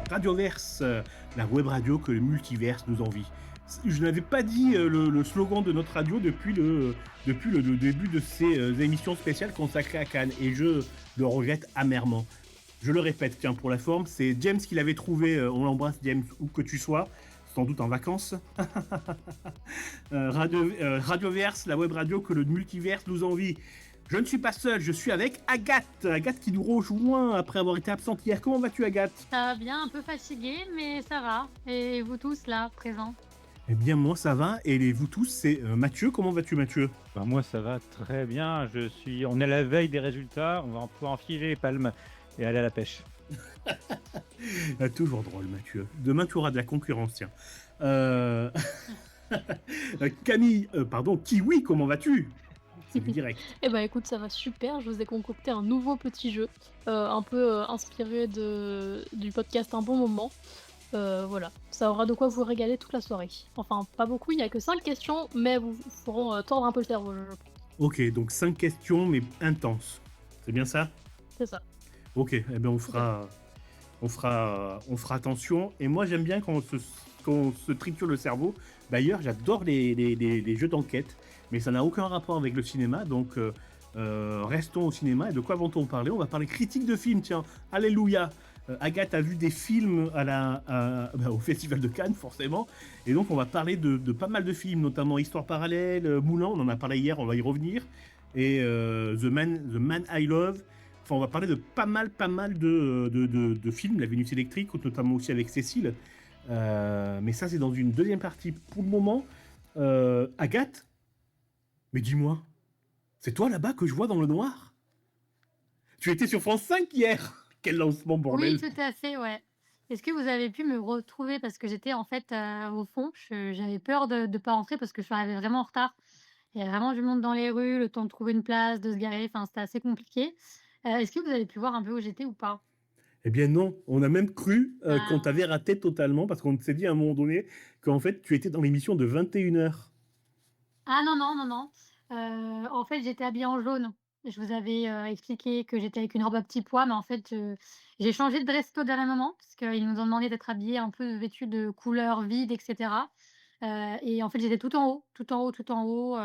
Radioverse, la web radio que le multiverse nous envie. Je n'avais pas dit le slogan de notre radio depuis le début de ces émissions spéciales consacrées à Cannes, et je le regrette amèrement. Je le répète, tiens, pour la forme, c'est James qui l'avait trouvé, on l'embrasse James, où que tu sois, sans doute en vacances. Radioverse, la web radio que le multiverse nous envie. Je ne suis pas seul, je suis avec Agathe. Agathe qui nous rejoint après avoir été absente hier. Comment vas-tu, Agathe ? Ça va bien, un peu fatiguée, mais ça va. Et vous tous là, présents? Eh bien, moi, ça va. Et vous tous, c'est Mathieu. Comment vas-tu, Mathieu ? Ben moi, ça va très bien. On est à la veille des résultats. On va pouvoir enfiler les palmes et aller à la pêche. Toujours drôle, Mathieu. Demain, tu auras de la concurrence, tiens. Camille, Kiwi, comment vas-tu ? C'est du direct. Eh ben écoute, ça va super, je vous ai concocté un nouveau petit jeu, un peu inspiré du podcast Un bon moment. Voilà, ça aura de quoi vous régaler toute la soirée. Enfin, pas beaucoup, il n'y a que 5 questions, mais vous feront tordre un peu le cerveau, je pense. Ok, donc 5 questions, mais intenses. C'est bien ça ? C'est ça. Ok, eh bien on fera attention. Et moi, j'aime bien quand on se triture le cerveau. D'ailleurs, j'adore les jeux d'enquête, mais ça n'a aucun rapport avec le cinéma. Donc, restons au cinéma. Et de quoi va-t-on parler ? On va parler critique de films, tiens. Alléluia. Agathe a vu des films au Festival de Cannes, forcément. Et donc, on va parler de pas mal de films, notamment Histoire parallèle, Moulin, on en a parlé hier, on va y revenir. Et The Man I Love. Enfin, on va parler de pas mal de films, La Vénus électrique, notamment aussi avec Cécile. Mais ça, c'est dans une deuxième partie. Pour le moment, Agathe, mais dis-moi, c'est toi là-bas que je vois dans le noir ? Tu étais sur France 5 hier ? Quel lancement, bordel ! Oui, tout à fait, ouais. Est-ce que vous avez pu me retrouver parce que j'étais en fait au fond, j'avais peur de ne pas rentrer parce que je suis arrivée vraiment en retard. Il y a vraiment du monde dans les rues, le temps de trouver une place, de se garer, enfin c'était assez compliqué. Est-ce que vous avez pu voir un peu où j'étais ou pas? Eh bien non, on a même cru qu'on Ah. t'avait raté totalement, parce qu'on s'est dit à un moment donné qu'en fait, tu étais dans l'émission de 21h. Ah non, non, non, non. En fait, j'étais habillée en jaune. Je vous avais, expliqué que j'étais avec une robe à petits pois, mais en fait, j'ai changé de dress code à la moment parce qu'ils nous ont demandé d'être habillés un peu vêtus de couleurs vives et cetera. Et en fait, j'étais tout en haut, tout en haut, tout en haut.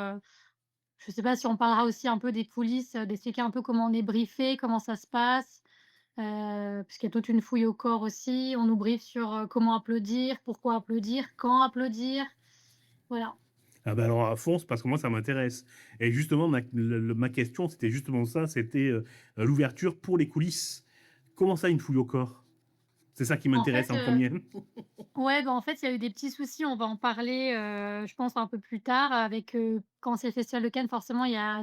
Je sais pas si on parlera aussi un peu des coulisses, d'expliquer un peu comment on est briefé, comment ça se passe, parce qu'il y a toute une fouille au corps aussi. On nous briefe sur, comment applaudir, pourquoi applaudir, quand applaudir. Voilà. Ah bah alors fonce, parce que moi ça m'intéresse. Et justement, ma question, c'était justement ça, c'était l'ouverture pour les coulisses. Comment ça, une fouille au corps ? C'est ça qui En m'intéresse fait, en premier. ouais, bah, en fait, il y a eu des petits soucis, on va en parler, je pense un peu plus tard avec, quand c'est le festival de Cannes, forcément, il y a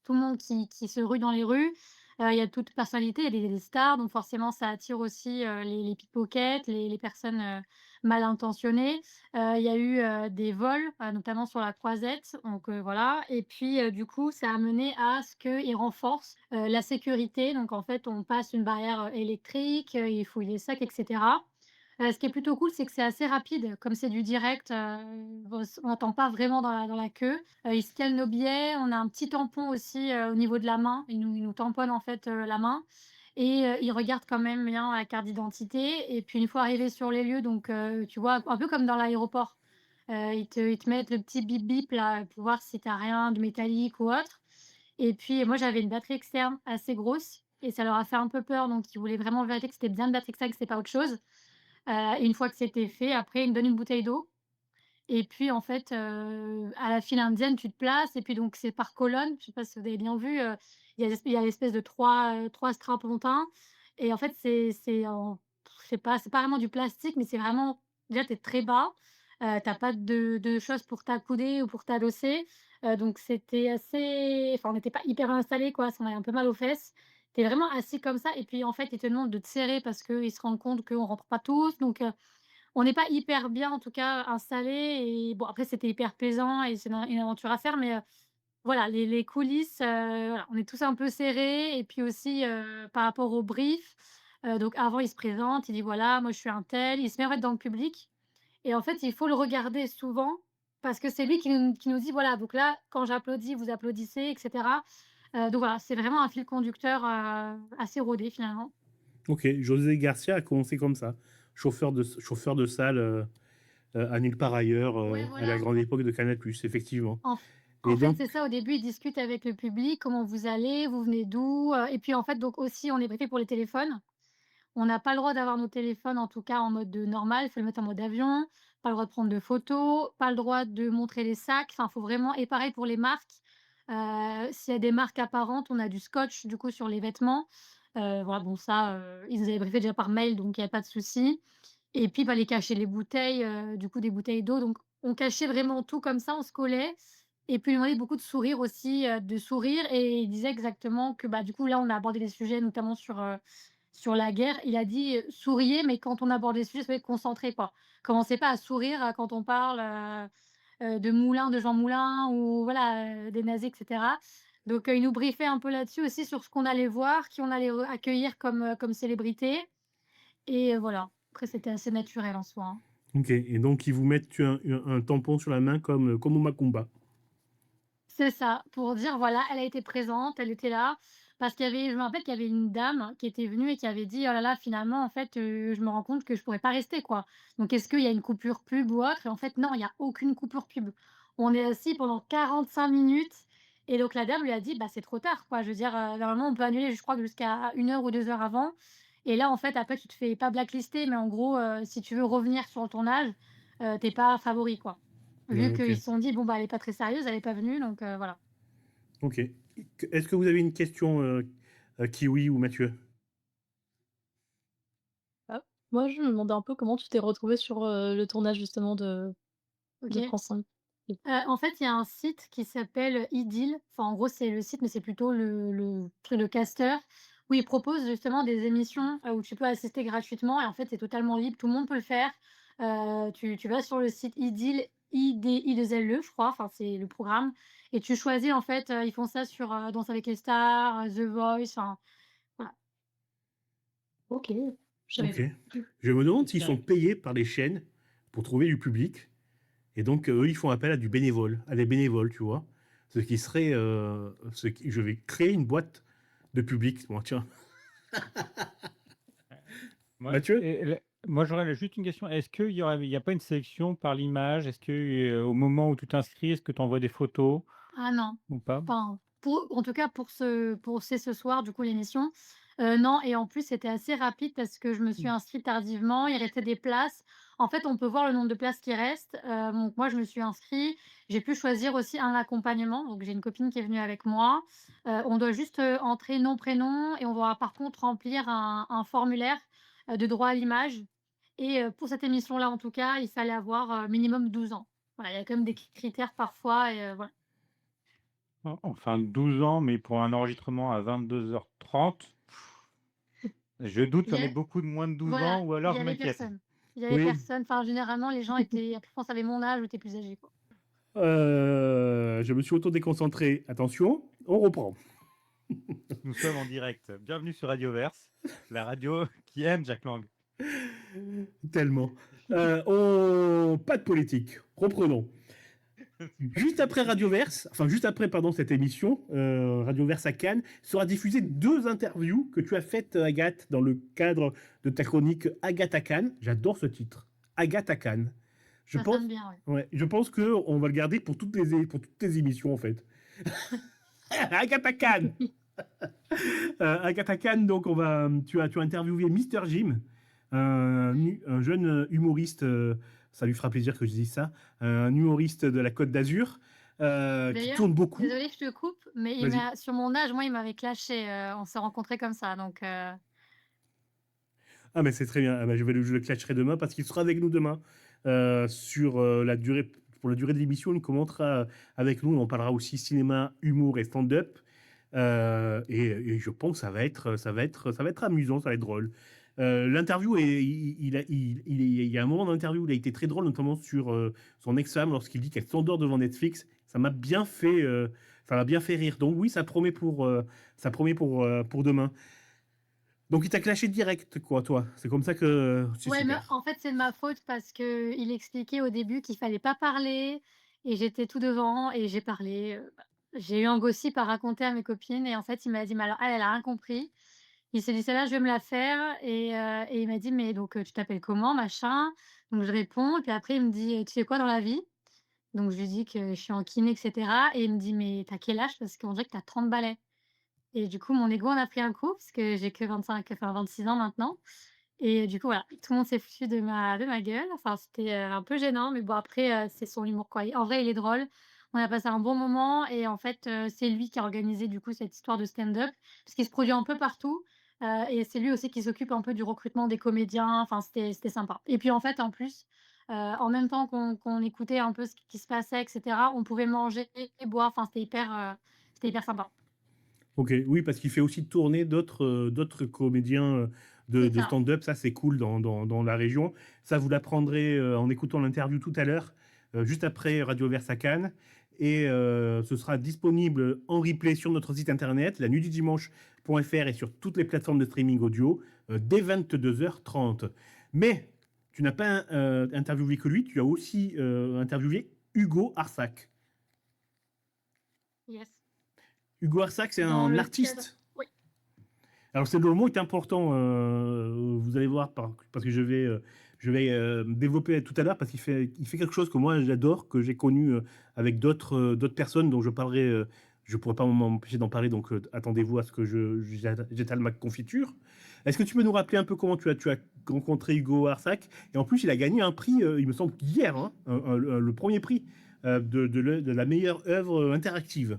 tout le monde qui se rue dans les rues. Il y a toute personnalité, il y a des stars, donc forcément, ça attire aussi, les pickpockets, les personnes, mal intentionnées. Il y a eu, des vols, notamment sur la Croisette, donc voilà et puis, du coup, ça a mené à ce qu'ils renforcent, la sécurité. Donc en fait, on passe une barrière, électrique, ils fouillent les sacs et cetera. Ce qui est plutôt cool, c'est que c'est assez rapide. Comme c'est du direct, on n'attend pas vraiment dans la queue. Ils scannent nos billets. On a un petit tampon aussi, au niveau de la main. Ils nous tamponnent, en fait, la main et ils regardent quand même bien la carte d'identité et puis une fois arrivés sur les lieux donc tu vois, un peu comme dans l'aéroport, ils te mettent le petit bip bip là, pour voir si tu as rien de métallique ou autre et puis moi, j'avais une batterie externe assez grosse et ça leur a fait un peu peur donc ils voulaient vraiment vérifier que c'était bien une batterie externe, que c'était pas autre chose. Et une fois que c'était fait, après, ils me donnent une bouteille d'eau et puis, en fait, à la file indienne, tu te places et puis donc c'est par colonne. Je sais pas si vous avez bien vu, il y a l'espèce de 3 strapontins et en fait, c'est pas vraiment du plastique, mais c'est vraiment déjà, tu es très bas, tu as pas de choses pour t'accouder ou pour t'adosser, donc c'était assez enfin, on n'était pas hyper installés, quoi, parce qu'on avait un peu mal aux fesses. Tu es vraiment assis comme ça et puis, en fait, ils te demandent de te serrer parce qu'ils se rendent compte qu'on rentre pas tous, donc on n'est pas hyper bien, en tout cas, installés et bon, après, c'était hyper plaisant et c'est une aventure à faire, mais voilà, les coulisses, voilà, on est tous un peu serrés et puis aussi, par rapport au brief, donc avant, il se présente, il dit: «Voilà, moi, je suis un tel». Il se met, en fait, dans le public et en fait, il faut le regarder souvent parce que c'est lui qui nous dit: «Voilà, donc là, quand j'applaudis, vous applaudissez» et cetera. Donc voilà, c'est vraiment un fil conducteur, assez rodé, finalement. Ok, José Garcia a commencé comme ça. chauffeur de salle à nulle part ailleurs Ouais, à la voilà. grande époque de Canal+, effectivement. En Et en fait, donc, c'est ça, au début, ils discutent avec le public, comment vous allez, vous venez d'où? Et puis, en fait, donc aussi, on est briefé pour les téléphones. On n'a pas le droit d'avoir nos téléphones, en tout cas en mode, normal, il faut le mettre en mode avion, pas le droit de prendre de photos, pas le droit de montrer les sacs, enfin, faut vraiment et pareil pour les marques, s'il y a des marques apparentes, on a du scotch, du coup, sur les vêtements. Voilà, bon ça, ils nous avaient briefé déjà par mail, donc il y a pas de souci. Et puis, bah, les cacher les bouteilles, du coup, des bouteilles d'eau, donc on cachait vraiment tout comme ça, on se collait et puis, il demandait beaucoup de sourire aussi, de sourire et il disait exactement que, bah, du coup, là, on a abordé des sujets notamment sur la guerre. Il a dit: «Souriez, mais quand on aborde des sujets, soyez concentrés, quoi. Commencez pas à sourire, quand on parle, de Moulin, de Jean Moulin ou voilà, des nazis et cetera». Donc, il nous briefait un peu là-dessus aussi sur ce qu'on allait voir, qui on allait accueillir comme célébrité et voilà. Après, c'était assez naturel en soi, hein. OK, et donc ils vous mettent un tampon sur la main comme au Macumba. C'est ça, pour dire voilà, elle a été présente, elle était là. Parce qu'il y avait je me rappelle qu'il y avait une dame qui était venue et qui avait dit: «Oh là là, finalement, en fait, je me rends compte que je pourrais pas rester, quoi. Donc est-ce qu'il y a une coupure pub ou autre?» Et en fait, non, il y a aucune coupure pub. On est assis pendant 45 minutes et donc la dame lui a dit: «Bah, c'est trop tard, quoi». Je veux dire, normalement, on peut annuler, je crois, que jusqu'à 1 heure ou 2 heures avant et là, en fait, après, tu te fais pas blacklister, mais en gros, si tu veux revenir sur le tournage, tu pas favori, quoi. Vu Ouais, qu'ils OK. se sont dit: «Bon, bah, elle est pas très sérieuse, elle est pas venue», donc voilà. OK. Est-ce que vous avez une question, Kiwi ou Mathieu? Ah, moi, je me demandais un peu comment tu t'es retrouvé sur, le tournage justement de OK. France 5? Et En fait, il y a un site qui s'appelle Idyll. Enfin, en gros, c'est le site, mais c'est plutôt le casteur où il propose justement des émissions, où tu peux assister gratuitement et en fait, c'est totalement libre, tout le monde peut le faire. Tu vas sur le site Idyll, IDILLE, je crois, enfin, c'est le programme et tu choisis en fait, ils font ça sur, Danse avec les stars, The Voice, enfin, voilà. OK, je savais OK. pas. Je me demande s'ils sont Tiens, payés par les chaînes pour trouver du public et donc eux, ils font appel à du bénévole, à des bénévoles, tu vois? Ce qui serait, je vais créer une boîte de public, moi, tiens. moi, Mathieu? moi j'aurais juste une question. Est-ce il y a pas une sélection par l'image? Est-ce que, au moment où tu t'inscris, est-ce que tu envoies des photos Ah non. ou pas? Enfin, en tout cas pour C'est ce soir, du coup, l'émission, non et en plus, c'était assez rapide parce que je me suis Mmh. inscrite tardivement, il restait des places. En fait, on peut voir le nombre de places qui restent, donc moi, je me suis inscrite. J'ai pu choisir aussi un accompagnement, donc j'ai une copine qui est venue avec moi. On doit juste, entrer nom, prénom et on va par contre remplir un formulaire, de droit à l'image et pour cette émission-là, en tout cas, il fallait avoir, minimum 12 ans. Voilà, il y a quand même des critères parfois et voilà. Enfin 12 ans, mais pour un enregistrement à 22h30, je doute Il qu'il y y en ait a beaucoup de moins de 12 Voilà, ans ou il alors y je avait m'inquiète. personne. Il y avait Oui. personne, enfin, généralement, les gens étaient je pense, avaient mon âge ou étaient plus âgés, quoi. Je me suis auto-déconcentré. Attention, on reprend. Nous sommes en direct. Bienvenue sur Radioverse, la radio qui aime Jack Lang. Tellement. Pas de politique. Reprenons. Juste après Radioverse, enfin juste après, pardon, cette émission, Radioverse à Cannes, sera diffusée 2 interviews que tu as faites, Agathe, dans le cadre de ta chronique Agathe à Cannes. J'adore ce titre. Agathe à Cannes. Je Ça pense, sonne bien, ouais. ouais, je pense qu'on va le garder pour toutes tes émissions, en fait. Agathe à Cannes. Agatha Khan, donc tu as interviewé Mister Jim, un jeune humoriste, ça lui fera plaisir que je dise ça, un humoriste de la Côte d'Azur, qui D'ailleurs, tourne beaucoup. désolée, je te coupe, mais il Vas-y. m'a sur mon âge, moi, il m'avait clashé, on s'est rencontrés comme ça, donc Ah, mais c'est très bien. Ah, bah, je le clasherai demain parce qu'il sera avec nous demain sur pour la durée de l'émission. Il commentera avec nous. On parlera aussi cinéma, humour et stand-up. Et je pense que ça va être amusant, ça va être drôle. L'interview, il y a un moment d'interview où il a été très drôle, notamment sur son ex-femme lorsqu'il dit qu'elle s'endort devant Netflix. Ça m'a bien fait rire. Donc oui, ça promet pour demain. Donc il t'a clashé direct, quoi, toi. C'est comme ça que c'est ouais, mais super. en fait, c'est de ma faute parce qu'il expliquait au début qu'il fallait pas parler et j'étais tout devant et j'ai parlé, j'ai eu un gossip à raconter à mes copines et en fait, il m'a dit: «Mais alors elle, elle a rien compris». Il s'est dit: «Celle-là, je vais me la faire» et il m'a dit: «Mais donc, tu t'appelles comment?» machin. Donc je réponds et puis après il me dit: «Tu fais quoi dans la vie?» Donc je lui dis que je suis en kiné et cetera et il me dit: «Mais tu as quel âge? Parce qu'on dirait que tu as 30 balais» et du coup, mon ego en a pris un coup parce que j'ai que 25, enfin 26 ans maintenant et du coup, voilà, tout le monde s'est foutu de ma gueule. Enfin, c'était, un peu gênant mais bon après, c'est son humour quoi. En vrai, il est drôle. On a passé un bon moment et en fait, c'est lui qui a organisé du coup cette histoire de stand-up parce qu'il se produit un peu partout, et c'est lui aussi qui s'occupe un peu du recrutement des comédiens. Enfin, c'était sympa et puis en fait, en plus, en même temps qu'on écoutait un peu ce qui se passait et cetera, on pouvait manger et boire. Enfin, c'était hyper sympa. OK, oui, parce qu'il fait aussi tourner d'autres comédiens, C'est de ça. stand-up. Ça, c'est cool dans la région. Ça, vous l'apprendrez, en écoutant l'interview tout à l'heure, juste après Radio Versa Cannes et ce sera disponible en replay sur notre site internet, lanuitdudimanche.fr et sur toutes les plateformes de streaming audio, dès 22h30. Mais tu n'as pas, interviewé que lui, tu as aussi, interviewé Hugo Arsac. Yes. Hugo Arsac, c'est Dans un le cadre artiste. oui. Alors, le mot est important, vous allez voir, parce que je vais développer tout à l'heure, parce il fait quelque chose que moi j'adore, que j'ai connu avec d'autres personnes dont je parlerai. Je ne pourrais pas m'empêcher d'en parler, donc attendez-vous à ce que j'étale ma confiture. Est-ce que tu peux nous rappeler un peu comment tu as rencontré Hugo Arsac? Et en plus, il a gagné un prix, il me semble, hier, hein, le premier prix de la meilleure œuvre interactive.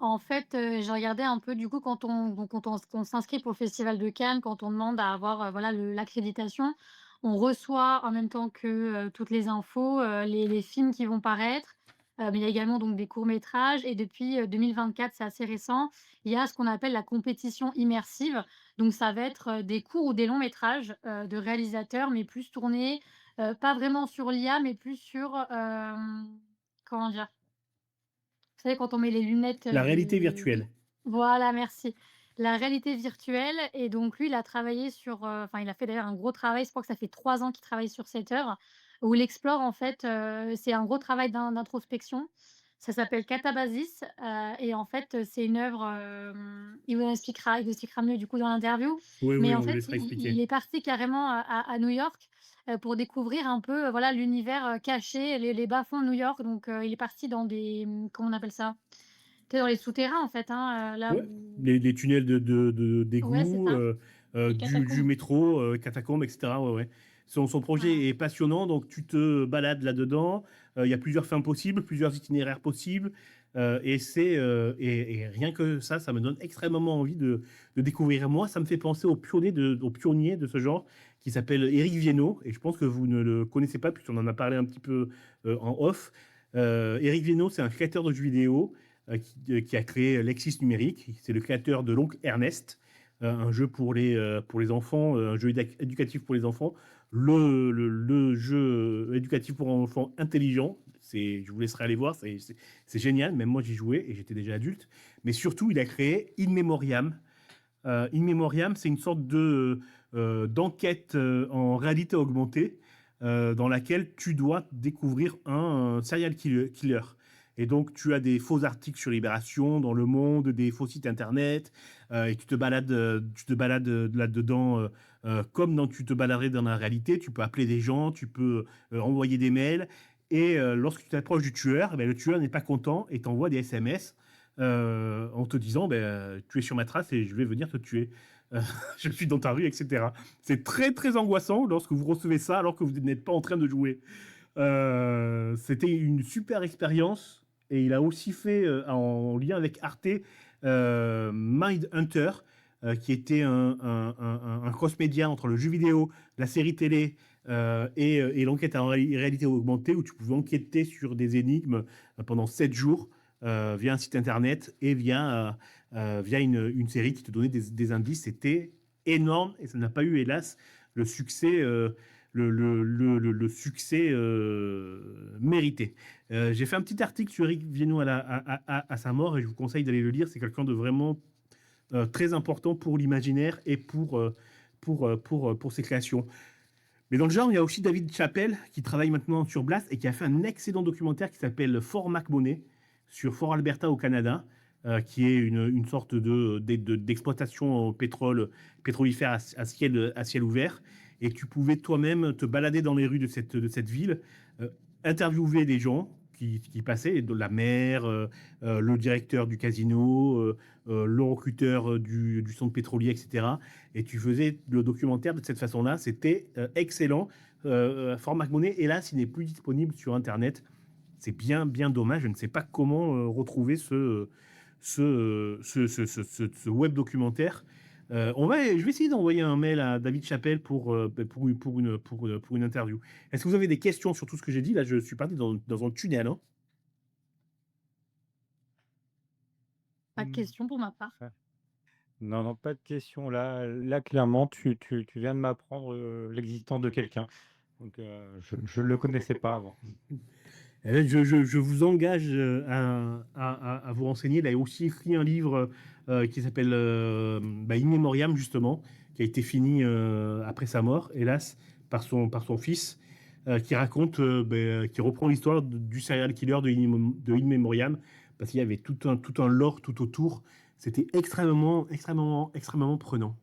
En fait, j'ai regardé un peu du coup quand on s'inscrit pour le festival de Cannes, quand on demande à avoir, voilà l'accréditation, on reçoit en même temps que, toutes les infos, les films qui vont paraître, mais il y a également donc des courts-métrages et depuis, 2024, c'est assez récent, il y a ce qu'on appelle la compétition immersive. Donc ça va être, des courts ou des longs métrages, de réalisateurs, mais plus tournés, pas vraiment sur l'IA, mais plus sur, comment dire? Vous savez, quand on met les lunettes, La réalité de virtuelle. voilà, merci. La réalité virtuelle et donc lui, il a travaillé sur, enfin, il a fait d'ailleurs un gros travail. Je crois que ça fait 3 ans qu'il travaille sur cette œuvre, où il explore en fait, c'est un gros travail d'introspection. Ça s'appelle Catabasis, et en fait, c'est une œuvre, il vous expliquera mieux du coup dans l'interview. Oui, Mais oui, en on vous fait, laissera il expliquer. est parti carrément à New York, pour découvrir un peu, voilà l'univers, caché, les bas-fonds de New York. Donc, il est parti dans des, comment on appelle ça? Tu sais, dans les souterrains en fait, hein, là Ouais, où les tunnels ouais, c'est d'égouts, ça. Les du catacombes. métro, catacombes, et cetera. Ouais, ouais. Son Voilà. projet est passionnant, donc tu te balades là-dedans. Il y a plusieurs fins possibles, plusieurs itinéraires possibles, et rien que ça me donne extrêmement envie de découvrir. Moi, ça me fait penser au pionnier de ce genre qui s'appelle Éric Viennot, et je pense que vous ne le connaissez pas puisqu'on en a parlé un petit peu, en off. Éric Viennot, c'est un créateur de jeux vidéo qui a créé Lexis Numérique. C'est le créateur de l'Oncle Ernest, un jeu pour les enfants, un jeu éducatif pour les enfants. Le jeu éducatif pour enfants intelligent, je vous laisserai aller voir, c'est génial. Même moi, j'y jouais et j'étais déjà adulte. Mais surtout, il a créé In Memoriam. In Memoriam, c'est une sorte d'enquête en réalité augmentée, dans laquelle tu dois découvrir un serial killer. Et donc, tu as des faux articles sur Libération, dans Le Monde, des faux sites internet, et tu te balades là-dedans, comme tu te baladerais dans la réalité. Tu peux appeler des gens, tu peux envoyer des mails. Et lorsque tu t'approches du tueur, eh ben, le tueur n'est pas content et t'envoie des SMS en te disant ben, tu es sur ma trace et je vais venir te tuer. Euh, je suis dans ta rue, etc. C'est très très angoissant lorsque vous recevez ça alors que vous n'êtes pas en train de jouer. C'était une super expérience et il a aussi fait en lien avec Arte Mindhunter, qui était un cross-média entre le jeu vidéo, la série télé et l'enquête en réalité augmentée où tu pouvais enquêter sur des énigmes pendant 7 jours via un site internet et via une série qui te donnait des indices. C'était énorme et ça n'a pas eu, hélas, le succès le succès mérité. J'ai fait un petit article sur Eric Viennot à sa mort et je vous conseille d'aller le lire. C'est quelqu'un de vraiment très important pour l'imaginaire et pour ses créations. Mais dans le genre, il y a aussi David Chappelle qui travaille maintenant sur Blast et qui a fait un excellent documentaire qui s'appelle Fort McMoney sur Fort Alberta au Canada. qui est une sorte d'exploitation au pétrolifère à ciel ouvert. Et tu pouvais toi-même te balader dans les rues de cette ville, euh, interviewer des gens qui passaient, de la maire, le directeur du casino, le recruteur du centre pétrolier, etc. Et tu faisais le documentaire de cette façon-là. C'était excellent. Fort McMoney, hélas, il n'est plus disponible sur Internet. C'est bien, bien dommage. Je ne sais pas comment retrouver ce web documentaire. Je vais essayer d'envoyer un mail à David Chappelle pour une interview. Est-ce que vous avez des questions sur tout ce que j'ai dit? Là, je suis parti dans un tunnel. Hein. Pas de Hmm. question pour ma part. Non, non, pas de question. Là clairement, tu viens de m'apprendre l'existence de quelqu'un. Donc, je ne le connaissais pas avant. Eh bien, je vous engage à vous renseigner. Il a aussi écrit un livre qui s'appelle In Memoriam, justement, qui a été fini après sa mort, hélas, par son fils, qui raconte, qui reprend l'histoire du serial killer de In Memoriam, parce qu'il y avait tout un lore tout autour. C'était extrêmement, extrêmement, extrêmement prenant.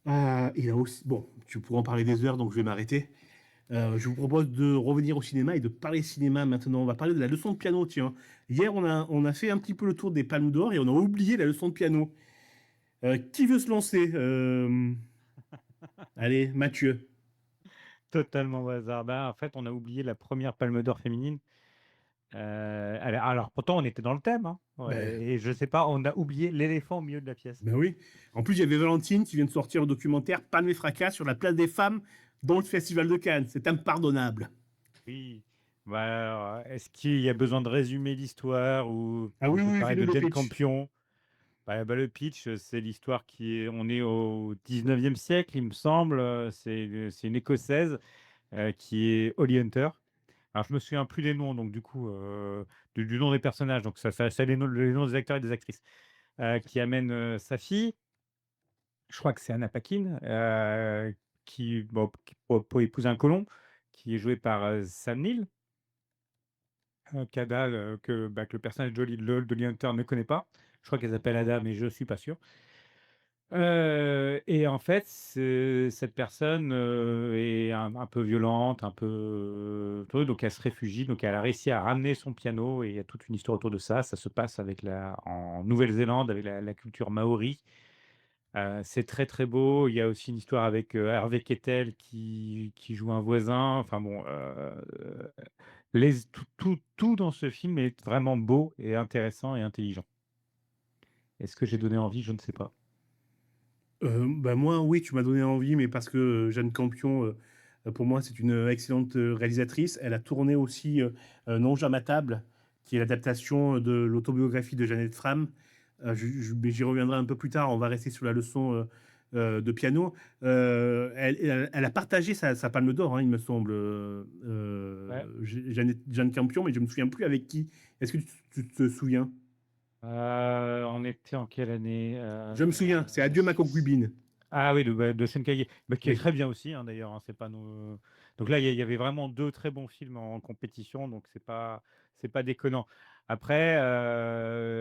Il a aussi, bon, tu pourras en parler des heures, donc je vais m'arrêter. Je vous propose de revenir au cinéma et de parler cinéma maintenant. On va parler de la leçon de piano, tiens. Hier, on a fait un petit peu le tour des Palmes d'Or et on a oublié la leçon de piano. Qui veut se lancer Allez, Mathieu. Totalement au hasard. En fait, on a oublié la première Palme d'Or féminine. Alors, pourtant, on était dans le thème. Hein. Ben, Et je sais pas, on a oublié l'éléphant au milieu de la pièce. ben oui. En plus, il y avait Valentine qui vient de sortir le documentaire Palme et fracas sur la place des femmes dans le Festival de Cannes. C'est impardonnable. Oui. Alors, est-ce qu'il y a besoin de résumer l'histoire ou Ah on oui, peut oui, parler fais-nous de le Jane pitch. Campion? Le pitch, c'est l'histoire on est au 19e siècle, il me semble. C'est une Écossaise qui est Holly Hunter. Alors, je me souviens plus des noms, donc du coup, du nom des personnages. Donc, ça les noms des acteurs et des actrices. Qui amène sa fille. Je crois que c'est Anna Paquin, pour épouser un colon, qui est joué par Sam Neill, qu'Ada, que le personnage d'Holly Hunter ne connaît pas. Je crois qu'elle s'appelle Ada, mais je suis pas sûr. Et en fait, cette personne est un peu violente, un peu donc elle se réfugie, donc elle a réussi à ramener son piano et il y a toute une histoire autour de ça. Ça se passe en Nouvelle-Zélande avec la culture maori. C'est très très beau. Il y a aussi une histoire avec Harvey Keitel qui joue un voisin. Enfin bon, tout dans ce film est vraiment beau et intéressant et intelligent. Est-ce que j'ai donné envie? Je ne sais pas. Moi, oui, tu m'as donné envie, mais parce que Jeanne Campion, pour moi, c'est une excellente réalisatrice. Elle a tourné aussi Non Jamais à table, qui est l'adaptation de l'autobiographie de Jeannette Fram. Mais j'y reviendrai un peu plus tard. On va rester sur la leçon de piano. Elle a partagé sa palme d'or, hein, il me semble, Ouais. Jeanne Campion, mais je me souviens plus avec qui. Est-ce que tu te souviens? On était en quelle année? Je me souviens, c'est Adieu ma concubine. Ah oui, de Senkai, qui est Oui. très bien aussi, hein, d'ailleurs. Hein, c'est pas nos... Donc là, il y avait vraiment deux très bons films en compétition, donc c'est pas déconnant. Après,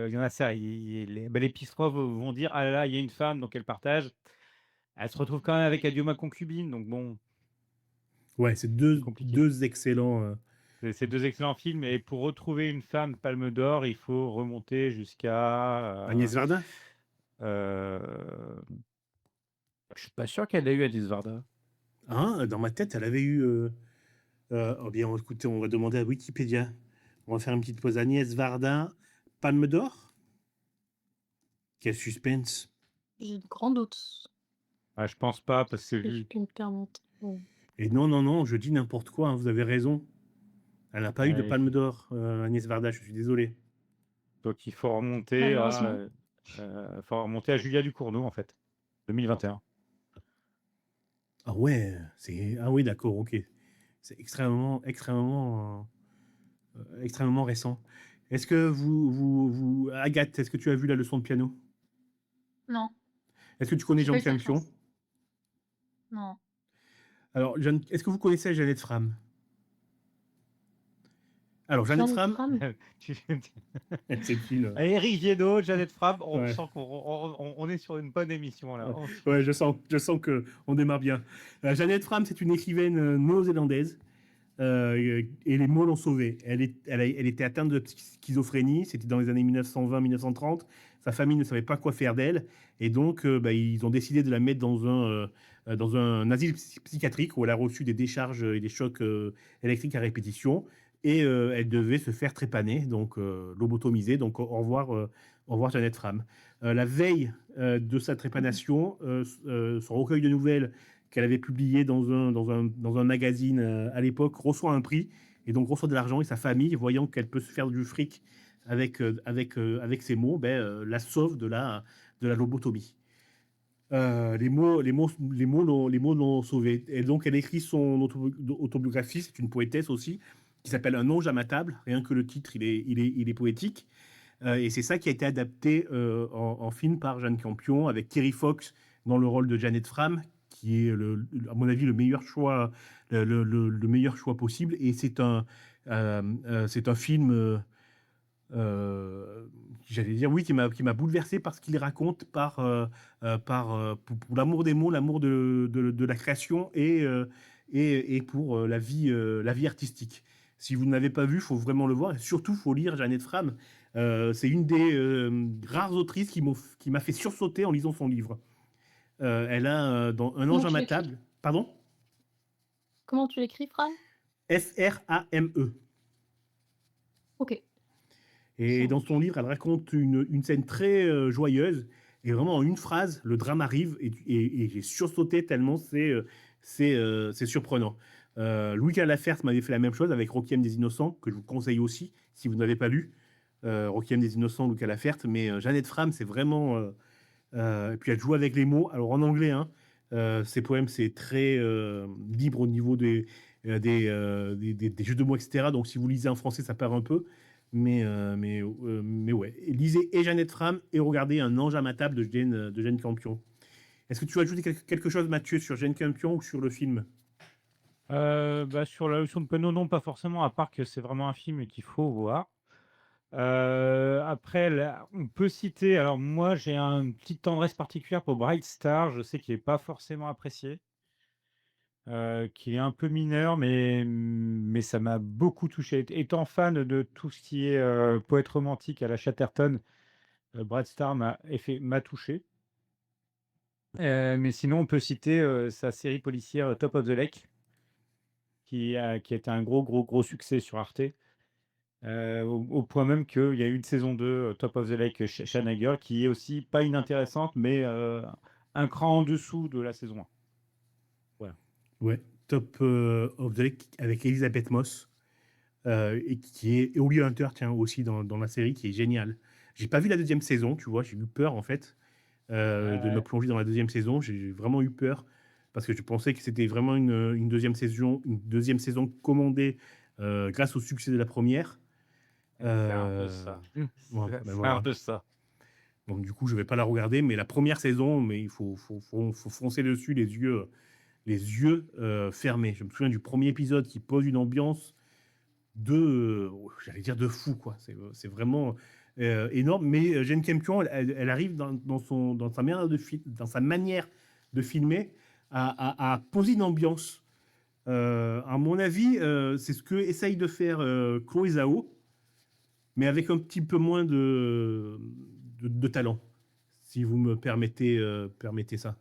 il y en a ça. Les Pistroff vont dire, ah là là, il y a une femme, donc elle partage. Elle se retrouve quand même avec Adieu ma concubine, donc bon, Ouais, c'est c'est compliqué. deux excellents. C'est deux excellents films, et pour retrouver une femme Palme d'Or, il faut remonter jusqu'à... Agnès Varda. Je suis pas sûr qu'elle ait eu Alice Varda. Hein, dans ma tête, elle avait eu. Oh bien, écoutez, on va demander à Wikipédia. On va faire une petite pause. Agnès Varda, Palme d'Or. Quel suspense. J'ai de grands doutes. Ah, je pense pas, parce que Si je puis me permettre. Et non, non, non, je dis n'importe quoi, hein, vous avez raison. Elle n'a pas eu de il Palme d'Or, Agnès Varda, je suis désolé. donc il faut remonter Malheureusement. à Julia Ducournau, en fait, 2021. Ah ouais, ah oui, d'accord, ok. C'est extrêmement récent. Est-ce que Agathe, est-ce que tu as vu la leçon de piano? Non, Est-ce que tu connais j'ai pas Jean eu cette Campion? chance. Non. Alors, est-ce que vous connaissez Jeannette Fram? Alors, Jeannette Jeannette Fram, Fram. Tu- c'est une. Eric Viennot, Jeannette Fram, on Ouais. sent qu'on est sur une bonne émission là. Ouais, je sens que on démarre bien. Jeannette Fram, c'est une écrivaine néo-zélandaise. Et les mots l'ont sauvée. Elle était atteinte de schizophrénie. C'était dans les années 1920-1930. Sa famille ne savait pas quoi faire d'elle. Et donc, ils ont décidé de la mettre dans un asile psychiatrique où elle a reçu des décharges et des chocs électriques à répétition. Et elle devait se faire trépaner, donc lobotomiser. Donc, au revoir Jeannette Fram. La veille de sa trépanation, son recueil de nouvelles qu'elle avait publié dans un magazine à l'époque, reçoit un prix et donc reçoit de l'argent. Et sa famille, voyant qu'elle peut se faire du fric avec ses mots, la sauve de la lobotomie. Les mots l'ont sauvée. Et donc, elle écrit son autobiographie. C'est une poétesse aussi, qui s'appelle Un ange à ma table. Rien que le titre, il est poétique. Et c'est ça qui a été adapté en film par Jeanne Campion, avec Thierry Fox dans le rôle de Jeannette Fram, qui est, à mon avis, le meilleur choix, le meilleur choix possible. Et c'est un film, j'allais dire, oui, qui m'a bouleversé parce qu'il raconte pour l'amour des mots, l'amour de la création et pour la vie artistique. Si vous ne l'avez pas vu, il faut vraiment le voir. Et surtout, il faut lire Jeannette Fram. C'est une des rares autrices qui m'a fait sursauter en lisant son livre. Elle a dans Un Comment ange à tu ma l'écris? table. Pardon? Comment tu l'écris, Fran? Frame. Ok. Et Ça dans son livre, elle raconte une scène très joyeuse. Et vraiment, en une phrase, le drame arrive. Et j'ai sursauté tellement c'est surprenant. Louis Calafert m'avait fait la même chose avec Requiem des Innocents, que je vous conseille aussi, si vous n'avez pas lu. Requiem des Innocents, Louis Calafert. Mais Jeannette Fram, c'est vraiment... et puis elle joue avec les mots. Alors en anglais, hein, ses poèmes, c'est très libre au niveau des jeux de mots, etc. Donc si vous lisez en français, ça perd un peu. Mais ouais. Et lisez et Jeannette Fram et regardez Un ange à ma table de Jeanne Campion. Est-ce que tu veux ajouter quelque chose, Mathieu, sur Jeanne Campion ou sur le film? Sur la leçon de piano, non, pas forcément, à part que c'est vraiment un film qu'il faut voir. Après, on peut citer. Alors, moi, j'ai une petite tendresse particulière pour Bright Star. Je sais qu'il n'est pas forcément apprécié, qu'il est un peu mineur, mais ça m'a beaucoup touché. Étant fan de tout ce qui est poète romantique à la Chatterton, Bright Star m'a touché. Mais sinon, on peut citer sa série policière Top of the Lake, qui a été un gros succès sur Arte. Au point même qu'il y a eu une saison 2 Top of the Lake Shanna Girl, qui est aussi pas inintéressante, mais un cran en dessous de la saison 1. Voilà. Ouais. Top of the Lake avec Elisabeth Moss. Et qui est Holly Hunter, tiens, aussi dans la série, qui est génial. J'ai pas vu la deuxième saison, tu vois, j'ai eu peur en fait de me plonger dans la deuxième saison. J'ai vraiment eu peur parce que je pensais que c'était vraiment une deuxième saison commandée grâce au succès de la première. C'est un peu ça. Bon, C'est un voilà. peu ça. Donc du coup, je vais pas la regarder, mais la première saison, mais il faut foncer dessus les yeux fermés. Je me souviens du premier épisode qui pose une ambiance j'allais dire de fou, quoi. C'est vraiment énorme. Mais Jeanne Campion, elle arrive dans sa manière de filmer à poser une ambiance. À mon avis, c'est ce que essaye de faire Chloé Zhao, mais avec un petit peu moins de talent, si vous me permettez ça.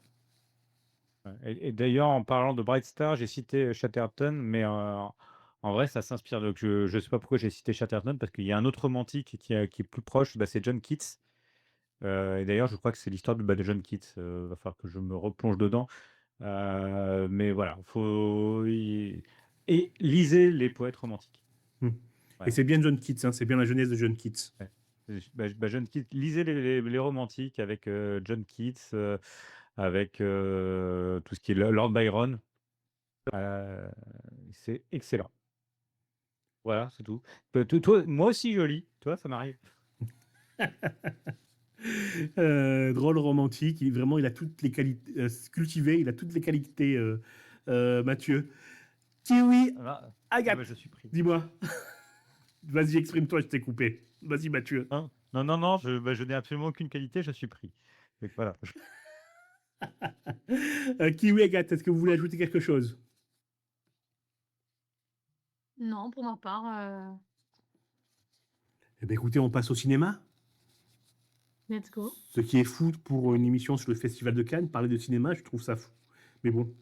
Et d'ailleurs, en parlant de Bright Star, j'ai cité Chatterton, mais en vrai, ça s'inspire. Donc, je ne sais pas pourquoi j'ai cité Chatterton, parce qu'il y a un autre romantique qui est plus proche, c'est John Keats. Et d'ailleurs, je crois que c'est l'histoire de John Keats. Va falloir que je me replonge dedans. Mais voilà, et lisez les poètes romantiques. Et Voilà. c'est bien John Keats, hein, c'est bien la jeunesse de John Keats. Ouais. John Keats, lisez les romantiques avec John Keats, avec tout ce qui est Lord Byron. C'est excellent. Voilà, c'est tout. Toi, moi aussi, je lis. Toi, ça m'arrive. Drôle romantique, il a toutes les qualités cultivé, il a toutes les qualités. Mathieu. Kiwi, Agathe, je suis pris. dis-moi. Vas-y, exprime-toi, je t'ai coupé. Vas-y, Mathieu. Hein? Non, non, non, je n'ai absolument aucune qualité, je suis pris. Donc voilà. Kiwi, Agathe, est-ce que vous voulez ajouter quelque chose? Non, pour ma part, Eh bien, écoutez, on passe au cinéma. let's go. Ce qui est fou pour une émission sur le Festival de Cannes, parler de cinéma, je trouve ça fou. Mais bon.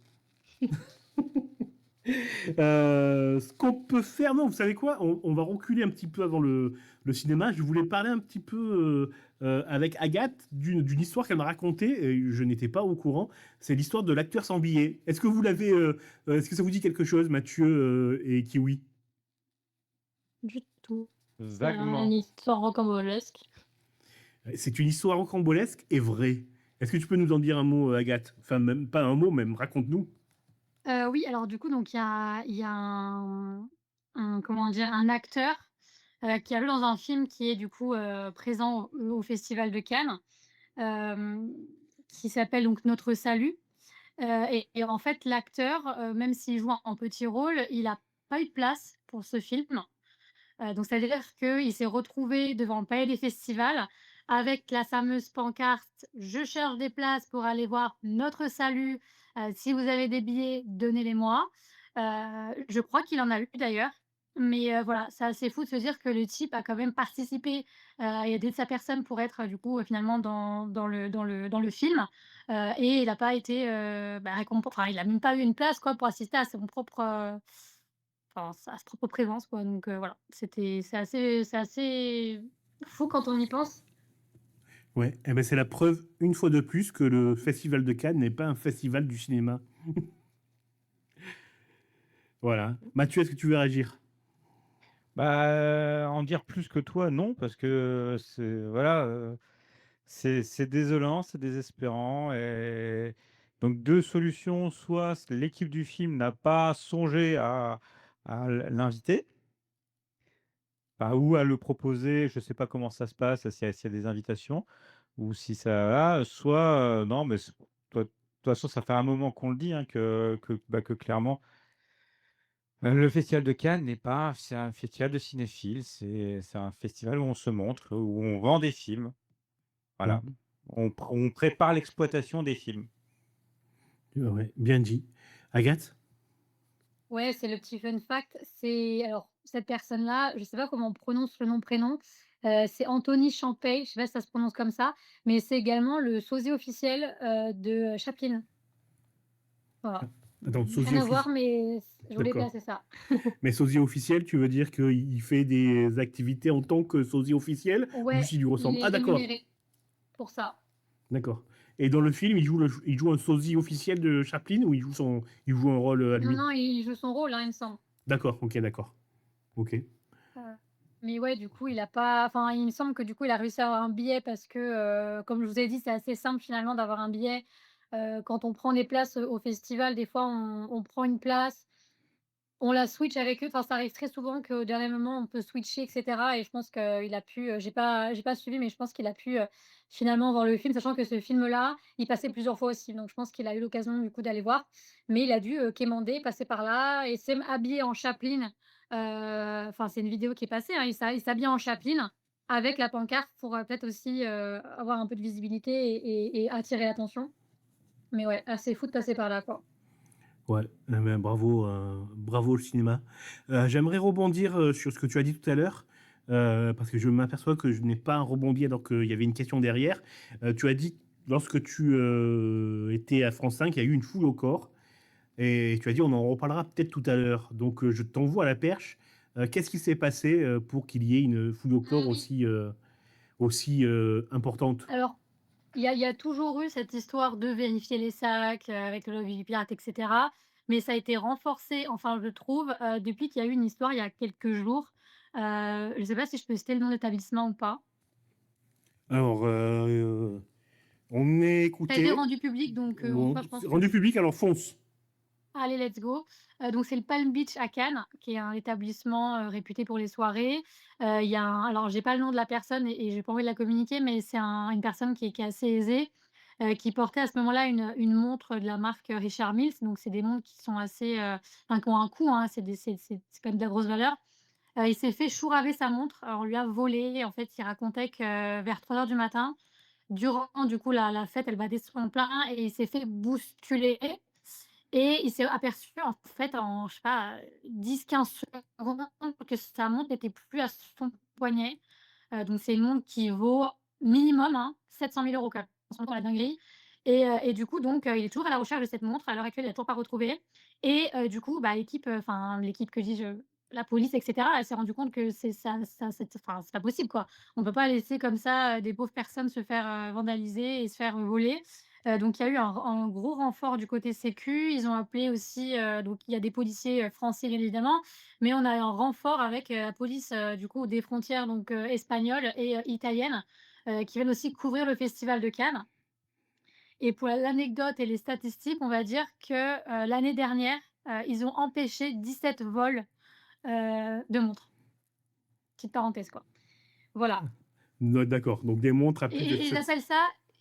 Ce qu'on peut faire, non, vous savez quoi, on va reculer un petit peu avant le cinéma. Je voulais parler un petit peu avec Agathe d'une histoire qu'elle m'a racontée, et je n'étais pas au courant. C'est l'histoire de l'acteur sans billet. Est-ce que vous l'avez, est-ce que ça vous dit quelque chose, Mathieu et Kiwi? Du tout. C'est une Vaguement. histoire rocambolesque. C'est une histoire rocambolesque et vraie. Est-ce que tu peux nous en dire un mot, Agathe? Enfin, même pas un mot, même raconte-nous. Oui, alors du coup, donc il y a comment dire? Un acteur, qui a joué dans un film qui est du coup, présent au Festival de Cannes, hem, qui s'appelle donc Notre Salut, et en fait l'acteur, même s'il joue en petit rôle, il a pas eu de place pour ce film. Donc c'est-à-dire qu'il s'est retrouvé devant le palais des festivals avec la fameuse pancarte: «Je cherche des places pour aller voir Notre Salut, si vous avez des billets, donnez-les-moi». Je crois qu'il en a eu d'ailleurs, mais voilà, c'est assez fou de se dire que le type a quand même participé, et aider sa personne pour être, du coup, finalement dans le film, et il a pas été, bah, enfin, il a même pas eu une place quoi pour assister à son propre, enfin, sa propre présence quoi, donc voilà. C'est assez fou quand on y pense. Ouais, eh ben c'est la preuve, une fois de plus, que le Festival de Cannes n'est pas un festival du cinéma. Voilà. Mathieu, est-ce que tu veux réagir? Bah, en dire plus que toi, non, parce que c'est voilà, c'est désolant, c'est désespérant et donc 2 solutions, soit l'équipe du film n'a pas songé à l'inviter, bah, ou à le proposer, je sais pas comment ça se passe, s'il y a des invitations ou si ça voilà, soit, non, mais de toute façon, ça fait un moment qu'on le dit, hein, que clairement, le festival de Cannes n'est pas c'est un festival de cinéphiles, c'est un festival où on se montre, où on vend des films, voilà. Mmh. On prépare l'exploitation des films. Ouais, bien dit. Agathe? Ouais, c'est le petit fun fact, c'est alors cette personne-là, je sais pas comment on prononce le nom, prénom, c'est Anthony Champey, je sais pas si ça se prononce comme ça, mais c'est également le sosie officiel, de Chaplin. Voilà. Attends, Rien sosie à voir, officiel. mais je voulais D'accord. placer ça. Mais sosie officiel, tu veux dire qu'il fait des activités en tant que sosie officiel ou Ouais, s'il lui il ressemble? est Ah, d'accord. rémunéré pour ça. D'accord. Et dans le film, il joue un sosie officiel de Chaplin ou il joue un rôle à Non, lui? non, il joue son rôle, hein, il me semble. D'accord, ok, d'accord. Ok. Heu, mais ouais, du coup, il a pas enfin, il me semble que, du coup, il a réussi à avoir un billet parce que, comme je vous ai dit, c'est assez simple finalement d'avoir un billet. Quand on prend des places, au festival, des fois, on prend une place, on la switch avec eux. Enfin, ça arrive très souvent qu'au dernier moment, on peut switcher et cetera et je pense qu'il a pu, j'ai pas suivi, mais je pense qu'il a pu, finalement voir le film, sachant que ce film-là, il passait plusieurs fois aussi. Donc je pense qu'il a eu l'occasion, du coup, d'aller voir. Mais il a dû, quémander, passer par là et s'est habillé en Chaplin. Enfin, c'est une vidéo qui est passée, hein. Il s'habille en Chaplin avec la pancarte pour, peut-être aussi, avoir un peu de visibilité et attirer l'attention. Mais ouais, assez fou de passer par là, quoi. Ouais, ben, bravo, bravo le cinéma. J'aimerais rebondir sur ce que tu as dit tout à l'heure, parce que je m'aperçois que je n'ai pas rebondi alors qu'il y avait une question derrière. Tu as dit, lorsque tu étais à France 5, il y a eu une foule au corps, et tu as dit, on en reparlera peut-être tout à l'heure. Donc, je t'envoie à la perche. Qu'est-ce qui s'est passé pour qu'il y ait une foule au corps Ah oui! aussi importante? Alors, il y a toujours eu cette histoire de vérifier les sacs, avec le lobby du pirate et cetera, mais ça a été renforcé, enfin je trouve, depuis qu'il y a eu une histoire il y a quelques jours. Je ne sais pas si je peux citer le nom de l'établissement ou pas? Alors, on est Ça a été écouté. rendu public donc en Bon, soi je pense c'est que rendu public, alors fonce. allez let's go. Donc c'est le Palm Beach à Cannes, qui est un établissement, réputé pour les soirées. Il y a un alors j'ai pas le nom de la personne et j'ai pas envie de la communiquer, mais c'est une personne qui est assez aisée, qui portait à ce moment-là une montre de la marque, Richard Mille. Donc c'est des montres qui sont assez, enfin qui ont un coût, hein, c'est quand même de la grosse valeur. Il s'est fait chouraver sa montre. Alors on lui a volé. En fait, il racontait que vers 3 heures du matin, durant du coup la fête, elle battait son plein et il s'est fait bousculer et il s'est aperçu en fait en je sais pas, 10-15 secondes que sa montre n'était plus à son poignet. Donc c'est une montre qui vaut minimum, hein, 700 000 € quand même. On se rend compte la dinguerie et du coup donc il est toujours à la recherche de cette montre. À l'heure actuelle, il a toujours pas retrouvé et du coup, bah, l'équipe, enfin l'équipe que dis-je, la police et cetera, elle s'est rendue compte que c'est pas possible quoi. On peut pas laisser comme ça, des pauvres personnes se faire, vandaliser et se faire, voler. Donc il y a eu un gros renfort du côté sécu. Ils ont appelé aussi, donc il y a des policiers, français bien évidemment, mais on a un renfort avec, la police, du coup des frontières donc, espagnoles et italiennes, qui viennent aussi couvrir le festival de Cannes et pour l'anecdote et les statistiques, on va dire que, l'année dernière, ils ont empêché 17 vols, de montres. Petite parenthèse quoi. Voilà No d'accord, donc des montres à plus de et 7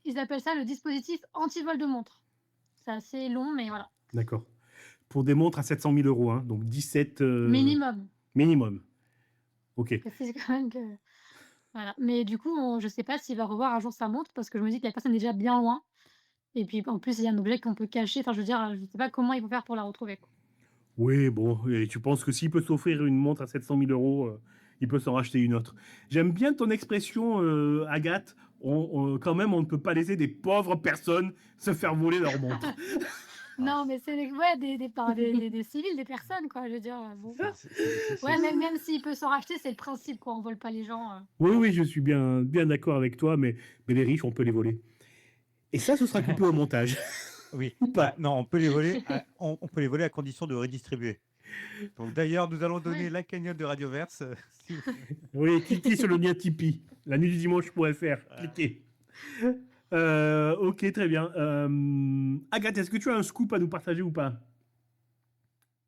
ils appellent ça le dispositif anti-vol de montre. C'est assez long mais voilà. d'accord. Pour des montres à 700 000 €, hein, donc 17, Minimum. minimum. OK. Je précise quand même que voilà, mais du coup, je sais pas s'il va revoir un jour sa montre parce que je me dis que la personne est déjà bien loin et puis en plus, il y a un objet qu'on peut cacher, enfin je veux dire, je sais pas comment ils vont faire pour la retrouver, quoi. Oui, bon, et tu penses que s'il peut s'offrir une montre à 700 000 €, il peut s'en racheter une autre. J'aime bien ton expression, Agathe. Quand même, on ne peut pas laisser des pauvres personnes se faire voler leur montre. Non, mais c'est des ouais, des civils, des personnes, quoi, je veux dire, bon. Ouais, même s'il peut s'en racheter, c'est le principe, quoi, on vole pas les gens, Oui, oui, je suis bien d'accord avec toi, mais les riches, on peut les voler. Et ça, ce sera coupé au montage. Oui. Ou Ah, pas. non, on peut les voler on peut les voler à condition de redistribuer. Donc d'ailleurs, nous allons donner Ouais. la cagnotte de Radioverse, si vous Oui, cliquez sur le lien Tipeee. La nuit du dimanche.fr. Cliquez. Ok, très bien. Agathe, est-ce que tu as un scoop à nous partager ou pas?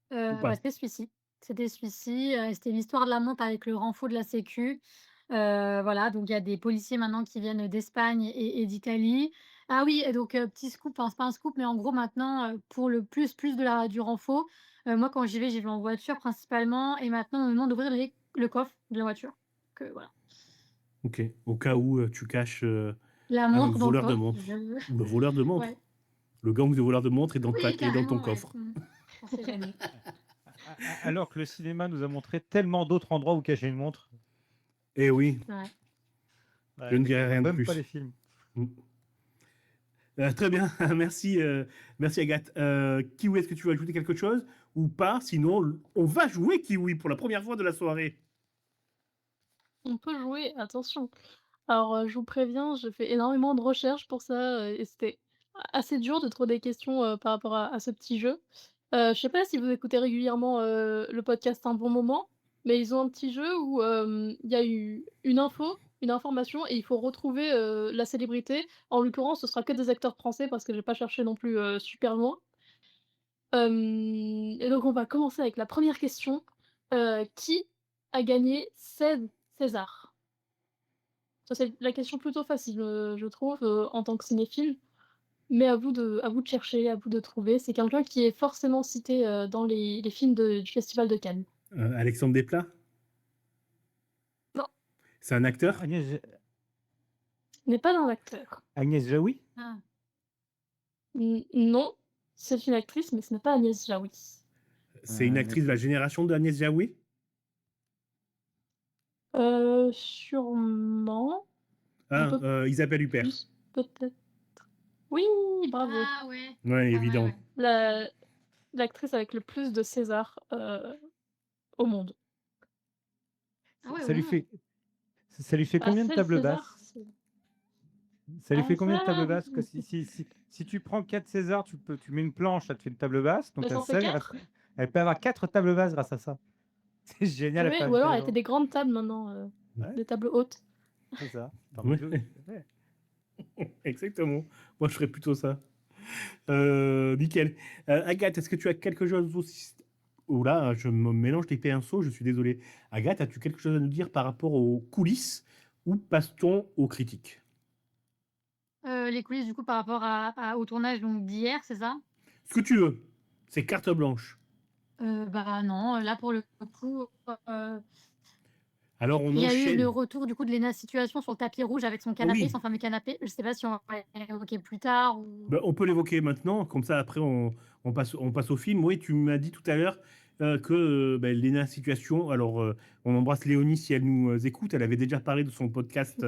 Ou Bah, pas? c'était celui-ci. C'était celui-ci, c'était l'histoire de la montre avec le renfort de la sécu. Voilà, donc il y a des policiers maintenant qui viennent d'Espagne et d'Italie. Ah oui et donc, petit scoop, enfin c'est pas un scoop, mais en gros maintenant, pour le plus de la du renfort, moi quand j'y vais en voiture principalement et maintenant on me demande d'ouvrir le coffre de la voiture. Donc, voilà. Ok. Au cas où tu caches La un montre dans le voleur de coffre, montres. Ou le voleur de montres. ouais. Le gang de voleurs de montres Oui est dans ton carrément, ouais. coffre. On sait jamais. alors que le cinéma nous a montré tellement d'autres endroits où cacher une montre. Eh oui, Ouais. je Ouais, ne mais dirai rien de même pas plus. les films. Mm. Très bien, merci, merci Agathe. Kiwi, est-ce que tu veux ajouter quelque chose ou pas? Sinon, on va jouer Kiwi pour la première fois de la soirée. On peut jouer, attention. Alors, je vous préviens, j'ai fait énormément de recherches pour ça, et c'était assez dur de trouver des questions, par rapport à ce petit jeu. Je sais pas si vous écoutez régulièrement, le podcast Un bon moment, mais ils ont un petit jeu où, il y a eu une information et il faut retrouver, la célébrité. En l'occurrence, ce sera que des acteurs français parce que j'ai pas cherché non plus, super loin. Et donc on va commencer avec la première question. Qui a gagné 16 Césars? Ça, c'est la question plutôt facile, je trouve, en tant que cinéphile, mais à vous de chercher, à vous de trouver. C'est quelqu'un qui est forcément cité, dans les films du festival de Cannes. Alexandre Desplat? Non, C'est un acteur? Agnès, ce n'est pas un acteur. Agnès Jaoui? Ah. Non, c'est une actrice, mais ce n'est pas Agnès Jaoui. C'est une actrice de la génération de Agnès Jaoui? Sûrement, un Ah, peu Isabelle Huppert. plus peut-être. Oui, bravo! Ah ouais. Ouais, Ah ouais, évident. ouais. La L'actrice avec le plus de César, au monde. Ah ouais, au Ça lui monde. fait ça lui fait Bah, combien de 16 tables Césars, basses? c'est Ça lui ah fait combien de tables ça, basses? Que si tu prends 4 Césars, tu mets une planche, ça te fait une table basse, bah, donc ça en fait 4. elle peut avoir 4 tables basses grâce à ça. C'est génial, elle peut Oui, ou alors inviter les elle fait gens. des grandes tables maintenant, Ouais, des tables hautes. c'est ça. Ouais, Ouais. exactement. Moi, je ferais plutôt ça. Nickel. Agathe, est-ce que tu as quelque chose aussi... Oh là, je me mélange les pinceaux, je suis désolé. Agathe, as-tu quelque chose à nous dire par rapport aux coulisses ou passe-t-on aux critiques? Les coulisses du coup par rapport au tournage donc d'hier, c'est ça? Ce que tu veux. C'est carte blanche. Bah non, là pour le coup, Alors on Il y a eu le enchaîne. retour du coup de Léna Situation sur le tapis rouge avec son canapé, Oui, son fameux canapé. Je sais pas si on va l'évoquer plus tard ou bah, on peut l'évoquer maintenant, comme ça après on passe au film. Oui, tu m'as dit tout à l'heure que bah, Léna Situation, alors on embrasse Léonie si elle nous écoute, elle avait déjà parlé de son podcast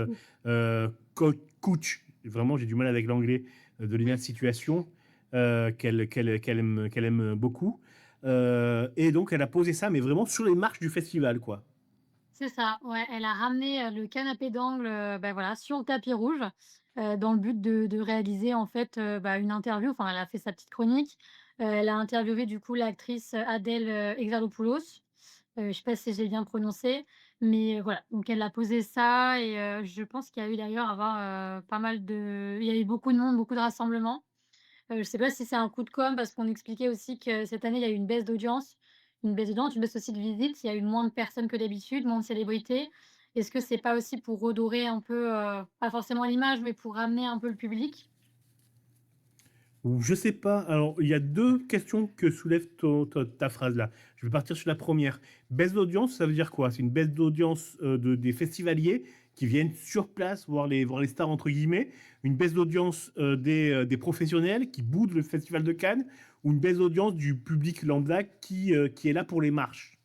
coucou. Coach, vraiment j'ai du mal avec l'anglais, de Léna Situation, qu'elle aime beaucoup. Et donc elle a posé ça, mais vraiment sur les marches du festival, quoi. C'est ça, ouais, elle a ramené, le canapé d'angle, bah, voilà, sur le tapis rouge, dans le but de réaliser en fait, bah, une interview. Enfin, elle a fait sa petite chronique. Elle a interviewé du coup l'actrice, Adèle, Exarchopoulos. Je sais pas si j'ai bien prononcé, mais voilà, donc elle a posé ça et je pense qu'il y a eu d'ailleurs avoir, pas mal de il y a eu beaucoup de monde, beaucoup de rassemblements. Je sais pas si c'est un coup de com' parce qu'on expliquait aussi que cette année, il y a eu une baisse d'audience, une baisse aussi de visites. Il y a eu moins de personnes que d'habitude, moins de célébrités. Est-ce que c'est pas aussi pour redorer un peu, pas forcément l'image, mais pour ramener un peu le public? Ou je sais pas. Alors, il y a deux questions que soulève ta phrase là. Je vais partir sur la première. Baisse d'audience, ça veut dire quoi? C'est une baisse d'audience des festivaliers qui viennent sur place voir les stars entre guillemets. Une baisse d'audience des professionnels qui boudent le festival de Cannes ou une baisse d'audience du public lambda qui est là pour les marches.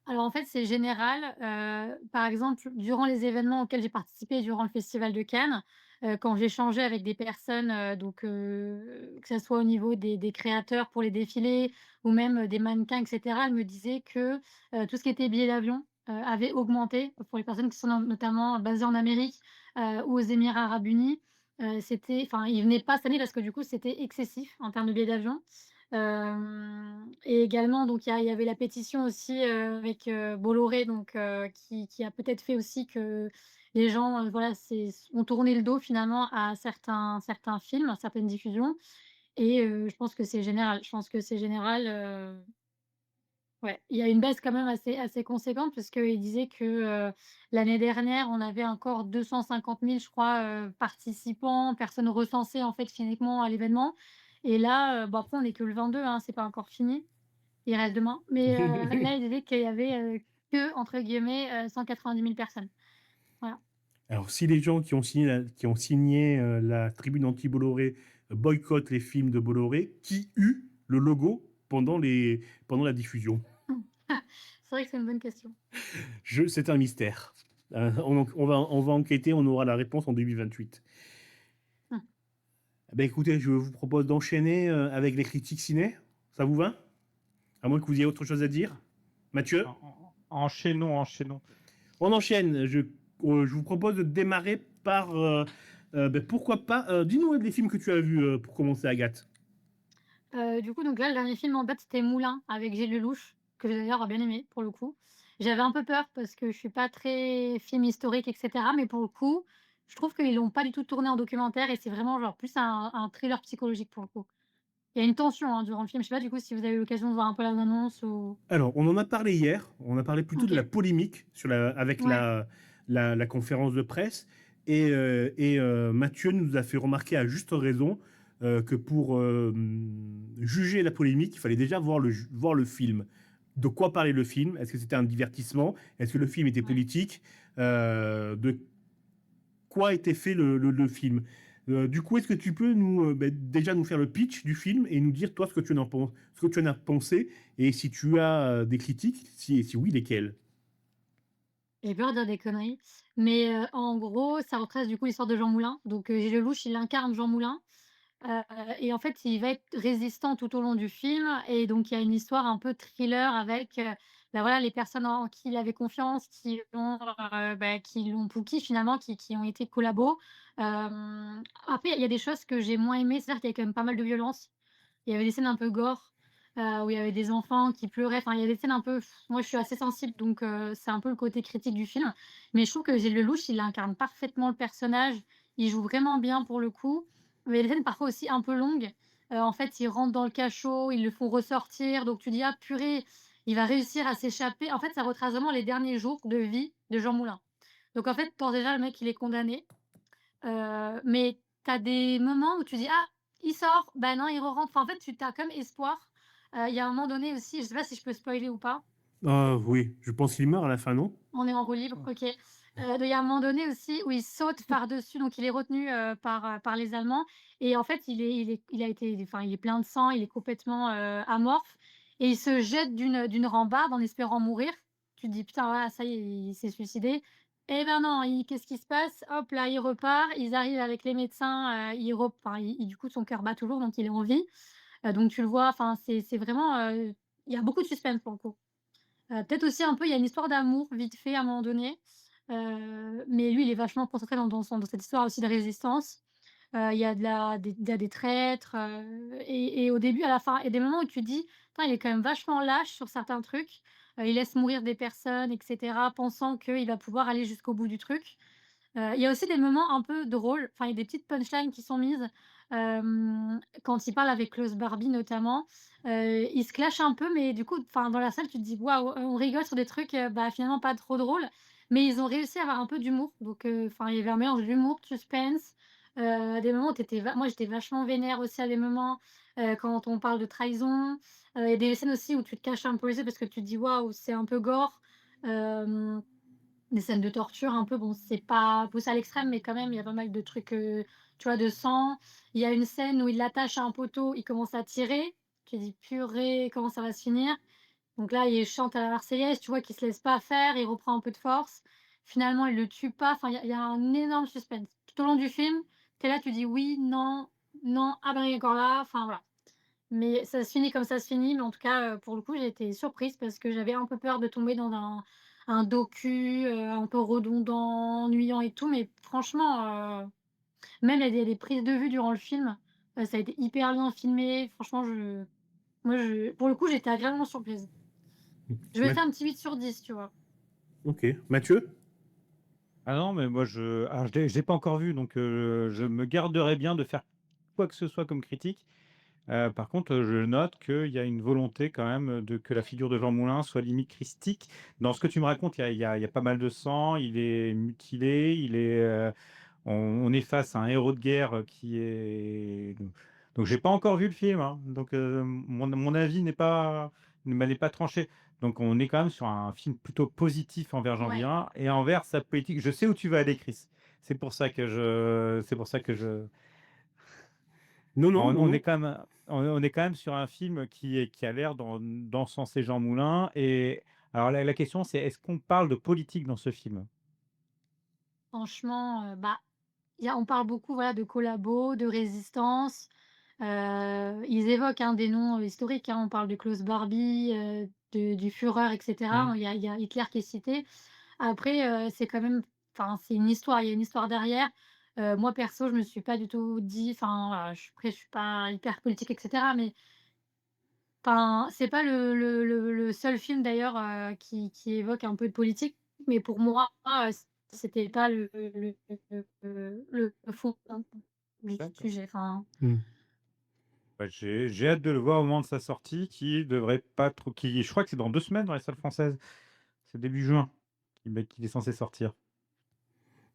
Alors en fait, c'est général. Par exemple, durant les événements auxquels j'ai participé durant le festival de Cannes, quand j'échangeais avec des personnes, que ça soit au niveau des créateurs pour les défilés ou même, des mannequins et cetera, elles me disaient que, tout ce qui était billets d'avion, avait augmenté pour les personnes qui sont notamment basées en Amérique, ou aux Émirats arabes unis. C'était enfin, ils venaient pas cette année parce que du coup, c'était excessif en termes de billets d'avion. Et également donc il y avait la pétition aussi, avec, Bolloré donc qui a peut-être fait aussi que les gens, voilà, ont tourné le dos finalement à certains films, à certaines diffusions et je pense que c'est général. Je pense que c'est général, ouais. Il y a une baisse quand même assez conséquente puisqu'il disait que, l'année dernière, on avait encore 250 000 je crois, participants, personnes recensées en fait physiquement à l'événement et là, bon après on est que le 22 hein, c'est pas encore fini. Il reste demain, mais là, il disait qu'il y avait, que entre guillemets, 190 000 personnes. Voilà. Alors, si les gens qui ont signé la tribune anti-Bolloré boycottent les films de Bolloré, qui eut le logo pendant la diffusion? C'est vrai que c'est une bonne question. C'est un mystère. On va enquêter, on aura la réponse en 2028. Mmh. Ben écoutez, je vous propose d'enchaîner avec les critiques ciné. Ça vous va? À moins que vous ayez autre chose à dire. Mathieu? Enchaînons, enchaînons. On enchaîne. Je vous propose de démarrer par... ben pourquoi pas... dis-nous les films que tu as vus pour commencer, Agathe. Du coup, donc là, le dernier film en date, c'était Moulin avec Gilles Lelouch, que j'ai d'ailleurs bien aimé pour le coup. J'avais un peu peur parce que je suis pas très film historique et cetera, mais pour le coup, je trouve qu'ils l'ont pas du tout tourné en documentaire et c'est vraiment genre plus un thriller psychologique pour le coup. Il y a une tension, hein, durant le film. Je sais pas du coup si vous avez eu l'occasion de voir un peu la annonce ou Alors, on en a parlé hier. On a parlé plutôt de la OK. polémique avec Ouais. la conférence de presse. Mathieu nous a fait remarquer à juste raison que pour juger la polémique, il fallait déjà voir le film. De quoi parlait le film? Est-ce que c'était un divertissement? Est-ce que le film était Ouais. politique? De quoi était fait le film? Du coup, est-ce que tu peux déjà nous faire le pitch du film et nous dire toi ce que tu en as pensé et si tu as des critiques, si oui, lesquelles? J'ai peur de dire des conneries, mais en gros, ça retrace du coup l'histoire de Jean Moulin. Donc Gilles Lelouch, il incarne Jean Moulin, heu et en fait, il va être résistant tout au long du film et donc il y a une histoire un peu thriller avec, bah, voilà, les personnes en qui il avait confiance, qui l'ont pouki finalement, qui ont été collabos. Après, il y a des choses que j'ai moins aimées, c'est-à-dire qu'il y a quand même pas mal de violence. Il y avait des scènes un peu gore, où il y avait des enfants qui pleuraient, enfin, il y a des scènes un peu moi je suis assez sensible donc c'est un peu le côté critique du film. Mais je trouve que Gilles Lelouch, il incarne parfaitement le personnage. Il joue vraiment bien pour le coup. Mais il y a des scènes parfois aussi un peu longues. En fait, il rentre dans le cachot, ils le font ressortir, donc tu dis: «Ah purée, il va réussir à s'échapper». En fait, ça retrace vraiment les derniers jours de vie de Jean Moulin. Donc en fait, d'ores déjà, le mec, il est condamné. Mais tu as des moments où tu dis: «Ah, il sort, bah non, il re-rentre». Enfin, en fait, tu as comme espoir. Il y a un moment donné aussi, je sais pas si je peux spoiler ou pas, Oui, je pense qu'il meurt à la fin, non? On est en roue libre, OK. Donc il y a un moment donné aussi où il saute par-dessus, donc il est retenu, par les Allemands et en fait, il a été enfin, il est plein de sang, il est complètement, amorphe et il se jette d'une rambarde en espérant mourir. Tu te dis: «Putain, voilà, ça y est, il s'est suicidé» et ben non, il qu'est-ce qui se passe? Hop là, il repart, ils arrivent avec les médecins, il rep enfin, il du coup, son cœur bat toujours, donc il est en vie. Donc tu le vois, enfin, c'est vraiment, il y a beaucoup de suspense pour le coup. Peut-être aussi un peu, il y a une histoire d'amour vite fait à un moment donné, mais lui, il est vachement concentré dans cette histoire aussi de résistance. Il y a des traîtres, et au début, à la fin, il y a des moments où tu te dis: «Putain, il est quand même vachement lâche sur certains trucs». Il laisse mourir des personnes et cetera, pensant qu'il va pouvoir aller jusqu'au bout du truc. Il y a aussi des moments un peu drôles, enfin, il y a des petites punchlines qui sont mises, quand il parle avec Klaus Barbie notamment. Il se clash un peu, mais du coup, enfin, dans la salle, tu te dis: «Waouh, on rigole sur des trucs, bah, finalement pas trop drôles», mais ils ont réussi à avoir un peu d'humour, donc enfin, il y avait un mélange d'humour, de suspense, à des moments où tu étais moi, j'étais vachement vénère aussi à des moments, quand on parle de trahison. Il y a des scènes aussi où tu te caches un peu les yeux parce que tu te dis: «Waouh, c'est un peu gore». Hem Des scènes de torture un peu, bon, c'est pas poussé à l'extrême, mais quand même, il y a pas mal de trucs, tu vois, de sang. Il y a une scène où il l'attache à un poteau, il commence à tirer. Tu te dis: «Purée, comment ça va se finir?» Donc là, il chante à la Marseillaise, tu vois qu'il se laisse pas faire, il reprend un peu de force. Finalement, il le tue pas. Enfin, il y a un énorme suspense. Tout au long du film, tu es là, tu dis: «Oui, non, non, ah ben, il est encore là», enfin voilà. Mais ça se finit comme ça se finit, mais en tout cas, pour le coup, j'ai été surprise parce que j'avais un peu peur de tomber dans un docu, un peu redondant, ennuyant et tout, mais franchement, même il y a des prises de vue durant le film, ça a été hyper bien filmé. Franchement, pour le coup, j'étais agréablement surprise. Je vais Ma- faire un petit 8 sur 10, tu vois? Ok. Mathieu? Ah non, mais moi, alors, je l'ai pas encore vu, donc je me garderai bien de faire quoi que ce soit comme critique. Par contre, je note qu'il y a une volonté quand même de que la figure de Jean Moulin soit limite christique. Dans ce que tu me racontes, il y a pas mal de sang, il est mutilé, on est face à un héros de guerre qui est donc j'ai pas encore vu le film, hein, donc mon avis n'est pas tranché. Donc on est quand même sur un film plutôt positif envers Jean Ouais. Moulin et envers sa politique. Je sais où tu vas aller, Chris. C'est pour ça que je Non, non, non, on non. est quand même on est quand même sur un film qui a l'air d'encenser Jean Moulin et alors la question c'est: est-ce qu'on parle de politique dans ce film? Franchement, bah, on parle beaucoup, voilà, de collabos, de résistance. Ils évoquent, hein, des noms, historiques, hein. On parle de Klaus Barbie, du Führer et cetera. Mmh. Il y a Hitler qui est cité. Après, c'est quand même, enfin, c'est une histoire, il y a une histoire derrière. Moi perso, je me suis pas du tout dit, enfin, voilà, je suis pas hyper politique et cetera, mais enfin, c'est pas le seul film d'ailleurs, qui évoque un peu de politique, mais pour moi, c'était pas le fond du D'accord. sujet, enfin. Hmm. Bah, j'ai hâte de le voir au moment de sa sortie qui devrait pas trop qui je crois que c'est dans 2 semaines dans les salles françaises. C'est début juin qu'il est censé sortir.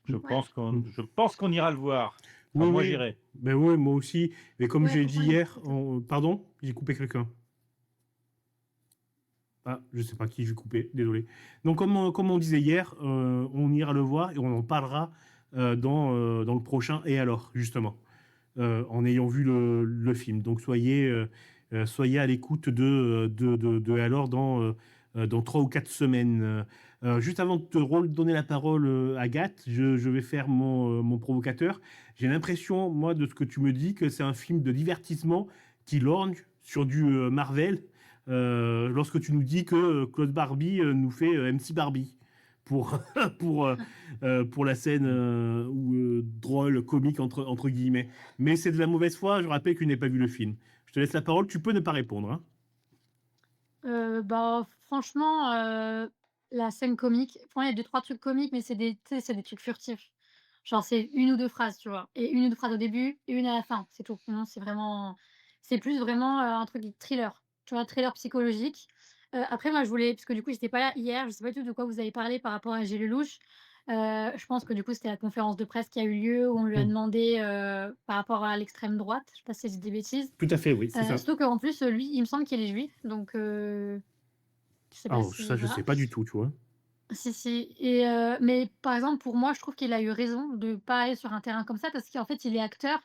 Je Ouais, pense qu'on Hmm. je pense qu'on ira le voir. Enfin Oui, moi oui. j'irai. Ben oui, moi aussi. Mais comme ouais, j'ai dit franchement, il est hier, trop top. pardon, j'ai coupé quelqu'un. Ah, je sais pas qui j'ai coupé, désolé. Donc, comme on disait hier, on ira le voir et on en parlera dans le prochain Et alors, justement, en ayant vu le film. Donc, soyez à l'écoute de Et alors dans 3 ou 4 semaines. Juste avant de te redonner la parole, Agathe, je vais faire mon provocateur. J'ai l'impression, moi, de ce que tu me dis, que c'est un film de divertissement qui lorgne sur du Marvel, lorsque tu nous dis que Claude Barbie nous fait MC Barbie pour, pour la scène drôle, comique, entre guillemets. Mais c'est de la mauvaise foi, je rappelle que tu n'as pas vu le film. Je te laisse la parole, tu peux ne pas répondre, hein. Bah, franchement, la scène comique, enfin, il y a 2-3 trucs comiques, mais tu sais, c'est des trucs furtifs. Genre, c'est une ou 2 phrases, tu vois? Et une ou 2 phrases au début et une à la fin, c'est tout. Non, c'est plus vraiment, un truc thriller, tu vois? Thriller psychologique. Après moi, je voulais parce que du coup, j'étais pas là hier, je sais pas du tout de quoi vous avez parlé par rapport à Gilles Lelouch. Je pense que du coup, c'était la conférence de presse qui a eu lieu où on lui a Hmm. demandé, par rapport à l'extrême droite, je sais pas si je dis des bêtises. Tout à fait, oui, c'est ça. Surtout qu'en plus, lui, il me semble qu'il est juif, donc Je sais pas Alors ça, si je voilà. sais pas du tout, tu vois? Si, si et mais par exemple, pour moi, je trouve qu'il a eu raison de pas aller sur un terrain comme ça parce qu'en fait, il est acteur.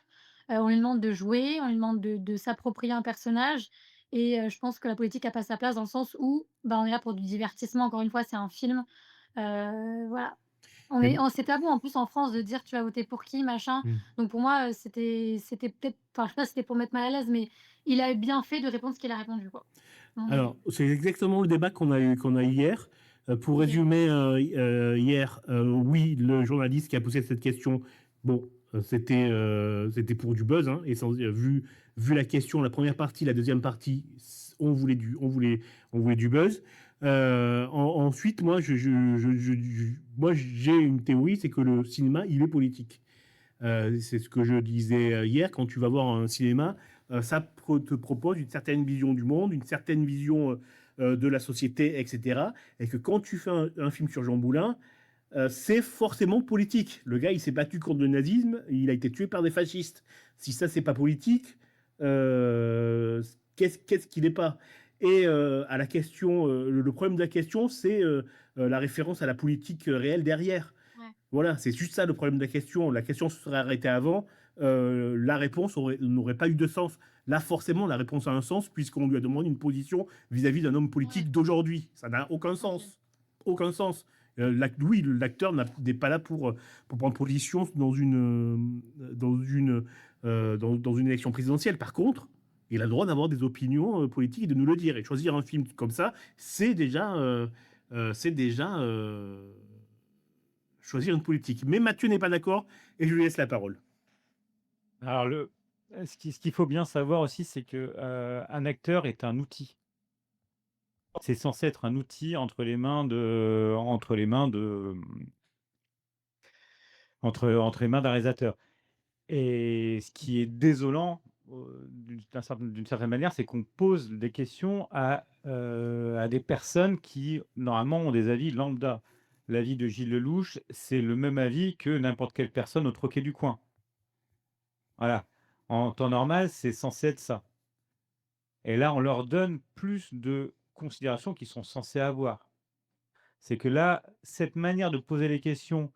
On lui demande de jouer, on lui demande de s'approprier un personnage et je pense que la politique a pas sa place dans le sens où, bah, on est là pour du divertissement. Encore une fois, c'est un film, voilà. Mais C'est tabou en plus en France de dire: «Tu vas voter pour qui?» machin. mmh. Donc pour moi, c'était peut-être enfin, je sais pas si c'était pour me mettre mal à l'aise, mais il a bien fait de répondre ce qu'il a répondu, quoi, à mon avis. Alors, c'est exactement le débat qu'on a eu hier. Pour OK. résumer, hier, oui, le journaliste qui a posé cette question, bon, c'était pour du buzz, hein, et vu la question, la première partie, la deuxième partie, on voulait du buzz. Ensuite, moi, moi, j'ai une théorie, c'est que le cinéma, il est politique. C'est ce que je disais hier, quand tu vas voir un cinéma, ça te propose une certaine vision du monde, une certaine vision de la société, etc. Et que quand tu fais un film sur Jean Moulin, c'est forcément politique. Le gars, il s'est battu contre le nazisme, il a été tué par des fascistes. Si ça, c'est pas politique, qu'est-ce qu'il n'est pas? Et à la question, le problème de la question, c'est la référence à la politique réelle derrière. Ouais. Voilà, c'est juste ça le problème de la question. La question se serait arrêtée avant, la réponse n'aurait pas eu de sens. Là, forcément, la réponse a un sens puisqu'on lui a demandé une position vis-à-vis d'un homme Ouais. politique d'aujourd'hui. Ça n'a aucun OK. sens. Aucun sens. Oui, l'acteur n'est pas là pour prendre position dans une élection présidentielle. Par contre, il a le droit d'avoir des opinions politiques et de nous le dire. Et choisir un film comme ça, c'est déjà choisir une politique. Mais Mathieu n'est pas d'accord et je lui laisse la parole. Alors, ce qu'il faut bien savoir aussi, c'est que un acteur est un outil. C'est censé être un outil entre les mains d'un réalisateur. Et ce qui est désolant, d'une certaine manière, c'est qu'on pose des questions à des personnes qui, normalement, ont des avis lambda. L'avis de Gilles Lelouch, c'est le même avis que n'importe quelle personne au troquet du coin. Voilà. En temps normal, c'est censé être ça. Et là, on leur donne plus de considérations qu'ils sont censés avoir. C'est que là, cette manière de poser les questions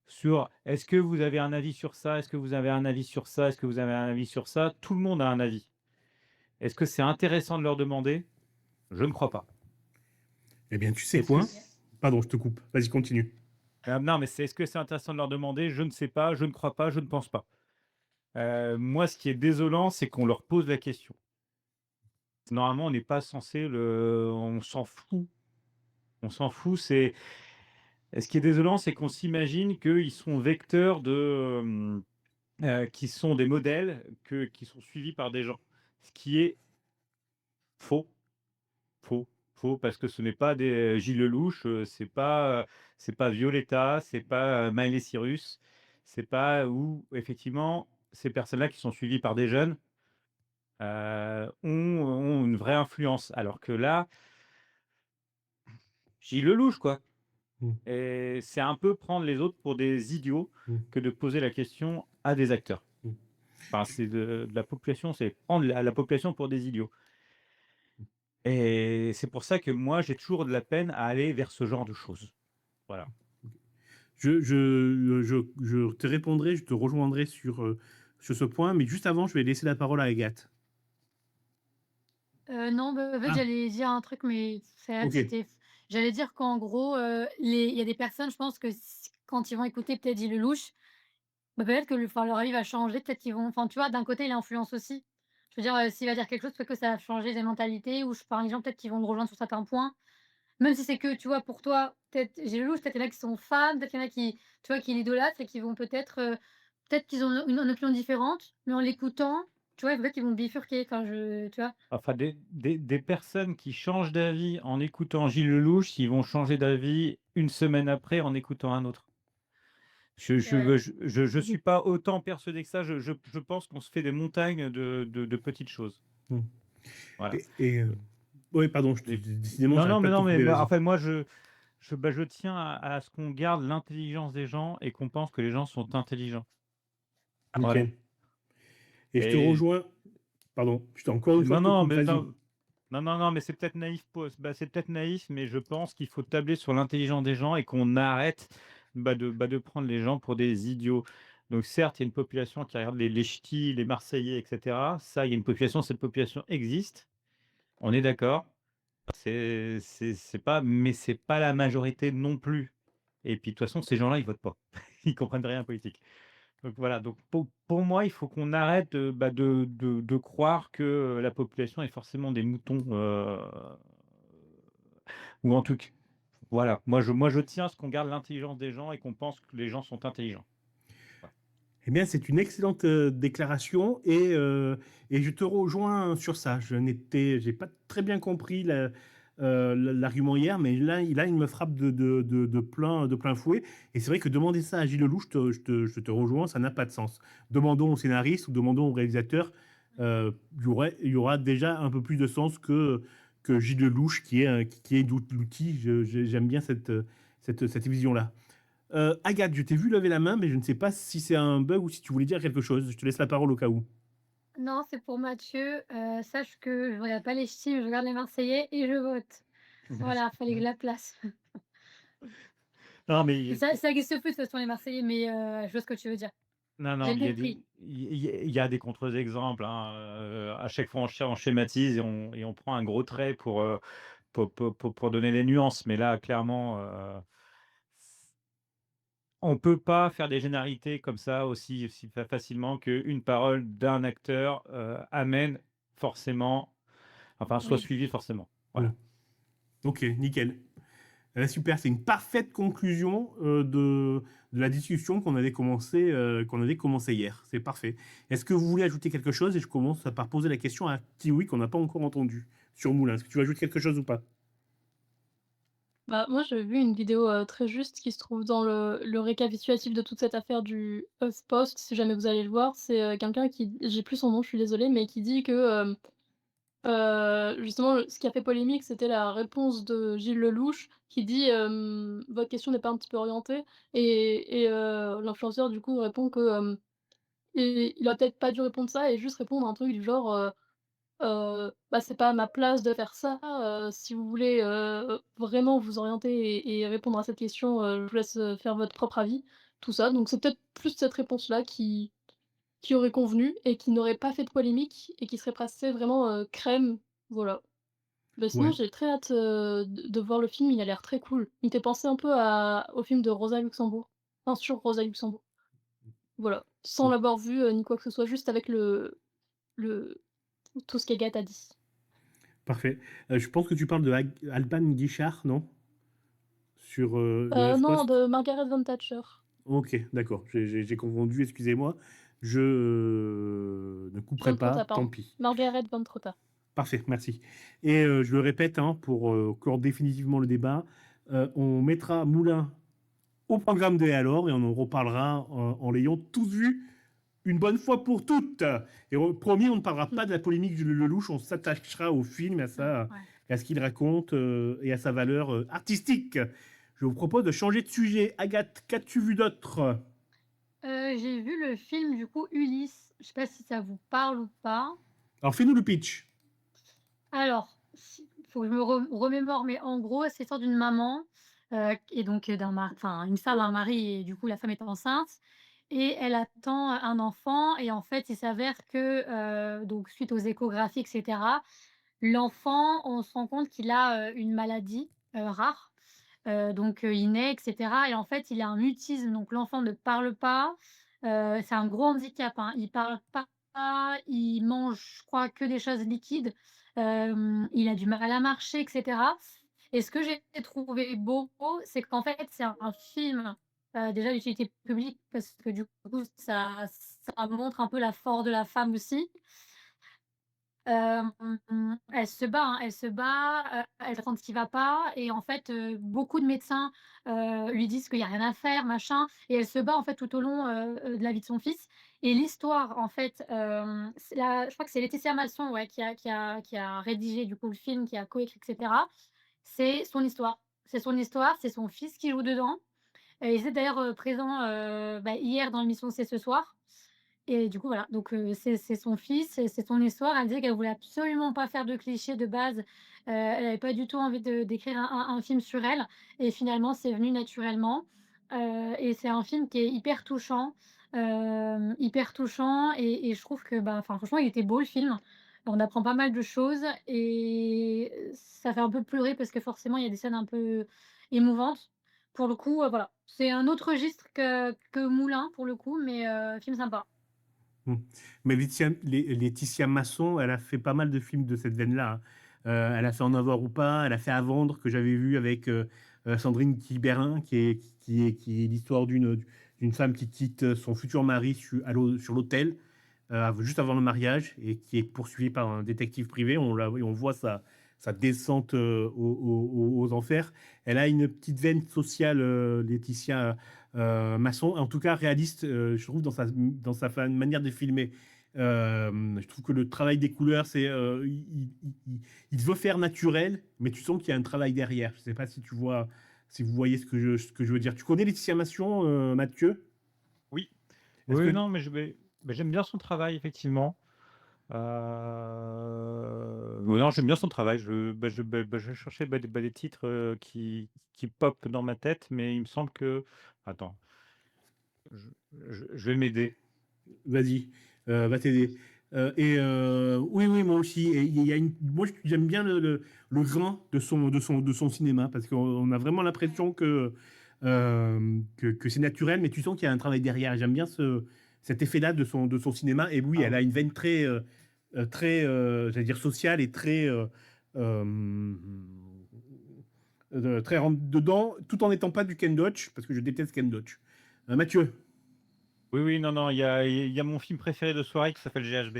sur est-ce que vous avez un avis sur ça? Est-ce que vous avez un avis sur ça? Est-ce que vous avez un avis sur ça? Tout le monde a un avis. Est-ce que c'est intéressant de leur demander? Je ne crois pas. Eh bien, tu sais Est-ce que quoi? Pardon, je te coupe. Vas-y, continue. Non, mais est-ce que c'est intéressant de leur demander? Je ne sais pas, je ne crois pas, je ne pense pas. Moi, ce qui est désolant, c'est qu'on leur pose la question. Normalement, on n'est pas censé on s'en fout. On s'en fout. Ce qui est désolant, c'est qu'on s'imagine qu'ils sont vecteurs qui sont des modèles qui sont suivis par des gens. Ce qui est faux, faux, faux, parce que ce n'est pas des Gilles Lelouch, c'est pas Violetta, c'est pas Miley Cyrus, c'est pas où effectivement ces personnes-là qui sont suivies par des jeunes ont une vraie influence. Alors que là, Gilles Lelouch, quoi. Mm. Et c'est un peu prendre les autres pour des idiots Mm. que de poser la question à des acteurs. Mm. Enfin, c'est de la population, c'est prendre la population pour des idiots. Et c'est pour ça que moi, j'ai toujours de la peine à aller vers ce genre de choses. Voilà. Je te répondrai, je te rejoindrai sur ce point, mais juste avant, je vais laisser la parole à Agathe. Non, bah, en fait, Ah, j'allais dire un truc, mais ok. j'allais dire qu'en gros, il y a des personnes, je pense que quand ils vont écouter peut-être Dji Lelouch, bah, peut-être que enfin, leur avis va changer, peut-être qu'ils vont enfin, tu vois, d'un côté, il influence aussi. Je veux dire, s'il va dire quelque chose, peut-être que ça va changer des mentalités ou enfin, les gens peut-être qu'ils vont le rejoindre sur certains points. Même si c'est que, tu vois, pour toi, peut-être Dji Lelouch, peut-être il y en a qui sont fans, peut-être il y en a qui, tu vois, qui l'idolâtrent et qui vont peut-être qu'ils ont une opinion différente, mais en l'écoutant, tu vois, peut-être qu'ils vont bifurquer, enfin, tu vois? Enfin, des personnes qui changent d'avis en écoutant Gilles Lelouch, ils vont changer d'avis une semaine après en écoutant un autre. Ouais. Je suis pas autant persuadé que ça. Je pense qu'on se fait des montagnes de petites choses. Mm. Voilà. Oui, pardon, Et- décidément, Non, j'arrête non, pas mais de te non, mais couper, vas-y. en fait, moi, je tiens à ce qu'on garde l'intelligence des gens et qu'on pense que les gens sont intelligents. Voilà. Nickel. Et je te Et rejoins. Pardon, encore une fois, non, je te non, coupe, mais vas-y. non, Non, non, non, mais c'est peut-être naïf, c'est peut-être naïf, mais je pense qu'il faut tabler sur l'intelligence des gens et qu'on arrête de prendre les gens pour des idiots. Donc certes, il y a une population qui regarde les ch'tis, les Marseillais, etc. Ça, il y a une population, cette population existe. On est d'accord. C'est pas, mais c'est pas la majorité non plus. Et puis de toute façon, ces gens-là, ils votent pas. Ils comprennent rien en politique. Donc voilà, donc pour moi, il faut qu'on arrête de croire que la population est forcément des moutons, ou en tout cas, voilà. Moi, je tiens à ce qu'on garde l'intelligence des gens et qu'on pense que les gens sont intelligents. Voilà. Eh bien, c'est une excellente déclaration et je te rejoins sur ça. J'ai pas très bien compris l'argument hier, mais là, il me frappe de plein fouet. Et c'est vrai que demander ça à Gilles Lelouch, je te rejoins, ça n'a pas de sens. Demandons au scénariste ou demandons au réalisateur, il y aura déjà un peu plus de sens que Gilles Lelouch qui est l'outil. J'aime bien cette vision-là. Agathe, je t'ai vu lever la main, mais je ne sais pas si c'est un bug ou si tu voulais dire quelque chose. Je te laisse la parole au cas où. Non, c'est pour Mathieu. Sache que je regarde pas les ch'tis, mais je regarde les Marseillais et je vote. Voilà, fallait que je la place. Non, mais Ça existe plus, de toute façon, les Marseillais, mais je vois ce que tu veux dire. non, non, J'ai mais compris. il y a des contre-exemples, hein. À chaque fois, on schématise et on prend un gros trait pour donner des nuances. Mais là, clairement, on peut pas faire des généralités comme ça aussi facilement qu'une parole d'un acteur amène forcément, enfin, soit Oui. suivie forcément. Mm. Voilà. Ok, nickel. Super, c'est une parfaite conclusion de la discussion qu'on avait commencé hier. C'est parfait. Est-ce que vous voulez ajouter quelque chose? Et je commence par poser la question à Kiwi qu'on n'a pas encore entendu sur Moulin. Est-ce que tu veux ajouter quelque chose ou pas? Bah, moi, j'ai vu une vidéo, très juste qui se trouve dans le récapitulatif de toute cette affaire du HuffPost, si jamais vous allez le voir. C'est, quelqu'un qui j'ai plus son nom, je suis désolée, mais qui dit que, justement, ce qui a fait polémique, c'était la réponse de Gilles Lelouch qui dit, «Votre question n'est pas un petit peu orientée?» et l'influenceur, du coup, répond que, il a peut-être pas dû répondre ça et juste répondre un truc du genre, «Bah, c'est pas à ma place de faire ça, si vous voulez, vraiment vous orienter et répondre à cette question, je vous laisse, faire votre propre avis», tout ça. Donc c'est peut-être plus cette réponse-là qui aurait convenu et qui n'aurait pas fait de polémique et qui serait passée vraiment, crème, voilà. Bah, sinon Ouais, j'ai très hâte, de voir le film, il a l'air très cool. Il me fait penser un peu au film de Rosa Luxembourg, enfin sur Rosa Luxembourg. Voilà, sans oh, l'avoir vu, ni quoi que ce soit, juste avec le tout ce qu'Agathe a dit. parfait. Je pense que tu parles de Alban Guichard, non? Sur le Non, HuffPost. de Margaret Van Thatcher. Ok, d'accord. J'ai confondu, excusez-moi. Je ne couperai Van pas, Trotta, tant pardon. pis. Margaret Van Trotta. Parfait, merci. Et je le répète, hein, pour clore définitivement le débat, on mettra Moulin au programme de Et alors et on en reparlera en l'ayant tous vu une bonne fois pour toutes. Et promis, on ne parlera Mmh. pas de la polémique du Lelouch, on s'attachera au film, Ouais. à ce qu'il raconte et à sa valeur artistique. Je vous propose de changer de sujet. Agathe, qu'as-tu vu d'autre? J'ai vu le film, du coup, Ulysse. Je sais pas si ça vous parle ou pas? Alors, fais-nous le pitch. Alors, il faut que je me remémore, mais en gros, c'est l'histoire d'une maman, et donc d'un mari, enfin, une femme a un mari et du coup, la femme est enceinte et elle attend un enfant et en fait, il s'avère que, donc suite aux échographies et cetera, l'enfant, on se rend compte qu'il a, une maladie, rare, donc il naît et cetera et en fait, il a un mutisme, donc l'enfant ne parle pas, c'est un gros handicap, hein. Il parle pas, il mange, je crois, que des choses liquides, il a du mal à marcher et cetera et ce que j'ai trouvé beau, c'est qu'en fait, c'est un film, déjà d'utilité publique parce que du coup, ça montre un peu la force de la femme aussi. Elle se bat, hein, elle se bat, elle sent ce qui va pas et en fait, beaucoup de médecins, lui disent qu'il y a rien à faire, machin et elle se bat, en fait, tout au long, de la vie de son fils et l'histoire, en fait, c'est la je crois que c'est Laetitia Masson, ouais, qui a rédigé, du coup, le film, qui a coécrit et cetera. C'est son histoire. C'est son histoire, c'est son fils qui joue dedans et il était d'ailleurs, présent, bah, hier dans l'émission C'est ce soir Et du coup, voilà, donc c'est son fils, c'est son histoire. Elle disait qu'elle voulait absolument pas faire de clichés de base. Elle avait pas du tout envie d'écrire un film sur elle et finalement, c'est venu naturellement. Et c'est un film qui est hyper touchant et je trouve que, bah, enfin, franchement, il était beau le film. On apprend pas mal de choses et ça fait un peu pleurer parce que forcément, il y a des scènes un peu émouvantes. Pour le coup, voilà, c'est un autre registre que Moulin pour le coup, mais film sympa. Mmh. Mais Laetitia Masson, elle a fait pas mal de films de cette veine-là, hein. Elle a fait En avoir ou pas, elle a fait À vendre, que j'avais vu avec Sandrine Kiberin, qui est l'histoire d'une femme qui quitte son futur mari sur l'autel, juste avant le mariage, et qui est poursuivie par un détective privé. On voit sa descente aux enfers. Elle a une petite veine sociale, Laetitia Masson, en tout cas réaliste, je trouve, dans sa manière de filmer. Je trouve que le travail des couleurs, il veut faire naturel, mais tu sens qu'il y a un travail derrière. Je ne sais pas si vous voyez ce que je veux dire. Tu connais Laetitia Masson, Mathieu? Oui. Est-ce Oui, que non, mais j'aime bien son travail, effectivement. Non, j'aime bien son travail. Je cherchais des titres qui pop dans ma tête, mais il me semble que. Attends, je, je vais m'aider. Vas-y, va t'aider. Oui, oui, moi aussi. Et moi, j'aime bien le grain de son cinéma parce qu'on a vraiment l'impression que c'est naturel, mais tu sens qu'il y a un travail derrière. J'aime bien cet effet-là de son cinéma. Et oui, Ah elle a oui. une veine j'allais dire sociale et euh, très rentre dedans, tout en n'étant pas du Ken Loach, parce que je déteste Ken Loach. Mathieu. Oui, oui, non, non, il y a mon film préféré de soirée qui s'appelle GHB.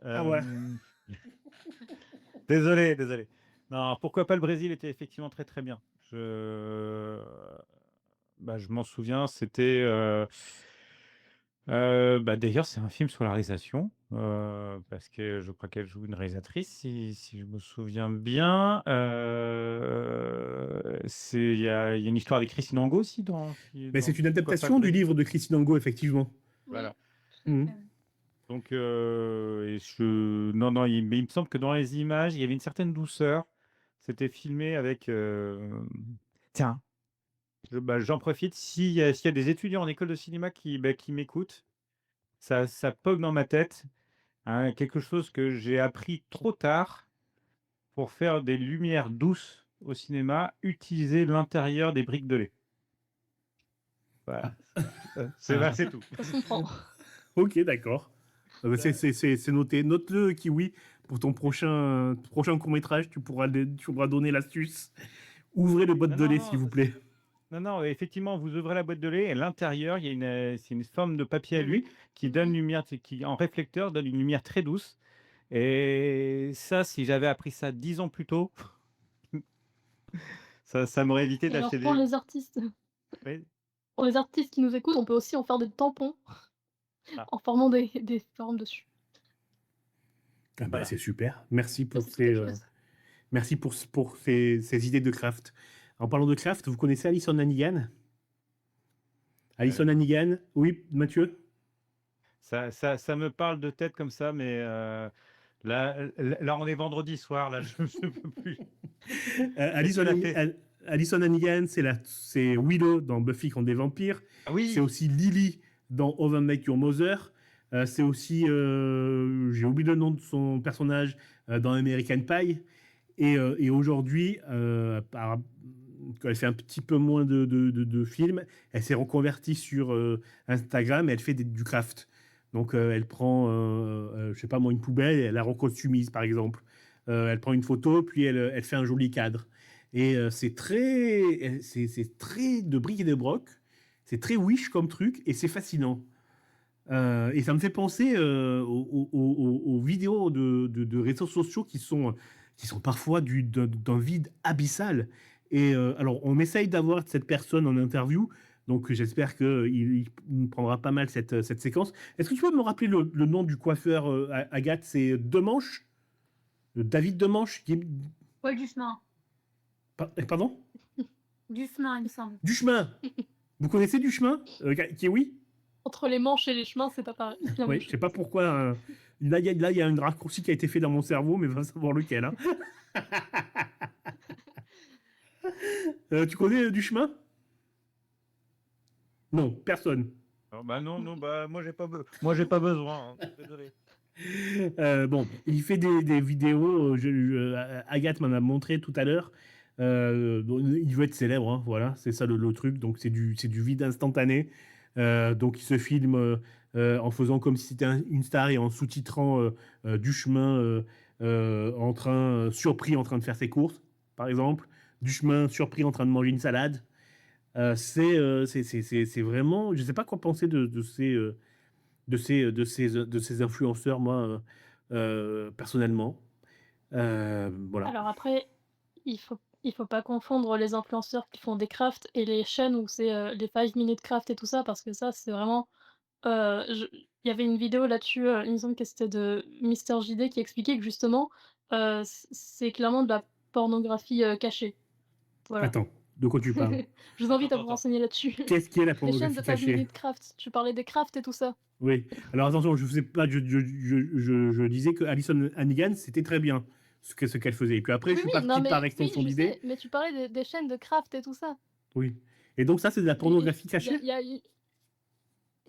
Ah ouais. Euh, Désolé, désolé. Non, pourquoi pas le Brésil était effectivement très très bien. Je m'en souviens, c'était. D'ailleurs, c'est un film sur la réalisation, parce que je crois qu'elle joue une réalisatrice, si je me souviens bien. Il y a une histoire avec Christine Angot aussi Mais dans c'est une Pourquoi pas le adaptation du Brésil. livre de Christine Angot, effectivement. Oui, Voilà. tout à Mhm. fait, ouais. Donc, non, non, mais il me semble que dans les images, il y avait une certaine douceur. C'était filmé avec. Tiens, j'en profite. S'il y a des étudiants en école de cinéma qui m'écoutent, ça poque dans ma tête, hein, quelque chose que j'ai appris trop tard pour faire des lumières douces au cinéma, utiliser l'intérieur des briques de lait. Voilà, c'est tout. Ça se comprend. Ok, d'accord. C'est noté. Note-le, Kiwi, pour ton prochain court-métrage. Tu pourras donner l'astuce. Ouvrez les boîtes Non, de non, lait, s'il non, vous plaît. non, non, effectivement, vous ouvrez la boîte de lait et à l'intérieur, c'est une forme de papier à lui qui donne lumière, qui en réflecteur donne une lumière très douce. Et ça, si j'avais appris ça 10 ans plus tôt, ça m'aurait évité Et alors d'acheter pour des. les artistes Oui. pour les artistes qui nous écoutent, on peut aussi en faire des tampons Ah, en formant des formes dessus. Ah bah, voilà. c'est super. Merci Ça, pour c'est ces, quelque euh, chose. merci pour ces idées de craft. En parlant de craft, vous connaissez Alison Hannigan? Euh, Alison Hannigan, oui, Mathieu? ça me parle de tête comme ça, mais là, on est vendredi soir, là, je ne peux plus. Qu'est-ce Alison, qu'elle a fait? Alison Hannigan, c'est Willow dans Buffy contre des vampires. Ah C'est oui, aussi Lily dans How I Met Your Mother. C'est aussi, j'ai oublié le nom de son personnage dans American Pie. Et aujourd'hui, quand elle fait un petit peu moins de films, elle s'est reconvertie sur Instagram et elle fait du craft. Donc elle prend, je sais pas moi, une poubelle et elle la recostumise par exemple. Elle prend une photo, puis elle fait un joli cadre. Et c'est très de briques et de broc. C'est très wish comme truc et c'est fascinant. Et ça me fait penser aux vidéos de réseaux sociaux qui sont parfois d'un vide abyssal. Et alors, on essaye d'avoir cette personne en interview, donc j'espère qu'il prendra pas mal cette séquence. Est-ce que tu peux me rappeler le nom du coiffeur, Agathe? C'est Demanche? David Demanche Paul Dufman. Pardon? Dufman, il me semble. Duchemin. Vous connaissez Duchemin, Kiwi? Entre les manches et les chemins, c'est pas pareil. C'est la même Oui, je chose. sais pas pourquoi. Là, il y a un raccourci qui a été fait dans mon cerveau, mais va savoir lequel. Hein. Tu connais du chemin? Non, personne. Alors, bah non, non, bah moi j'ai pas besoin. Hein. Désolé. Bon, il fait des vidéos. Agathe m'en a montré tout à l'heure. Bon, il veut être célèbre, hein, voilà, c'est ça le truc. Donc c'est du vide instantané. Donc il se filme en faisant comme si c'était une star et en sous-titrant du chemin surpris en train de faire ses courses, par exemple, du chemin surpris en train de manger une salade. C'est vraiment, je sais pas quoi penser de ces influenceurs, moi, personnellement. Voilà. Alors après, il faut pas confondre les influenceurs qui font des crafts et les chaînes où c'est, les 5 minutes craft et tout ça, parce que ça, c'est vraiment, je il y avait une vidéo là-dessus, il me semble que c'était de Mister JD qui expliquait que justement, c'est clairement de la pornographie, cachée. Voilà. Attends, de quoi tu parles? Je vous invite à vous Attends. renseigner là-dessus. Qu'est-ce qui est la Les chaînes de pornographie 5 cachée? minutes craft, tu parlais des crafts et tout ça. Oui. Alors attention, je faisais pas, je disais que Alison Hannigan, c'était très bien ce qu'elle faisait. Et puis après, je Oui, suis oui, non parti par mais oui, extension je d'idée. sais, mais tu parlais des chaînes de craft et tout ça. Oui. Et donc ça, c'est de la Et pornographie il y cachée? a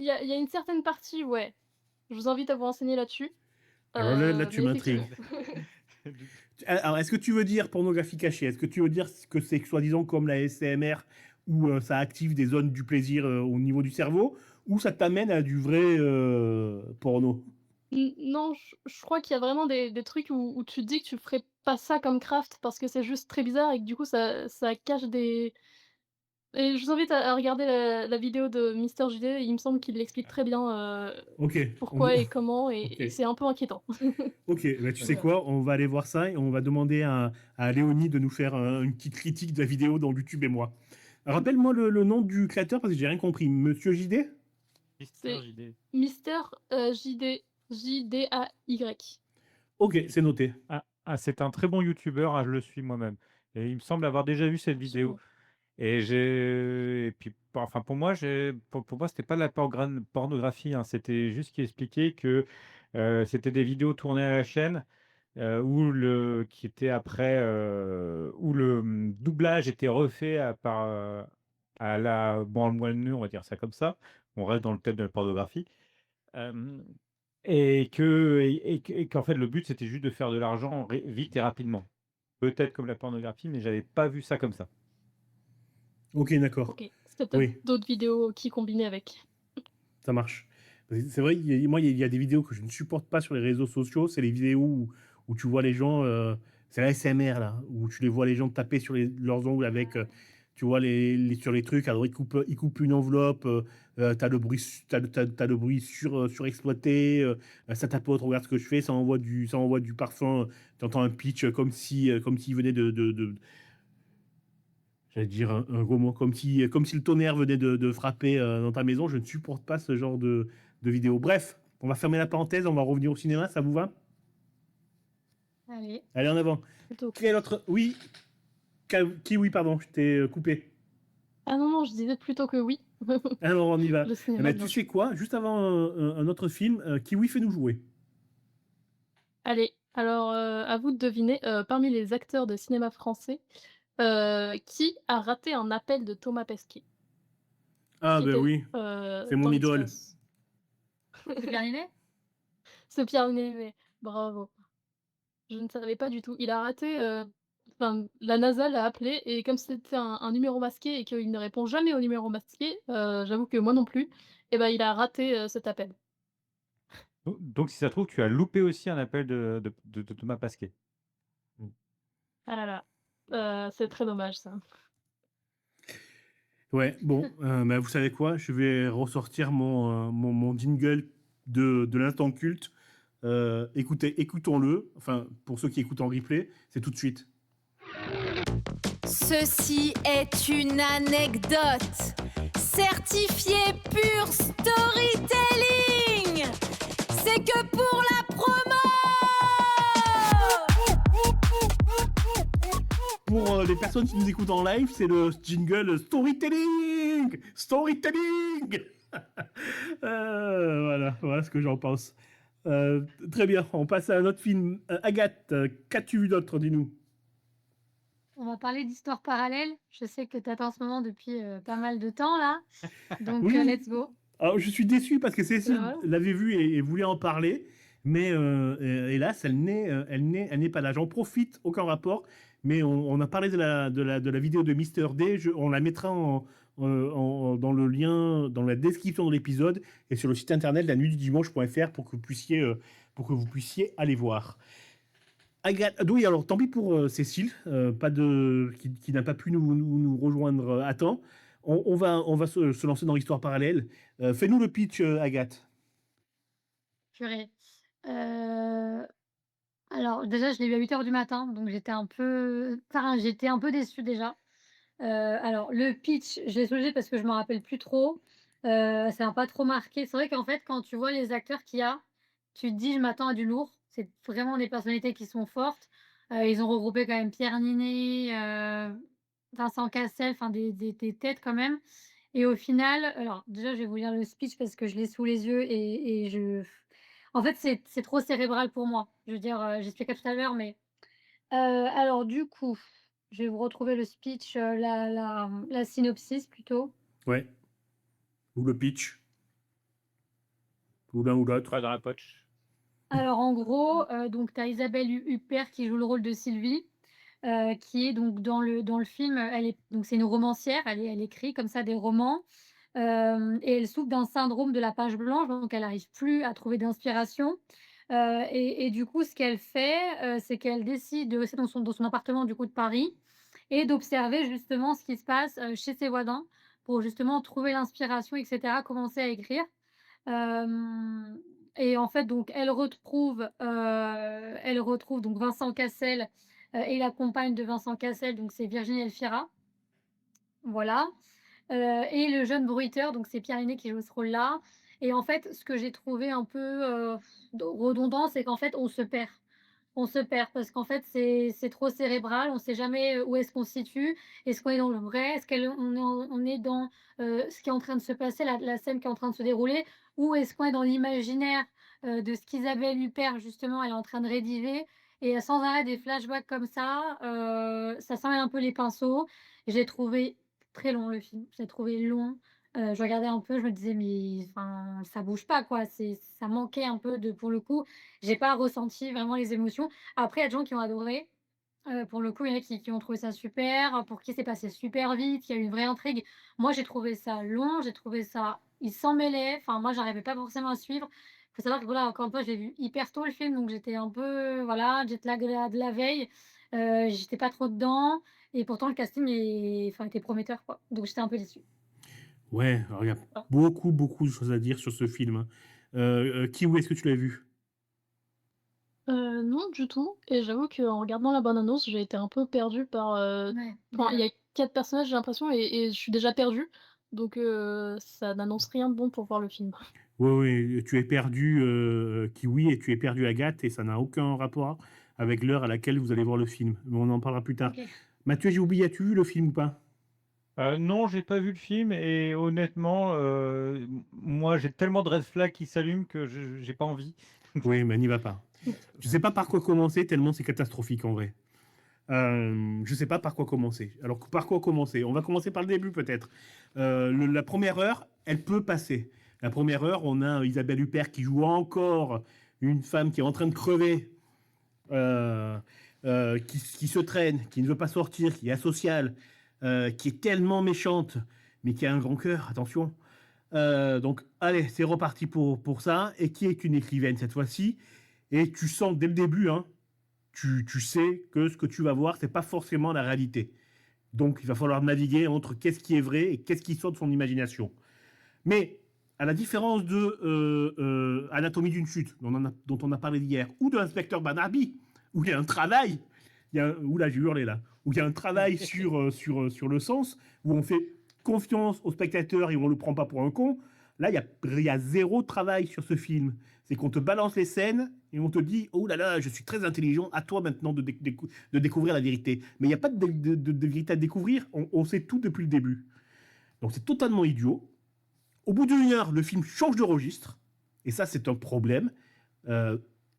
il y a une certaine partie, ouais. Je vous invite à vous renseigner là-dessus. Alors là, tu Mais m'intrigues. effectivement. Alors, est-ce que tu veux dire pornographie cachée? Est-ce que tu veux dire que c'est soi-disant comme la SMR où ça active des zones du plaisir au niveau du cerveau ou ça t'amène à du vrai porno? Non, je crois qu'il y a vraiment des trucs où tu te dis que tu ferais pas ça comme craft parce que c'est juste très bizarre et que du coup ça cache des et je vous invite à regarder la vidéo de Mister JD, il me semble qu'il l'explique très bien, Ok, pourquoi et comment ok. et c'est un peu inquiétant. Ok, bah, tu sais D'accord. quoi, on va aller voir ça et on va demander à Léonie de nous faire une petite critique de la vidéo dans YouTube et moi. Rappelle-moi le nom du créateur parce que j'ai rien compris. Monsieur JD? Mister C'est JD. Mister, JD, JDAY. Ok, c'est noté. C'est un très bon youtubeur, je le suis moi-même. Et il me semble avoir déjà vu cette vidéo. Et puis, enfin, pour moi, pour moi, c'était pas de la pornographie, hein. C'était juste qu'il expliquait que c'était des vidéos tournées à la chaîne qui était après, où le doublage était refait à la banlieue moelle, on va dire ça comme ça. On reste dans le thème de la pornographie. Euh, et qu'en fait, le but, c'était juste de faire de l'argent vite et rapidement. Peut-être comme la pornographie, mais j'avais pas vu ça comme ça. Ok, d'accord. OK, c'était peut-être Oui, d'autres vidéos qui combinaient avec. ça marche. C'est vrai, moi, il y a des vidéos que je ne supporte pas sur les réseaux sociaux. C'est les vidéos où tu vois les gens, c'est la SMR là, où tu les vois les gens taper sur leurs ongles avec, tu vois sur les trucs. Alors ils coupent une enveloppe, t'as le bruit surexploité, ça tapote, regarde ce que je fais, ça envoie du parfum. T'entends un pitch comme s'il venait j'allais dire un gros mot, comme si le tonnerre venait de frapper dans ta maison. Je ne supporte pas ce genre de vidéo. Bref, on va fermer la parenthèse, on va revenir au cinéma, ça vous va? Allez. Allez, en avant. Plutôt. Quel autre... Oui, Kiwi, pardon, je t'ai coupé. Ah non, je disais plutôt que oui. Alors, on y va. Le Eh cinéma, ben, bien tu sûr. sais quoi? Juste avant un autre film, Kiwi, fais-nous jouer. Allez, alors, à vous de deviner, parmi les acteurs de cinéma français, qui a raté un appel de Thomas Pesquet? Ah, Qui ben était, oui, c'est mon dans idole. l'X-Files. C'est bien aimé? C'est Pierre Ninet, bravo. Je ne savais pas du tout. Il a raté, enfin, la NASA l'a appelé et comme c'était un numéro masqué et qu'il ne répond jamais aux numéros masqués, j'avoue que moi non plus, et ben il a raté, cet appel. Donc, si ça se trouve, tu as loupé aussi un appel de Thomas Pasquet. Ah là là, c'est très dommage ça. Ouais, bon, bah, vous savez quoi? Je vais ressortir mon jingle de l'instant culte. Écoutons-le. Enfin, pour ceux qui écoutent en replay, c'est tout de suite. Ceci est une anecdote certifiée pure storytelling. C'est que pour la promo. Pour les personnes qui nous écoutent en live, c'est le jingle storytelling. Storytelling. Voilà ce que j'en pense. Très bien, on passe à un autre film. Agathe, qu'as-tu vu d'autre, dis-nous? On va parler d'histoire parallèle. Je sais que tu attends en ce moment depuis pas mal de temps là. Donc, Oui, let's go. alors je suis déçu parce que Cécile Voilà. l'avait vu et voulait en parler, mais hélas, elle n'est pas là. J'en profite, aucun rapport, mais on a parlé de la vidéo de Mister D. On la mettra dans le lien, dans la description de l'épisode et sur le site internet lanuitdudimanche.fr pour que vous puissiez aller voir. Agathe, oui, alors tant pis pour Cécile, qui n'a pas pu nous rejoindre à temps. On va se lancer dans l'histoire parallèle. Fais-nous le pitch, Agathe. Purée. Alors déjà, je l'ai vu à 8 heures du matin, donc j'étais un peu déçue déjà. Alors le pitch, je l'ai soulevé parce que je me rappelle plus trop. Ça m'a pas trop marqué. C'est vrai qu'en fait, quand tu vois les acteurs qu'il y a, tu te dis: «Je m'attends à du lourd». C'est vraiment des personnalités qui sont fortes. Ils ont regroupé quand même Pierre Niney, Vincent Cassel, enfin des têtes quand même et au final alors déjà, je vais vous lire le speech parce que je l'ai sous les yeux et je en fait, c'est trop cérébral pour moi. Je veux dire, j'expliquerai tout à l'heure, mais alors du coup, je vais vous retrouver le speech, la synopsis plutôt. Ouais. Ou le pitch. Ou l'un ou l'autre. Pas dans la poche. Alors en gros, donc tu as Isabelle Huppert qui joue le rôle de Sylvie, qui est donc dans le film, c'est une romancière, elle écrit comme ça des romans, et elle souffre d'un syndrome de la page blanche, donc elle n'arrive plus à trouver d'inspiration, et du coup ce qu'elle fait, c'est qu'elle décide de rester dans son appartement du coup de Paris et d'observer justement ce qui se passe, chez ses voisins pour justement trouver l'inspiration et cetera, commencer à écrire. Hem et en fait, donc elle retrouve donc Vincent Cassel, et la compagne de Vincent Cassel, donc c'est Virginie Efira, voilà, et le jeune bruiteur, donc c'est Pierre Niney qui joue ce rôle-là et en fait, ce que j'ai trouvé un peu, redondant, c'est qu'en fait, on se perd. On se perd parce qu'en fait, c'est trop cérébral, on ne sait jamais, où est-ce qu'on se situe. Est-ce qu'on est dans le vrai? Est-ce qu'on est dans, ce qui est en train de se passer, la scène qui est en train de se dérouler? Ou est-ce qu'on est dans l'imaginaire, de ce qu'Isabelle Huppert justement, elle est en train de rédiger? Et sans arrêt des flashbacks comme ça s'en mêle un peu les pinceaux. J'ai trouvé très long le film, j'ai trouvé long. Je regardais un peu, je me disais: «Mais enfin, ça bouge pas quoi». Ça manquait un peu de pour le coup, j'ai pas ressenti vraiment les émotions. Après, il y a des gens qui ont adoré. Pour le coup, il y en a qui ont trouvé ça super, pour qui c'est passé super vite, il y a eu une vraie intrigue. Moi, j'ai trouvé ça long, j'ai trouvé ça il s'en mêlait, enfin moi, j'arrivais pas forcément à suivre. Il faut savoir que voilà, encore une fois, je l'ai vu hyper tôt le film, donc j'étais un peu, voilà, jet lag de la veille. J'étais pas trop dedans et pourtant le casting était prometteur, quoi. Donc j'étais un peu déçue. Ouais, alors il y a Voilà. beaucoup, beaucoup de choses à dire sur ce film, hein. Kiwi, est-ce que tu l'as vu? Non du tout et j'avoue qu'en regardant la bande annonce, j'ai été un peu perdue par, Ouais, enfin il y déjà. a 4 personnages j'ai l'impression et je suis déjà perdue donc ça n'annonce rien de bon pour voir le film. Oui, oui, tu es perdu, Kiwi, et tu es perdu, Agathe, et ça n'a aucun rapport avec l'heure à laquelle vous allez voir le film. Mais on en parlera plus tard. OK. Mathieu, j'ai oublié, as-tu vu le film ou pas? Non, j'ai pas vu le film et honnêtement, moi, j'ai tellement de red flags qui s'allument que je j'ai pas envie. Oui, mais n'y va pas. Je sais pas par quoi commencer, tellement c'est catastrophique en vrai. Je sais pas par quoi commencer. Alors, par quoi commencer? On va commencer par le début peut-être. La première heure, elle peut passer. La première heure, on a Isabelle Huppert qui joue encore une femme qui est en train de crever, qui se traîne, qui ne veut pas sortir, qui est asociale, qui est tellement méchante, mais qui a un grand cœur, attention. Donc, allez, c'est reparti pour ça. Et qui est une écrivaine cette fois-ci. Et tu sens dès le début, hein, tu sais que ce que tu vas voir, c'est pas forcément la réalité. Donc, il va falloir naviguer entre qu'est-ce qui est vrai et qu'est-ce qui sort de son imagination. Mais, à la différence de Anatomie d'une chute, dont on a parlé hier, ou de l'inspecteur Barnaby, où il y a un travail, là j'ai hurlé là, où il y a un travail sur le sens, où on fait confiance au spectateur et on ne le prend pas pour un con, là il y a zéro travail sur ce film. C'est qu'on te balance les scènes et on te dit oh là là, je suis très intelligent, à toi maintenant de découvrir la vérité. Mais il n'y a pas de vérité à découvrir, on sait tout depuis le début. Donc c'est totalement idiot. Au bout d'une heure, le film change de registre. Et ça, c'est un problème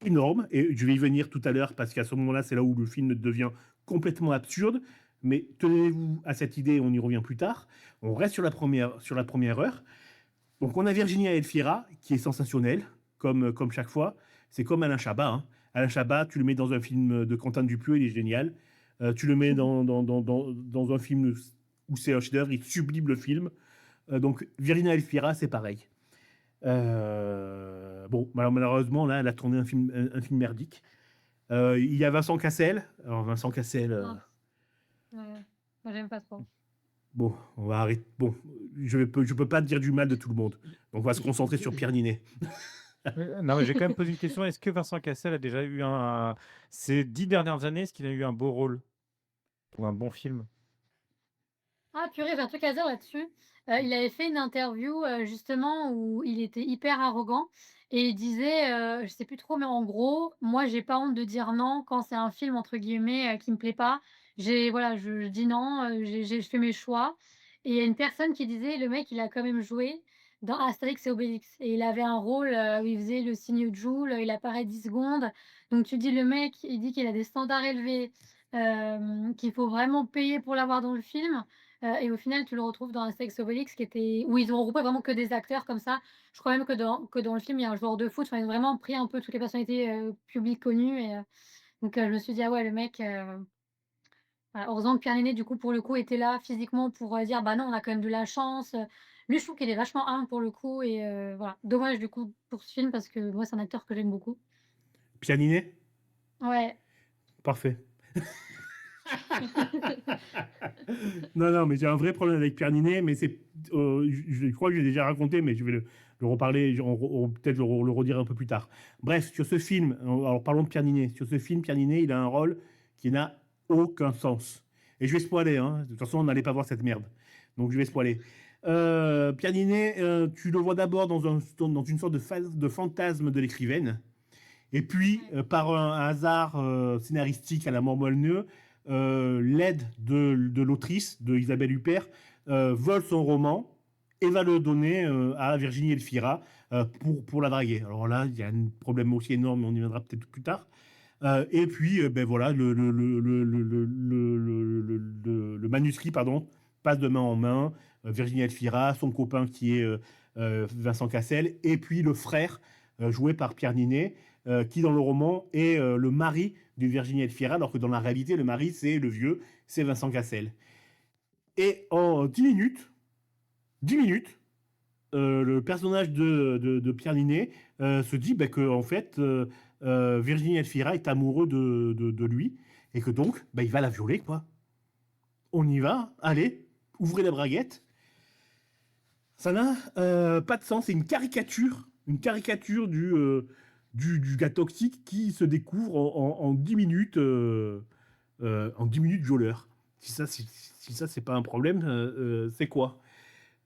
énorme. Et je vais y venir tout à l'heure parce qu'à ce moment-là, c'est là où le film devient complètement absurde. Mais tenez-vous à cette idée, on y revient plus tard. On reste sur la première heure. Donc, on a Virginia Elfira, qui est sensationnelle, comme chaque fois. C'est comme Alain Chabat. Hein. Alain Chabat, tu le mets dans un film de Quentin Dupieux, il est génial. Tu le mets dans un film où c'est un chef-d'œuvre, il sublime le film. Donc, Virginia Elfira, c'est pareil. Bon, malheureusement, là, elle a tourné un film merdique. Il y a Vincent Cassel. Alors, Vincent Cassel... Ouais. Moi, j'aime pas trop. Bon, on va arrêter. Bon, je peux pas dire du mal de tout le monde. Donc, on va se concentrer sur Pierre Ninet. Non, mais j'ai quand même posé une question. Est-ce que Vincent Cassel a déjà eu ces 10 dernières années, est-ce qu'il a eu un beau rôle ou un bon film? Ah purée, j'ai un truc à dire là-dessus. Il avait fait une interview, justement où il était hyper arrogant et il disait, je sais plus trop, mais en gros: «Moi, j'ai pas honte de dire non quand c'est un film entre guillemets, qui me plaît pas. Voilà, je dis non, je fais mes choix» et il y a une personne qui disait: «Le mec, il a quand même joué dans Astérix et Obélix» et il avait un rôle, où il faisait le cygne de Joule, il apparaît 10 secondes. Donc tu dis le mec, il dit qu'il a des standards élevés, qu'il faut vraiment payer pour l'avoir dans le film. Et au final, tu le retrouves dans Astérix et Obélix qui était où ils ont regroupé vraiment que des acteurs comme ça. Je crois même que dans le film, il y a un joueur de foot. Enfin, ils ont vraiment pris un peu toutes les personnalités, publiques connues et donc je me suis dit: «Ah ouais, le mec, voilà». Heureusement que Pierre Niney, du coup, pour le coup, était là physiquement pour, dire: «Bah non, on a quand même de la chance». Lui, je trouve qu'il est vachement humble pour le coup et voilà. Dommage du coup pour ce film parce que moi, c'est un acteur que j'aime beaucoup. Pierre Ninet ? Ouais. Parfait. Non, mais j'ai un vrai problème avec Pierre Ninet, mais c'est, je crois que j'ai déjà raconté, mais je vais le reparler, peut-être le redire un peu plus tard. Bref, sur ce film, alors parlons de Pierre Ninet. Sur ce film, Pierre Ninet, il a un rôle qui n'a aucun sens. Et je vais spoiler, hein. De toute façon, on n'allait pas voir cette merde. Donc je vais spoiler. Pierre Ninet, tu le vois d'abord dans une sorte de fantasme de l'écrivaine. Et puis, par un hasard scénaristique à la mort Molyneux, l'aide de l'autrice, de Isabelle Huppert, vole son roman et va le donner à Virginie Elfira pour la draguer. Alors là, il y a un problème aussi énorme, mais on y viendra peut-être plus tard. Et puis, ben voilà, le manuscrit, pardon, passe de main en main. Virginie Elfira, son copain qui est Vincent Cassel, et puis le frère, joué par Pierre Ninet, qui dans le roman est le mari de Virginie Elfira, alors que dans la réalité, le mari, c'est le vieux, c'est Vincent Cassel. Et en 10 minutes, le personnage de Pierre Ninet se dit que en fait, Virginie Elfira est amoureux de lui, et que donc, il va la violer, quoi. On y va, allez, ouvrez la braguette. Ça n'a pas de sens, c'est une caricature du gars toxique qui se découvre en 10 minutes, en 10 minutes violeur. Si ça, c'est pas un problème, c'est quoi?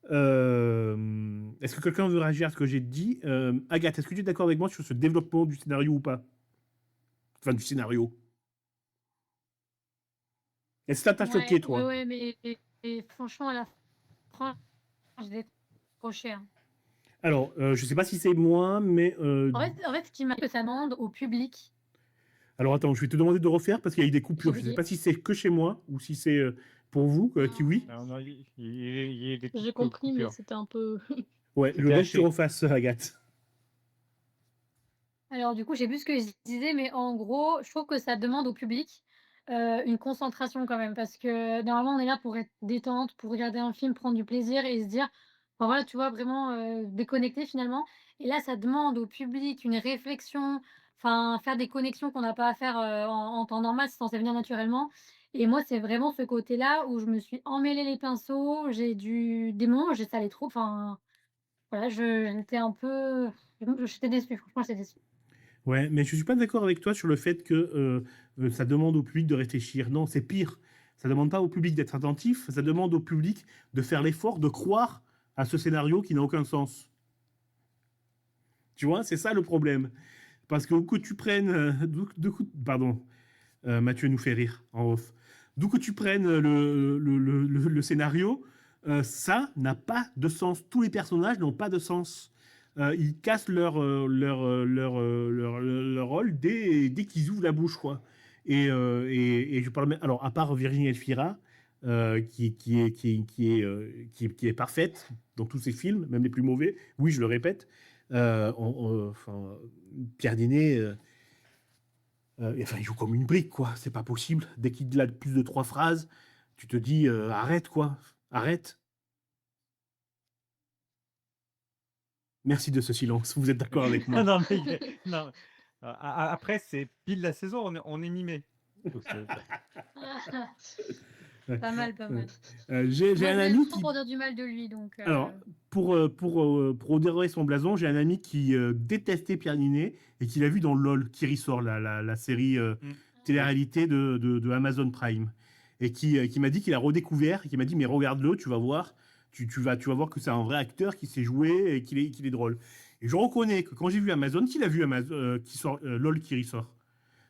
Est-ce que quelqu'un veut réagir à ce que j'ai dit? Agathe, est-ce que tu es d'accord avec moi sur ce développement du scénario ou pas? Enfin, du scénario. Est-ce que ça t'a choqué, toi? Ouais, mais franchement, à la fin, j'ai décroché, hein. Alors, je sais pas si c'est moi, mais... En fait, ce qui m'a que ça demande au public. Alors, attends, je vais te demander de refaire parce qu'il y a eu des coupures. Je sais pas si c'est que chez moi ou si c'est pour vous, Kiwi. Non, il y a des J'ai petites compris, mais coupures. c'était un peu. Ouais, je veux bien que tu refasses, Agathe. Alors du coup, j'ai plus ce que je disais, mais en gros, je trouve que ça demande au public, une concentration quand même. Parce que normalement, on est là pour être détente, pour regarder un film, prendre du plaisir et se dire, enfin voilà, tu vois, vraiment, déconnecter finalement. Et là, ça demande au public une réflexion, enfin faire des connexions qu'on n'a pas à faire, en temps normal, c'est censé venir naturellement. Et moi, c'est vraiment ce côté-là où je me suis emmêlé les pinceaux, des moments où j'ai ça allait trop, enfin voilà, j'étais un peu j'étais déçue, franchement, j'étais déçue. Ouais, mais je suis pas d'accord avec toi sur le fait que ça demande au public de réfléchir. Non, c'est pire. Ça demande pas au public d'être attentif, ça demande au public de faire l'effort de croire à ce scénario qui n'a aucun sens. Tu vois, c'est ça le problème. Parce que tu prennes... pardon, Mathieu nous fait rire en off. D'où que tu prennes le scénario, Ça n'a pas de sens. Tous les personnages n'ont pas de sens. Ils cassent leur rôle dès qu'ils ouvrent la bouche, quoi. Et je parle même, alors, à part Virginie Elfira, qui est parfaite dans tous ses films, même les plus mauvais, oui, je le répète, enfin, Pierre Ninet, enfin, il joue comme une brique, quoi. C'est pas possible. Dès qu'il a plus de 3 phrases, tu te dis, arrête, quoi. Arrête. Merci de ce silence. Vous êtes d'accord avec moi? Non, mais non. Après, c'est pile la saison, on est mimé. Donc, Pas mal, pas mal. J'ai Moi, un je l'aime ami trop qui... pour dire du mal de lui, donc Alors, pour redorer son blason, j'ai un ami qui détestait Pierre Ninet et qui l'a vu dans LOL, qui ressort, la série télé-réalité de Amazon Prime. Et qui m'a dit qu'il a redécouvert, et qui m'a dit, mais regarde-le, tu vas voir, tu vas voir que c'est un vrai acteur qui sait jouer et qu'il est drôle. Et je reconnais que quand j'ai vu Amazon, qui l'a vu LOL qui ressort.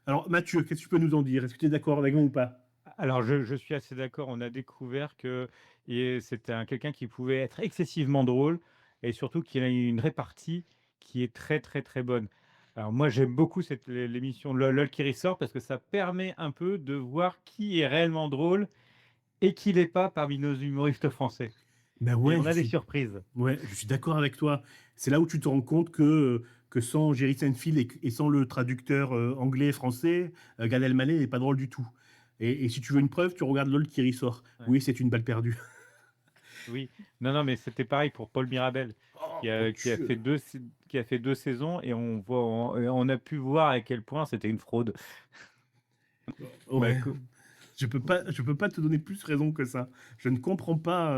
Alors, Mathieu, qu'est-ce que tu peux nous en dire? Est-ce que tu es d'accord avec moi ou pas? Alors, je suis assez d'accord. On a découvert que c'était quelqu'un qui pouvait être excessivement drôle et surtout qu'il a une répartie qui est très, très, très bonne. Alors, moi, j'aime beaucoup l'émission LOL qui ressort parce que ça permet un peu de voir qui est réellement drôle et qui l'est pas parmi nos humoristes français. Ben Et ouais, on a des surprises. ouais, je suis d'accord avec toi. C'est là où tu te rends compte que sans Jerry Seinfeld et sans le traducteur anglais-français, Gad Elmaleh n'est pas drôle du tout. Et si tu veux une preuve, tu regardes LOL qui ressort. Ouais. Oui, c'est une balle perdue. Oui. Non, mais c'était pareil pour Paul Mirabel qui Oh, a fait 2 saisons et on a pu voir à quel point c'était une fraude. ouais. Bah, Je peux pas te donner plus raison que ça. Je ne comprends pas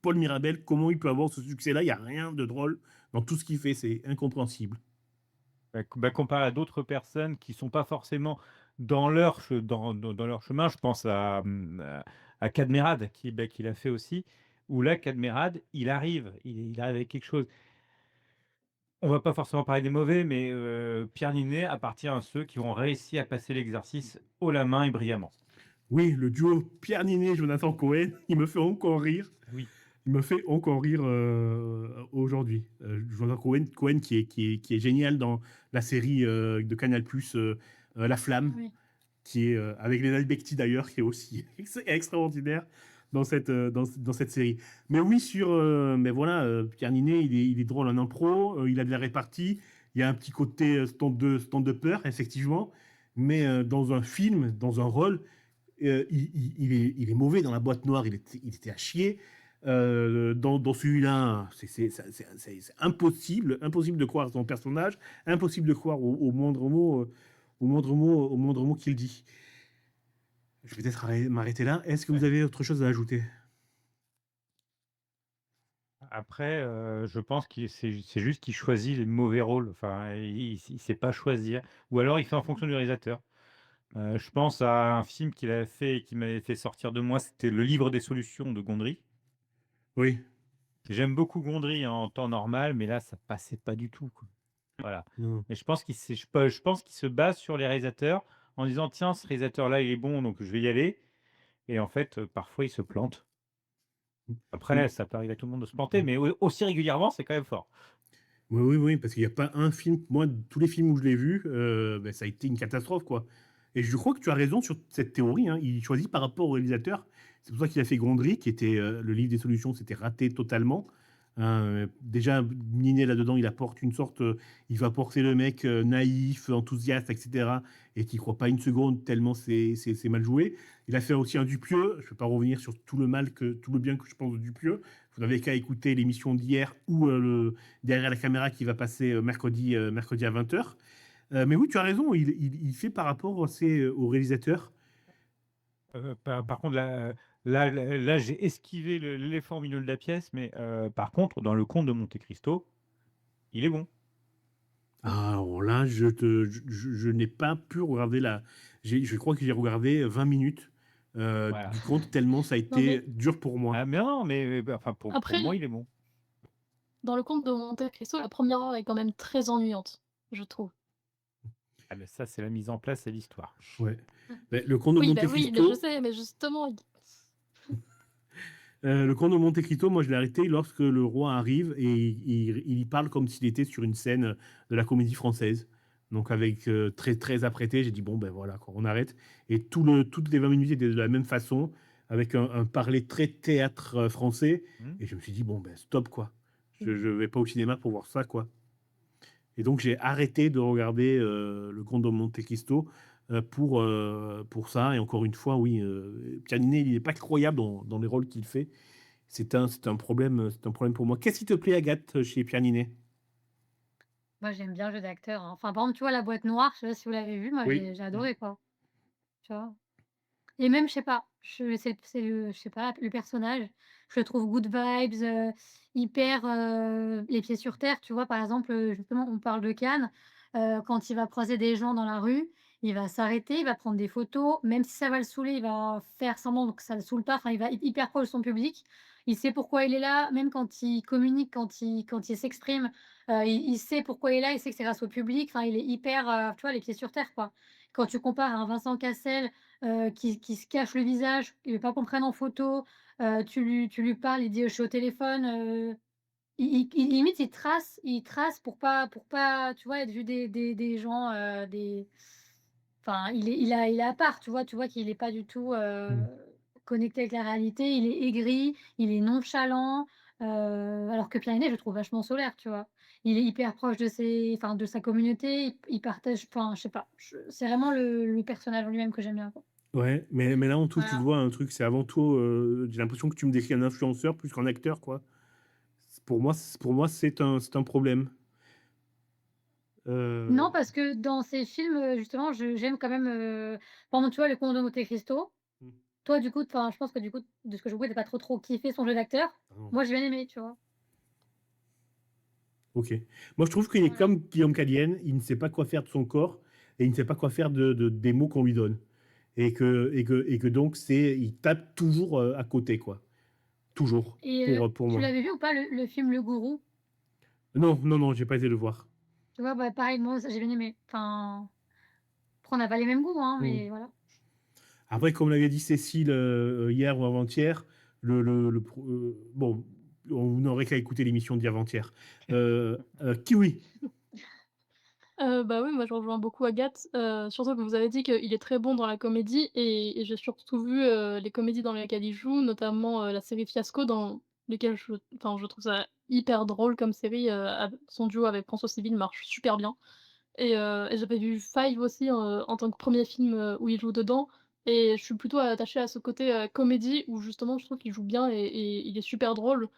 Paul Mirabel, comment il peut avoir ce succès-là. Il n'y a rien de drôle dans tout ce qu'il fait. C'est incompréhensible. Comparé à d'autres personnes qui sont pas forcément dans dans leur chemin, je pense à Cadmerade qui l'a fait aussi, où là, Cadmerade, il arrive avec quelque chose. On va pas forcément parler des mauvais, mais Pierre Ninet appartient à ceux qui ont réussi à passer l'exercice haut la main et brillamment. Oui, le duo Pierre Ninet, Jonathan Cohen, il me fait encore rire. Oui. Il me fait encore rire aujourd'hui. Jonathan Cohen qui est génial dans la série de Canal+, La Flamme, oui. qui est avec Léna Becti d'ailleurs, qui est aussi extraordinaire dans cette série. Mais oui, mais voilà, Pierre Ninet, il est drôle en impro, il a de la répartie, il y a un petit côté stand-upper, effectivement, mais dans un film, dans un rôle, il est mauvais dans La Boîte Noire, il était à chier. Dans celui-là, c'est impossible de croire son personnage, impossible de croire au moindre mot qu'il dit. Je vais peut-être m'arrêter là. Est-ce que vous avez autre chose à ajouter? Après, je pense que c'est juste qu'il choisit les mauvais rôles. Enfin, il sait pas choisir. Ou alors il fait en fonction du réalisateur. Je pense à un film qu'il a fait et qui m'avait fait sortir de moi, c'était Le Livre des solutions de Gondry. Oui. J'aime beaucoup Gondry en temps normal, mais là, ça passait pas du tout, quoi. Voilà. Non. Mais je pense qu'il se base sur les réalisateurs en disant: «Tiens, ce réalisateur-là, il est bon, donc je vais y aller» et en fait, parfois, il se plante. Après, ça peut arriver à tout le monde de se planter, mais aussi régulièrement, c'est quand même fort. Oui, parce qu'il n'y a pas un film. Moi, tous les films où je l'ai vu, ben, ça a été une catastrophe, quoi. Et je crois que tu as raison sur cette théorie, hein. Il choisit par rapport au réalisateur. C'est pour ça qu'il a fait Gondry, qui était le livre des solutions, c'était raté totalement. Déjà, Ninet là-dedans, il apporte une sorte. Il va porter le mec naïf, enthousiaste, etc. Et qui ne croit pas une seconde, tellement c'est mal joué. Il a fait aussi un Dupieux. Je ne vais pas revenir sur tout le bien que je pense de Dupieux. Vous n'avez qu'à écouter l'émission d'hier ou Derrière la caméra qui va passer mercredi à 20h. Mais oui, tu as raison, il fait par rapport au réalisateur. Par contre, là, j'ai esquivé l'éléphant au milieu de la pièce, mais par contre, dans Le Comte de Monte-Cristo, il est bon. Alors là, je n'ai pas pu regarder je crois que j'ai regardé 20 minutes Voilà. du compte, tellement ça a été dur pour moi. Ah, mais non, mais enfin, pour Après- moi, il est bon. Dans le conte de Monte Cristo, la première heure est quand même très ennuyante, je trouve. Ah, mais ça, c'est la mise en place et l'histoire. Ouais. Mais le compte de Oui, Monte bah oui, mais Cristo, je sais, mais justement, Le Comte de Monte Cristo, moi je l'ai arrêté lorsque le roi arrive et il y parle comme s'il était sur une scène de la comédie française. Donc avec très très apprêté, j'ai dit bon ben voilà, quoi, on arrête. Et toutes les 20 minutes étaient de la même façon, avec un parler très théâtre français. Hmm. Et je me suis dit bon ben stop quoi. Je vais pas au cinéma pour voir ça quoi. Et donc j'ai arrêté de regarder le Comte de Monte Cristo pour ça. Et encore une fois, oui, Pierre Ninet, il n'est pas croyable dans les rôles qu'il fait. C'est un problème pour moi. Qu'est-ce qui te plaît, Agathe, chez Pierre Ninet? Moi, j'aime bien le jeu d'acteur, hein. Enfin, par exemple, tu vois, La Boîte Noire, je sais pas si vous l'avez vu, moi, Oui. j'ai adoré, quoi, tu vois? Et même, je sais pas, c'est le je sais pas, le personnage, je le trouve good vibes, hyper, les pieds sur terre, tu vois? Par exemple, justement, on parle de Cannes, quand il va croiser des gens dans la rue, il va s'arrêter, il va prendre des photos, même si ça va le saouler, il va faire semblant que ça le saoule pas, enfin, il va être hyper proche de son public. Il sait pourquoi il est là, même quand il communique, quand il s'exprime, il sait pourquoi il est là, il sait que c'est grâce au public, enfin, il est hyper, tu vois, les pieds sur terre, quoi. Quand tu compares à un Vincent Cassel, qui se cache le visage, qui veut pas qu'on prenne en photo, tu lui parles, il dit: «Je suis au téléphone», limite il trace pour pas, tu vois, être vu des gens, enfin, il est à part, tu vois qu'il est pas du tout, Mm. connecté avec la réalité. Il est aigri, il est nonchalant, alors que Pierre Niney, je le trouve vachement solaire, tu vois? Il est hyper proche de sa communauté, il partage, enfin, je sais pas, c'est vraiment le personnage en lui-même que j'aime bien, quoi. Ouais, mais là, on touche du Voilà. doigt un truc, c'est avant tout, j'ai l'impression que tu me décris un influenceur plus qu'un acteur, quoi. Pour moi, c'est un problème. Euh, Non, parce que dans ces films, justement, j'aime quand même, par exemple, tu vois, Le Comte de Monte Cristo, toi, du coup, enfin, je pense que, du coup, de ce que je vois, tu pas trop kiffé son jeu d'acteur. ah non. Moi, j'ai bien aimé, tu vois? Ok. Moi, je trouve qu'il est Voilà. comme Guillaume Cadienne, il ne sait pas quoi faire de son corps et il ne sait pas quoi faire des mots qu'on lui donne. Et que donc, il tape toujours à côté, quoi. Toujours, Et pour tu moi. l'avais vu ou pas le film Le Gourou? Non, non, non, j'ai pas été le voir. Tu vois? Bah, pareil, moi, j'ai bien aimé. Enfin, après on n'a pas les mêmes goûts, hein, Mm. mais voilà. Après, comme l'avait dit Cécile hier ou avant-hier, bon, on n'aurait qu'à écouter l'émission d'hier-avant-hier. Kiwi. Bah, oui, moi je rejoins beaucoup Agathe, surtout que vous avez dit qu'il est très bon dans la comédie et j'ai surtout vu, les comédies dans lesquelles il joue, notamment, la série Fiasco dans lesquelles je trouve ça hyper drôle comme série, av son duo avec François Civil marche super bien et j'avais vu Five aussi, en tant que premier film, où il joue dedans et je suis plutôt attachée à ce côté, comédie où justement je trouve qu'il joue bien et il est super drôle,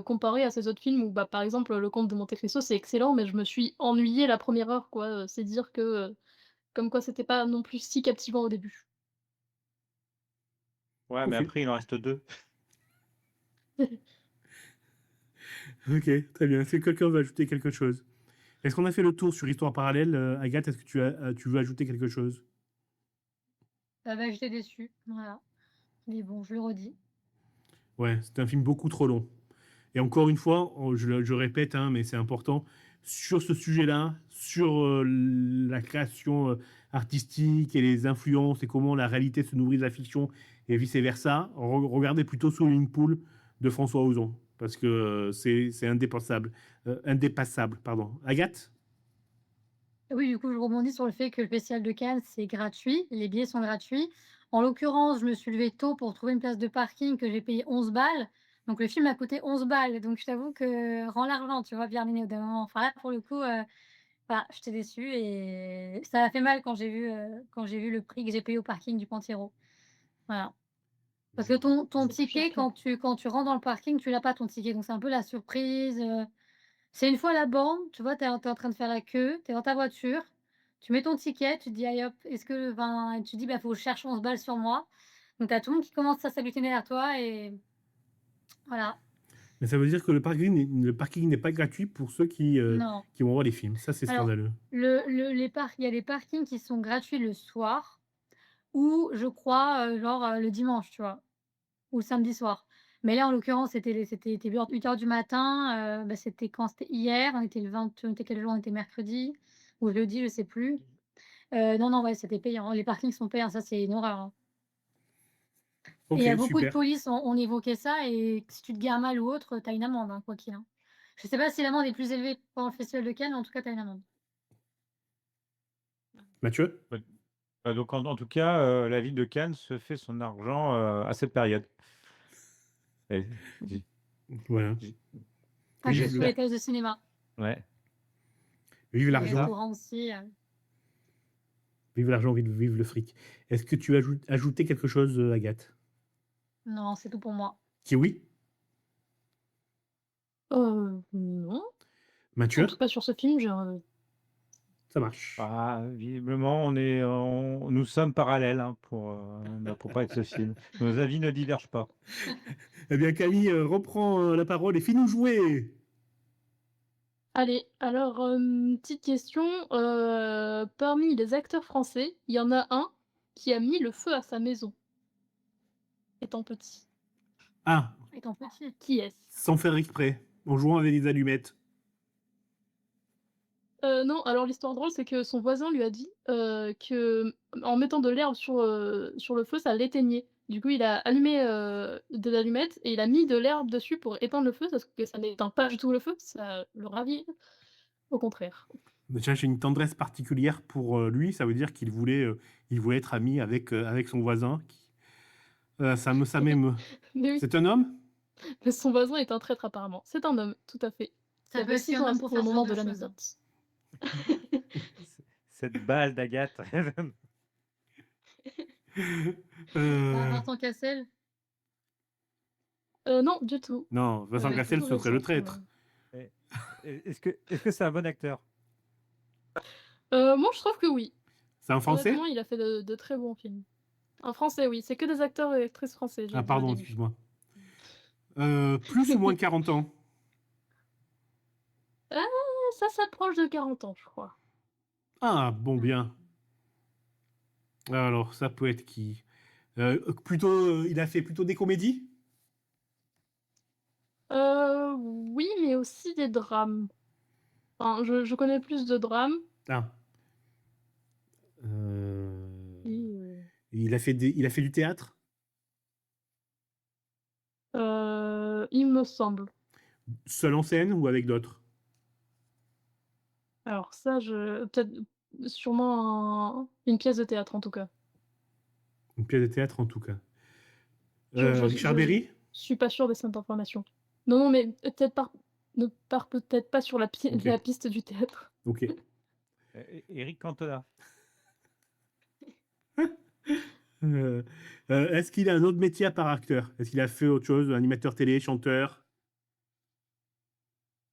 comparé à ses autres films où, bah, par exemple, Le Comte de Monte Cristo, c'est excellent mais je me suis ennuyée la première heure quoi, c'est dire que, comme quoi c'était pas non plus si captivant au début. Ouais, mais Ok, après, il en reste deux. ok, très bien. Est-ce que quelqu'un veut ajouter quelque chose? Est-ce qu'on a fait le tour sur Histoire parallèle? Agathe, est-ce que tu veux ajouter quelque chose? Bah, j'étais déçue, voilà. Mais bon, je le redis. Ouais, c'est un film beaucoup trop long. Et encore une fois, je répète, hein, mais c'est important, sur ce sujet-là, sur la création artistique et les influences et comment la réalité se nourrit de la fiction et vice-versa, regardez plutôt Swimming Pool de François Ozon, parce que c'est indépassable. Indépassable, pardon. Agathe? Oui, du coup, je rebondis sur le fait que le festival de Cannes, c'est gratuit, les billets sont gratuits. En l'occurrence, je me suis levée tôt pour trouver une place de parking que j'ai payé 11 balles. Donc le film a coûté 11 balles. Donc je t'avoue que rends l'argent, tu vois, Pierre Niney, au bout d'un moment. Enfin là, pour le coup, voilà, j'étais déçue et ça m'a fait mal quand j'ai vu le prix que j'ai payé au parking du Panthérault. Voilà. Parce que ton C'est plus cher ticket, qu'un quand tu rentres dans le parking, tu l'as pas ton ticket. Donc c'est un peu la surprise. C'est une fois la borne, tu vois, tu es en train de faire la queue, tu es dans ta voiture, tu mets ton ticket, tu te dis: «Allez hop, est-ce que», enfin, tu te dis: «Bah, faut que je cherche 11 balles sur moi». Donc tu as tout le monde qui commence à s'agglutiner vers toi et voilà. Mais ça veut dire que le parking n'est pas gratuit pour ceux Non. qui vont voir les films. Ça, c'est Alors, scandaleux. il y a des parkings qui sont gratuits le soir ou je crois, genre, le dimanche, tu vois? Ou le samedi soir. Mais là, en l'occurrence, c'était 8 heures du matin, bah, c'était quand? C'était hier, on était quel jour? On était mercredi ou jeudi, je sais plus. Non, non, ouais, c'était payant. Les parkings sont payants, ça, c'est une horreur, hein. Et il Ok, y a beaucoup de super. police ont évoqué ça et si tu te gares mal ou autre, tu as une amende, hein, quoi qu'il, hein. Je sais pas si l'amende est plus élevée pendant le festival de Cannes, mais en tout cas, tu as une amende. Mathieu? Ouais. Donc en tout cas, la ville de Cannes se fait son argent, à cette période. Et j Voilà. j Pas que Vive sur le, les j'espère thèses de cinéma, ouais, vive les c'est l'argent, ça. restaurants aussi. vive l'argent, vive le fric. Est-ce que tu veux ajouter quelque chose, Agathe? Non, c'est tout pour moi. Kiwi? Non. En tout Mathieu? cas, sur ce film, Ça marche. Ah, visiblement, nous sommes parallèles, hein, pour parler de ce film. Nos avis ne divergent pas. Eh bien, Camille, reprend la parole et fais-nous jouer. Allez, alors, petite question, parmi les acteurs français, il y en a un qui a mis le feu à sa maison, étant petit. Ah, Étant petit. Qui est-ce? sans faire exprès, en jouant avec des allumettes. Non, alors l'histoire drôle, c'est que son voisin lui a dit, que, en mettant de l'herbe sur le feu, ça l'éteignait. Du coup, il a allumé, des allumettes et il a mis de l'herbe dessus pour éteindre le feu, sauf que ça n'éteint pas du tout le feu, ça le ravit, au contraire. Déjà, j'ai une tendresse particulière pour lui. Ça veut dire il voulait être ami avec son voisin. Ça m'émeut. Mais oui, C'est un homme? mais son voisin est un traître apparemment. C'est un homme, tout à fait. Ça Il peut avait aussi 6 un ans homme pour pour le faire ce moment genre de de choses, hein. l'anecdote. Cette balle d'Agathe. Euh, Vincent Cassel, Non, du tout. Non, Vincent Cassel, Tout ce serait le récent, traître. Et est-ce que c'est un bon acteur? Moi, je trouve que oui. C'est un Français? Honnêtement, il a fait de très bons films. Un Français, oui, c'est que des acteurs et actrices français, j'ai Ah, dit au pardon, début. excuse-moi. Plus ou moins de 40 ans? Ah, ça s'approche de 40 ans, je crois. Ah, bon, bien. Alors, ça peut être qui? Il a fait plutôt des comédies? Oui, mais aussi des drames. Enfin, je connais plus de drames Ah. Euh, et il a fait du théâtre? il me semble. Seul en scène ou avec d'autres? Alors ça, peut-être sûrement une pièce de théâtre, en tout cas. Une pièce de théâtre, en tout cas. Richard Je Berry? suis pas sûre de cette information. Non, non, mais ne pars peut-être pas sur la Ok. la piste du théâtre. Ok. Éric Cantona. Est-ce qu'il a un autre métier à part acteur? Est-ce qu'il a fait autre chose? Animateur télé, chanteur?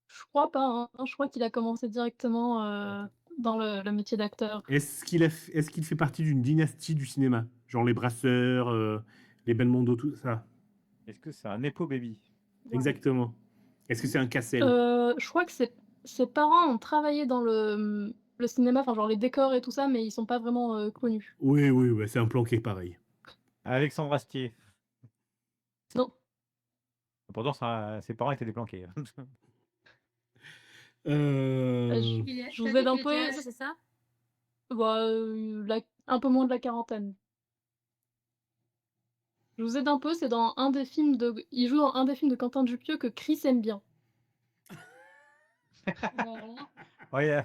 Je crois pas, hein. Je crois qu'il a commencé directement, dans le métier d'acteur. Est-ce qu'il fait partie d'une dynastie du cinéma? Genre les Brasseurs, les Belmondo, tout ça? Est-ce que c'est un Nepo Baby? Exactement. Est-ce que c'est un Cassel? Je crois que ses parents ont travaillé dans le cinéma, enfin genre les décors et tout ça, mais ils sont pas vraiment, connus. Oui, oui, ouais, c'est un planqué pareil. Alexandre Astier. Non. Pourtant, ses parents étaient des planqués. Euh, Je vous aide un peu. c'est ça? Bah, un peu moins de la quarantaine. Je vous aide un peu, c'est dans un des films il joue dans un des films de Quentin Dupieux que Chris aime bien. Ouais,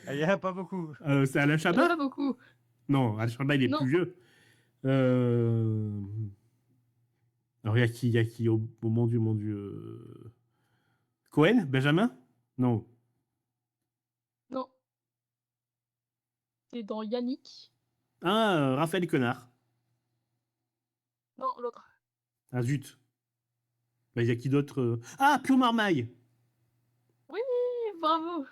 il y en a pas beaucoup. c'est Alain Il y en a Chabat? pas beaucoup. Non, Alain Chabat, il est Non. plus vieux. Alors, il y a qui? Oh, mon Dieu, mon Dieu. Cohen? Benjamin? Non. Non. C'est dans Yannick. Ah, Raphaël Quenard. Non, l'autre. Ah, zut. Bah, il y a qui d'autre? Ah, Pio Marmaille. Oui, bravo.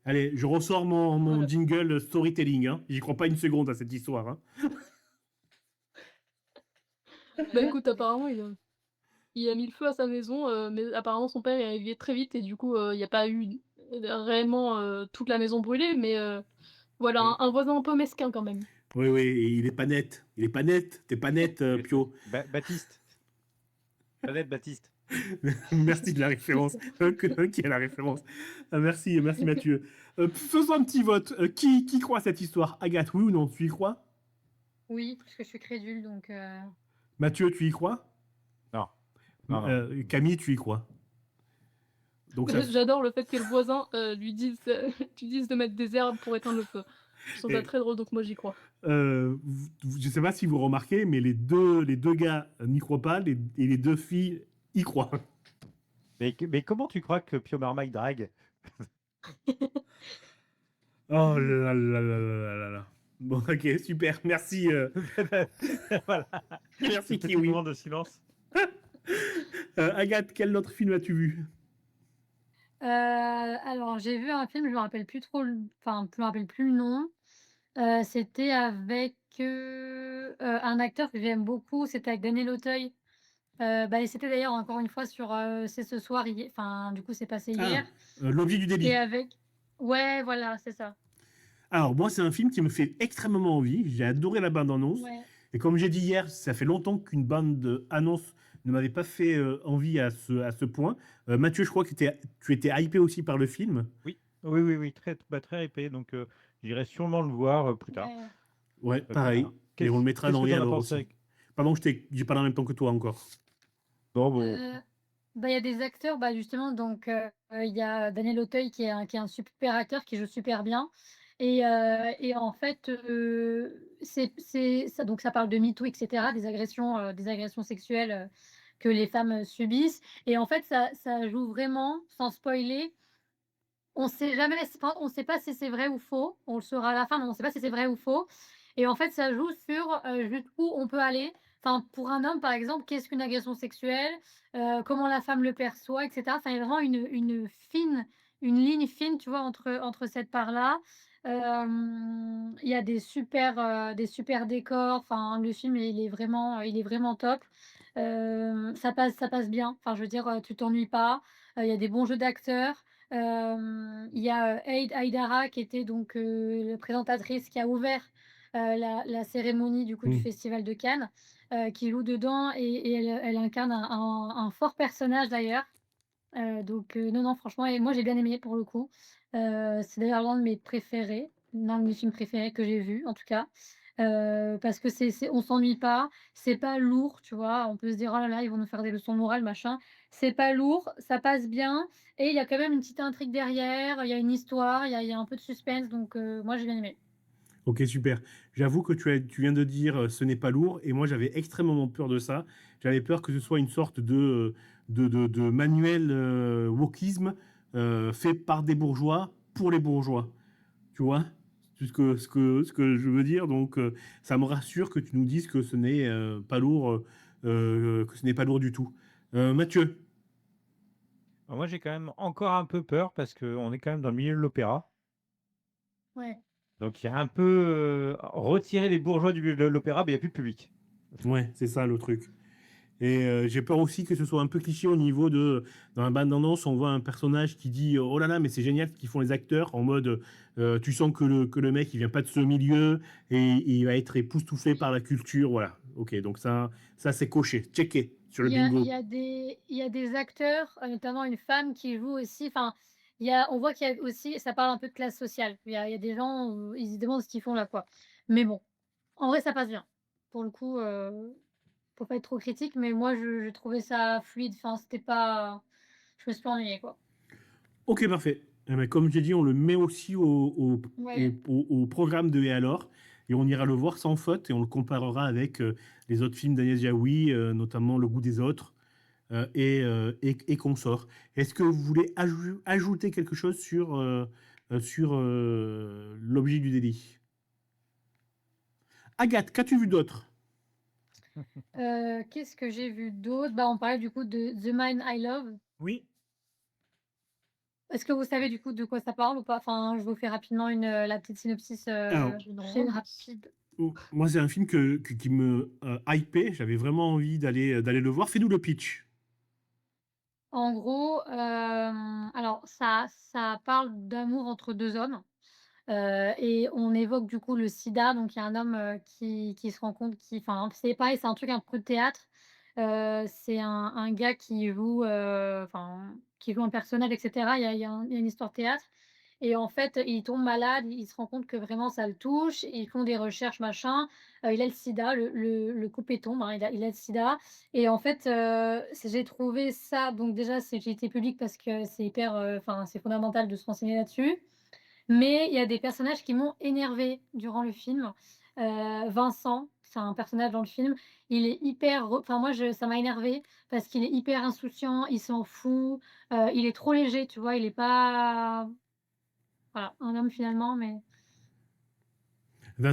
Allez, je ressors mon Voilà. jingle storytelling. Hein. J'y crois pas une seconde à cette histoire. Hein. Bah écoute, apparemment, il a mis le feu à sa maison, mais apparemment son père est arrivé très vite et du coup, il y a pas eu réellement, toute la maison brûlée, mais voilà, Oui. un voisin un peu mesquin quand même. Oui, oui, et il est pas net. Il est pas net. T'es pas net, Pio. Baptiste. Peut-être Baptiste. Merci de la référence. Qui a la référence? Merci, merci Mathieu. Faisons un petit vote. Qui croit à cette histoire? Agathe, oui ou non? Tu y crois? Oui, parce que je suis crédule, donc Mathieu, tu y crois? Non, non, non. Camille, tu y crois? Donc ça, J'adore le fait que le voisin lui dise, tu dises de mettre des herbes pour éteindre le feu. Je trouve ça et, très drôle, donc moi j'y crois. je sais pas si vous remarquez, mais les deux gars n'y croient pas, et les deux filles y croient. Mais comment tu crois que Pio Marmaille drague? Oh là là là là là là. Bon, ok, super. Merci, Voilà, merci petit Kiwi. moment de silence. Agathe, quel autre film as-tu vu? Alors j'ai vu un film, je me rappelle plus trop enfin, je me rappelle plus le nom. C'était avec, un acteur que j'aime beaucoup, c'était avec Daniel Auteuil. Et c'était d'ailleurs encore une fois sur, C'est ce soir, enfin, du coup, c'est passé Ah, hier. L'objet du C'était délit. avec ouais, voilà, c'est ça. Alors, moi, c'est un film qui me fait extrêmement envie. J'ai adoré la bande-annonce. Ouais. Et comme j'ai dit hier, ça fait longtemps qu'une bande-annonce ne m'avait pas fait envie à ce point. Mathieu, je crois que tu étais hypé aussi par le film. Oui, oui, oui, oui, très, bah, très épais. Donc, j'irai sûrement le voir plus tard. Ouais. Ouais, Plus tard. pareil. Et on le mettra Qu'est-ce dans que Rien t'en à as voir pensé aussi. Pardon, j'ai pas en même temps que toi encore. Bon. Il y a des acteurs, justement, donc il y a Daniel Auteuil qui est un super acteur, qui joue super bien et en fait, c'est ça, donc ça parle de MeToo et cetera, des agressions sexuelles, que les femmes, subissent et en fait, ça joue vraiment, sans spoiler, on sait jamais, on sait pas si c'est vrai ou faux. On le saura à la fin, mais on sait pas si c'est vrai ou faux et en fait, ça joue sur, jusqu'où on peut aller. Enfin, pour un homme, par exemple, qu'est-ce qu'une agression sexuelle? Comment la femme le perçoit et cetera. Enfin, il y a vraiment une ligne fine, tu vois, entre cette part-là. Il y a des super décors. Enfin, le film, il est vraiment top. Ça passe bien. Enfin, je veux dire, tu t'ennuies pas. Il y a des bons jeux d'acteurs. Il y a, Eid Aïdara qui était donc, la présentatrice qui a ouvert, la cérémonie du coup du Mm. festival de Cannes, qui joue dedans et elle incarne un fort personnage d'ailleurs. Donc, non, non, franchement et moi j'ai bien aimé pour le coup. C'est d'ailleurs l'un de mes préférés, l'un de mes films préférés que j'ai vu en tout cas. Parce que on s'ennuie pas, c'est pas lourd, tu vois? On peut se dire: «Oh là là, ils vont nous faire des leçons de morale, machin». C'est pas lourd, ça passe bien et il y a quand même une petite intrigue derrière, il y a une histoire, il y a un peu de suspense donc, moi j'ai bien aimé. Ok, super. J'avoue que tu viens de dire ce n'est pas lourd, et moi j'avais extrêmement peur de ça. J'avais peur que ce soit une sorte de manuel wokisme fait par des bourgeois pour les bourgeois. Tu vois ce que je veux dire? Donc ça me rassure que tu nous dises que ce n'est pas lourd, que ce n'est pas lourd du tout. Mathieu? Moi, j'ai quand même encore un peu peur parce qu'on est quand même dans le milieu de l'opéra. Ouais. Donc, il y a un peu retirer les bourgeois du milieu de l'opéra, mais il n'y a plus de public. Ouais, c'est ça le truc. Et j'ai peur aussi que ce soit un peu cliché au niveau de... Dans la bande-annonce, on voit un personnage qui dit oh là là, mais c'est génial ce qu'ils font les acteurs, en mode tu sens que le mec il vient pas de ce milieu et il va être époustouflé par la culture. Voilà. Ok, donc ça c'est coché, checké sur le Il y a il bingo. y a des acteurs, notamment une femme qui joue aussi, enfin, on voit qu'il y a aussi ça parle un peu de classe sociale. Il y a des gens où ils se demandent ce qu'ils font là, quoi. Mais bon, en vrai, ça passe bien. Pour le coup, faut pas être trop critique, mais moi, je trouvais ça fluide, enfin, c'était pas je me suis pas ennuyée, quoi. Ok, parfait. Eh ben, comme j'ai dit, on le met aussi Ouais. au programme de Et alors, et on ira le voir sans faute et on le comparera avec les autres films d'Agnès Jaoui, notamment Le goût des autres et consorts. Est-ce que vous voulez ajouter quelque chose sur l'objet du délit? Agathe, qu'as-tu vu d'autre? Qu'est-ce que j'ai vu d'autre? On parlait du coup de The Man I Love. Oui. Est-ce que vous savez du coup de quoi ça parle ou pas? Enfin, je vous fais rapidement la petite synopsis, Alors, rapide. moi, c'est un film qui me hypait. J'avais vraiment envie d'aller le voir. Fais-nous le pitch. En gros, alors ça parle d'amour entre 2 hommes, et on évoque du coup le sida. Donc il y a un homme, qui se rend compte enfin, c'est pareil, c'est un truc un peu de théâtre. C'est un gars qui joue, enfin, qui joue un personnage et cetera. Il y a une histoire de théâtre et en fait, il tombe malade, il se rend compte que vraiment ça le touche, ils font des recherches machin, il a le sida, le coupé tombe, hein, il a le sida et en fait, j'ai trouvé ça donc déjà c'est utilité publique parce que c'est hyper, enfin c'est fondamental de se renseigner là-dessus, mais il y a des personnages qui m'ont énervée durant le film. Vincent, c'est un personnage dans le film, il est hyper re enfin moi je ça m'a énervée parce qu'il est hyper insouciant, il s'en fout, il est trop léger, tu vois? Il est pas voilà, un homme finalement, mais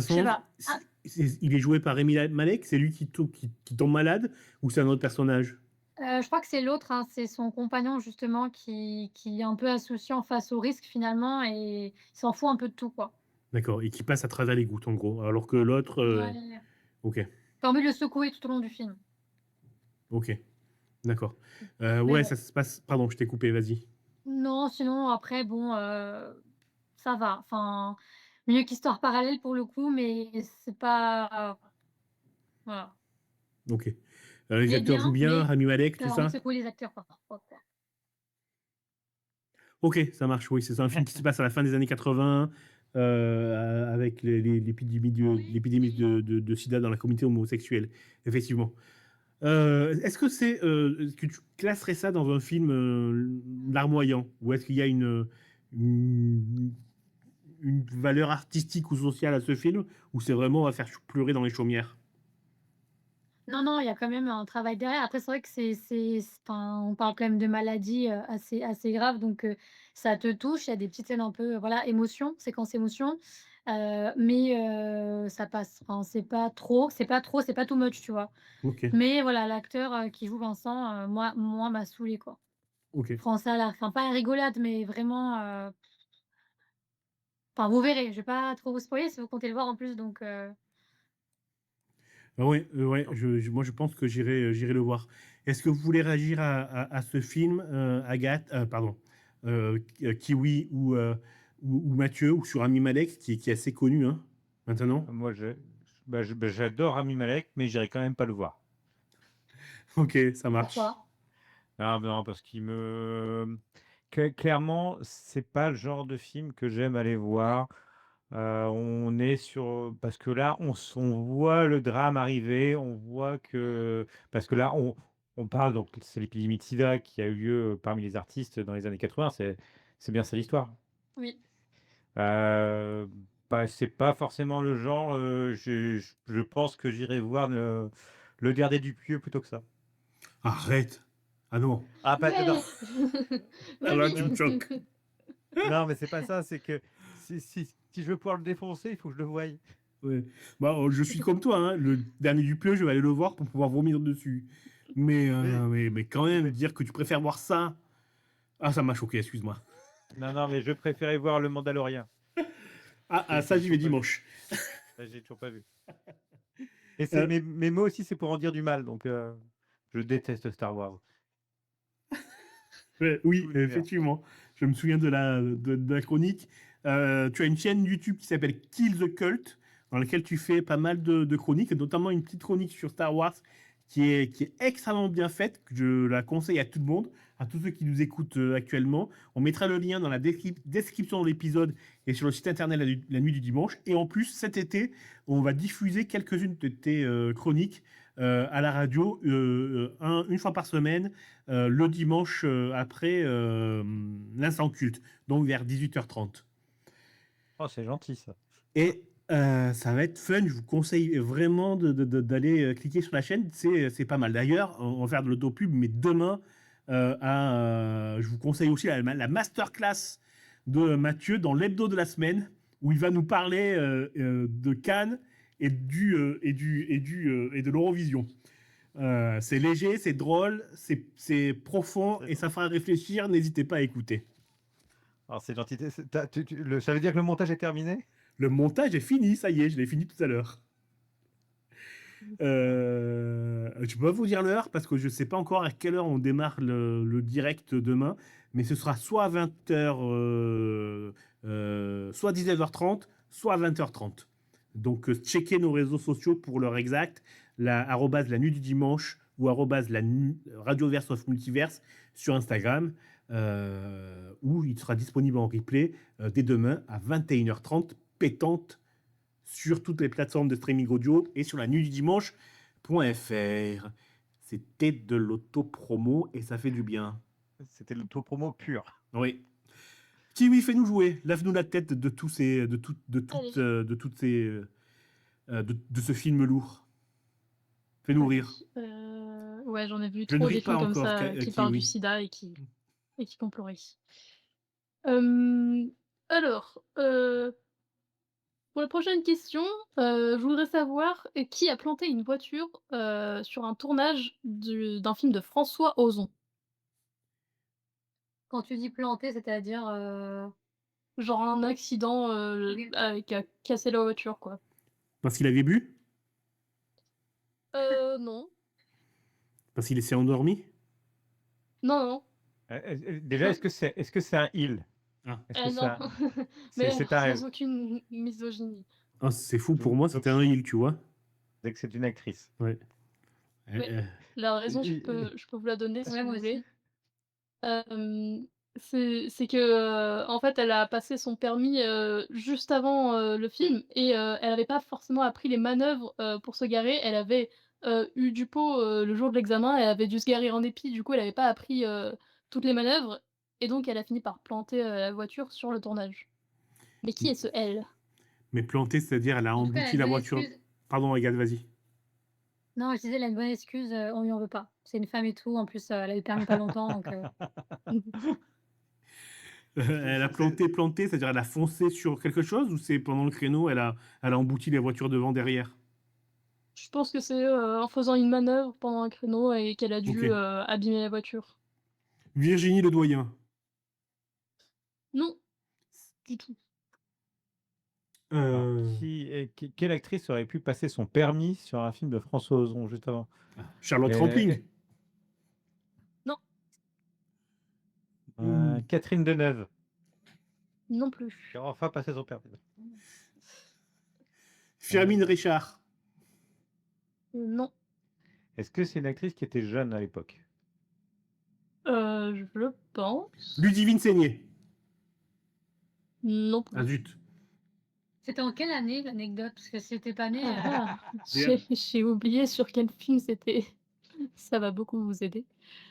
je sais Vincent, pas. Ah, il est joué par Rami Malek, c'est lui qui tombe malade ou c'est un autre personnage? je crois que c'est l'autre, hein, c'est son compagnon justement qui est un peu insouciant face au risque finalement et il s'en fout un peu de tout, quoi. D'accord, et qui passe à travers les gouttes en gros, alors que l'autre. Ouais. Ok, Tu as envie de le secouer tout au long du film. ok, d'accord. Mais Ouais, bon. ça se passe. Pardon, je t'ai coupé, vas-y. Non, sinon après bon, ça va. Enfin, mieux qu'Histoire parallèle pour le coup, mais c'est pas voilà. Ok. Les Il est acteurs jouent bien, bien, mais Rami Malek, tu tout as envie de ça? secouer les acteurs parfois, quoi. Ok, ça marche, oui. C'est un film qui se passe à la fin des années 80, avec l'épidémie de sida dans la communauté homosexuelle, effectivement. Est-ce que tu classerais ça dans un film larmoyant? Ou est-ce qu'il y a une, une valeur artistique ou sociale à ce film? Ou c'est vraiment on va faire pleurer dans les chaumières? Non, non, il y a quand même un travail derrière. Après, c'est vrai que enfin, on parle quand même de maladies, assez graves, donc ça te touche. Il y a des petites scènes un peu, voilà, émotion, séquence émotion, mais ça passe. Enfin, c'est pas too much, tu vois? Ok, Mais voilà, l'acteur, qui joue Vincent, moi, m'a saoulé quoi. ok. Français à la enfin, pas la rigolade, mais vraiment, enfin, vous verrez, je vais pas trop vous spoiler si vous comptez le voir en plus, donc Ah ouais, ouais, moi je pense que j'irai le voir. Est-ce que vous voulez réagir à ce film, Agathe, pardon, Kiwi ou Mathieu, ou sur Ami Malek, qui est assez connu hein, maintenant? Moi, j'adore Rami Malek, mais j'irai quand même pas le voir. Ok, ça marche. pourquoi? Ah, non, parce clairement, c'est pas le genre de film que j'aime aller voir. On est sur parce que là, on voit le drame arriver, on voit que parce que là, on parle donc c'est l'épidémie de sida qui a eu lieu parmi les artistes dans les années 80, c'est bien ça l'histoire. Oui. Heu, Bah, c'est pas forcément le genre, je pense que j'irai voir le dernier Dupieux plutôt que ça. Arrête. Ah non. Ah pas non, Ouais! Ah là, tu non, me choques. non, mais c'est pas ça, c'est que si je veux pouvoir le défoncer, il faut que je le voie. Ouais. Bah, je suis comme toi, hein. Le dernier du pieu, je vais aller le voir pour pouvoir vomir dessus. Mais Mais quand même, mais dire que tu préfères voir ça. Ah, ça m'a choqué, excuse-moi. non, non, mais je préférais voir Le Mandalorian, que Ça, j'ai j'y vais toujours pas vu. dimanche. Ça, j'ai toujours pas vu. Et Euh, mais moi aussi, c'est pour en dire du mal, donc je déteste Star Wars, Ouais, tout oui, l'univers. effectivement. Je me souviens de la chronique. Tu as une chaîne YouTube qui s'appelle Kill the Cult, dans laquelle tu fais pas mal de chroniques, et notamment une petite chronique sur Star Wars qui est extrêmement bien faite, que je la conseille à tout le monde, à tous ceux qui nous écoutent actuellement. On mettra le lien dans la description de l'épisode et sur le site internet la nuit du dimanche. Et en plus, cet été, on va diffuser quelques-unes de tes chroniques à la radio une fois par semaine le dimanche après l'instant culte, donc vers 18h30. Oh, c'est gentil ça. Et ça va être fun, je vous conseille vraiment d'aller cliquer sur la chaîne, c'est pas mal. D'ailleurs, on va faire de l'autopub, mais demain, je vous conseille aussi la masterclass de Mathieu dans l'hebdo de la semaine, où il va nous parler de Cannes et de l'Eurovision. C'est léger, c'est drôle, c'est profond C'est et ça drôle. fera réfléchir. N'hésitez pas à écouter. Alors c'est gentil. Ça veut dire que le montage est terminé? Le montage est fini, ça y est, je l'ai fini tout à l'heure. Je peux pas vous dire l'heure parce que je sais pas encore à quelle heure on démarre le direct demain, mais ce sera soit à 20h, soit 19h30, soit à 20h30. Donc checkez nos réseaux sociaux pour l'heure exacte, arrobase la nuit du dimanche ou arrobase Radio Verse of Multiverse sur Instagram. où il sera disponible en replay dès demain à 21h30, pétante sur toutes les plateformes de streaming audio et sur la nuit du dimanche.fr. C'était de l'auto-promo et ça fait du bien. C'était l'auto-promo pur. Oui. Kiwi, fais-nous jouer. Lave-nous la tête de tous ces, Allez. de toutes ces, de ce film lourd. Fais-nous rire. Ouais, j'en ai vu Je ne trop ris des pas films comme encore, ça qui parlent du Kiwi. sida et qui font pleurer. Alors, pour la prochaine question, je voudrais savoir qui a planté une voiture sur un tournage d'un film de François Ozon. Quand tu dis planter, c'est-à-dire, Genre un accident Oui. avec a cassé la voiture, quoi. Parce qu'il avait bu? Non. Parce qu'il s'est endormi? Non, non. Déjà, est-ce que c'est un il? Ah. Est-ce que Non. ça... Mais c'est un sans aucune misogynie. Ah, c'est fou, pour Donc- moi, donc- c'était un il, tu vois. C'est que c'est une actrice. Ouais. Ouais. La raison, je peux vous la donner si Ouais, vous moi voulez. aussi. C'est que, en fait, elle a passé son permis, juste avant, le film et elle avait pas forcément appris les manœuvres, pour se garer. Elle avait, eu du pot, le jour de l'examen, elle avait dû se garer en dépit, du coup, elle avait pas appris, toutes les manœuvres et donc elle a fini par planter, la voiture sur le tournage. Mais qui est ce elle? Mais planté, c'est-à-dire elle a En tout cas, embouti elle a la une bonne voiture. excuse. Pardon, Agathe, vas-y. Non, je disais, elle a une bonne excuse, on lui en veut pas. C'est une femme et tout, en plus, elle a eu le permis pas longtemps, donc Elle a planté, c'est-à-dire elle a foncé sur quelque chose ou c'est pendant le créneau, elle a embouti les voitures devant, derrière? Je pense que c'est, en faisant une manœuvre pendant un créneau et qu'elle a dû, Ok. abîmer la voiture. Virginie Ledoyen. Non, du tout. Quelle actrice aurait pu passer son permis sur un film de François Ozon juste avant? Charlotte Rampling. Non, Catherine Deneuve, non plus. qui a enfin passé son permis. Firmin Richard. Non. Est-ce que c'est une actrice qui était jeune à l'époque? Je pense. Ludivine Seigné. Non Ah plus. zut. c'était en quelle année l'anecdote? Parce que si t'es pas né, Ah, j'ai oublié sur quel film c'était. Ça va beaucoup vous aider.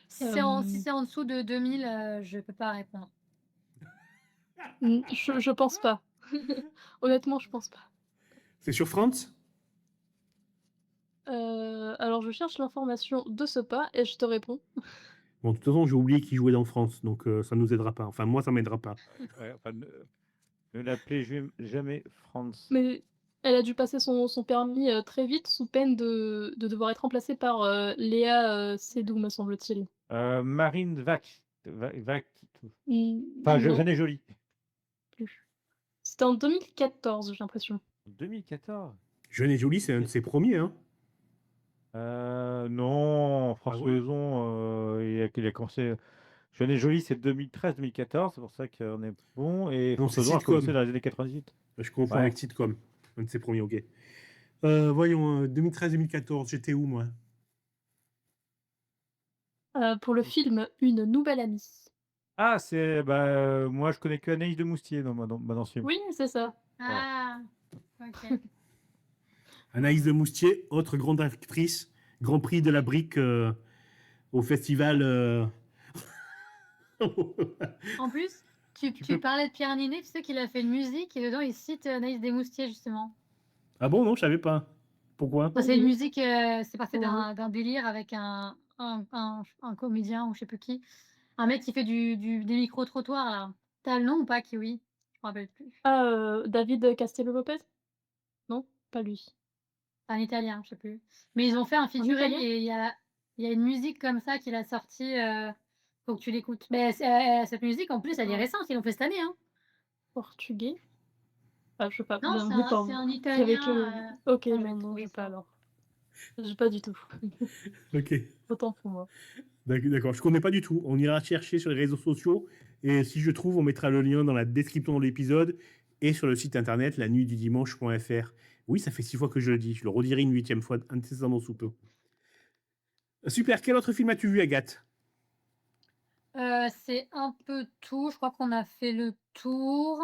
si c'est en dessous de 2000, je peux pas répondre. Je pense pas. Honnêtement, je pense pas. C'est sur France? Alors je cherche l'information de ce pas et je te réponds. Bon, de toute façon, j'ai oublié qui jouait dans France, donc ça nous aidera pas. Enfin, moi, ça m'aidera pas. Ouais, enfin, ne l'appelez jamais France. Mais elle a dû passer son permis très vite sous peine de devoir être remplacée par Léa Seydoux, me semble-t-il. Marine Vac. Non Jeanne est jolie. plus. C'était en 2014, j'ai l'impression. 2014. Jeune et Jolie, c'est un de ses premiers, hein. Non, François ouais. Ozon, il a commencé. Jeune et jolie, c'est 2013-2014, c'est pour ça qu'on est bon. Et Non, François c'est Ozon a sitcom. commencé dans les années 98. Je confonds Ouais. avec Sitcom. Un de ses premiers, ok. Voyons, 2013-2014, j'étais où, moi? Pour le film Une nouvelle amie. Ah, c'est. Moi, je connais que Anaïs de Moustier dans ce film. Oui, c'est ça. Ah, ok. Anaïs de Moustier, autre grande actrice, Grand Prix de la Brique au festival. En plus, tu peux- parlais de Pierre Ninet, tu sais qu'il a fait une musique et dedans il cite Anaïs Desmoustiers justement. Ah bon, non, je savais pas. Pourquoi? Enfin, c'est une musique, c'est passé Ouais. d'un délire avec un comédien ou je sais plus qui. Un mec qui fait des micro-trottoirs là. T'as le nom ou pas, Kiwi? Je me rappelle plus. Ah, David Castello-Lopez? Non, pas lui. Un italien, je sais plus. Mais ils ont fait un featuring italien? et il y a une musique comme ça qu'il a sortie, faut que tu l'écoutes. Mais cette musique en plus elle est récente, ils l'ont fait cette année, hein. Portugais? Ah, je sais pas. Non, c'est un J'avais italien. que... Ok, je vais non, trouver j'ai ça. pas alors. J'ai pas du tout. Ok, Autant pour moi. d'accord, je connais pas du tout. On ira chercher sur les réseaux sociaux et si je trouve, on mettra le lien dans la description de l'épisode et sur le site internet lanuitdudimanche.fr. Oui, ça fait 6 fois que je le dis. Je le redirai une 8e fois incessamment sous peu. Super. Quel autre film as-tu vu, Agathe? C'est un peu tout. Je crois qu'on a fait le tour.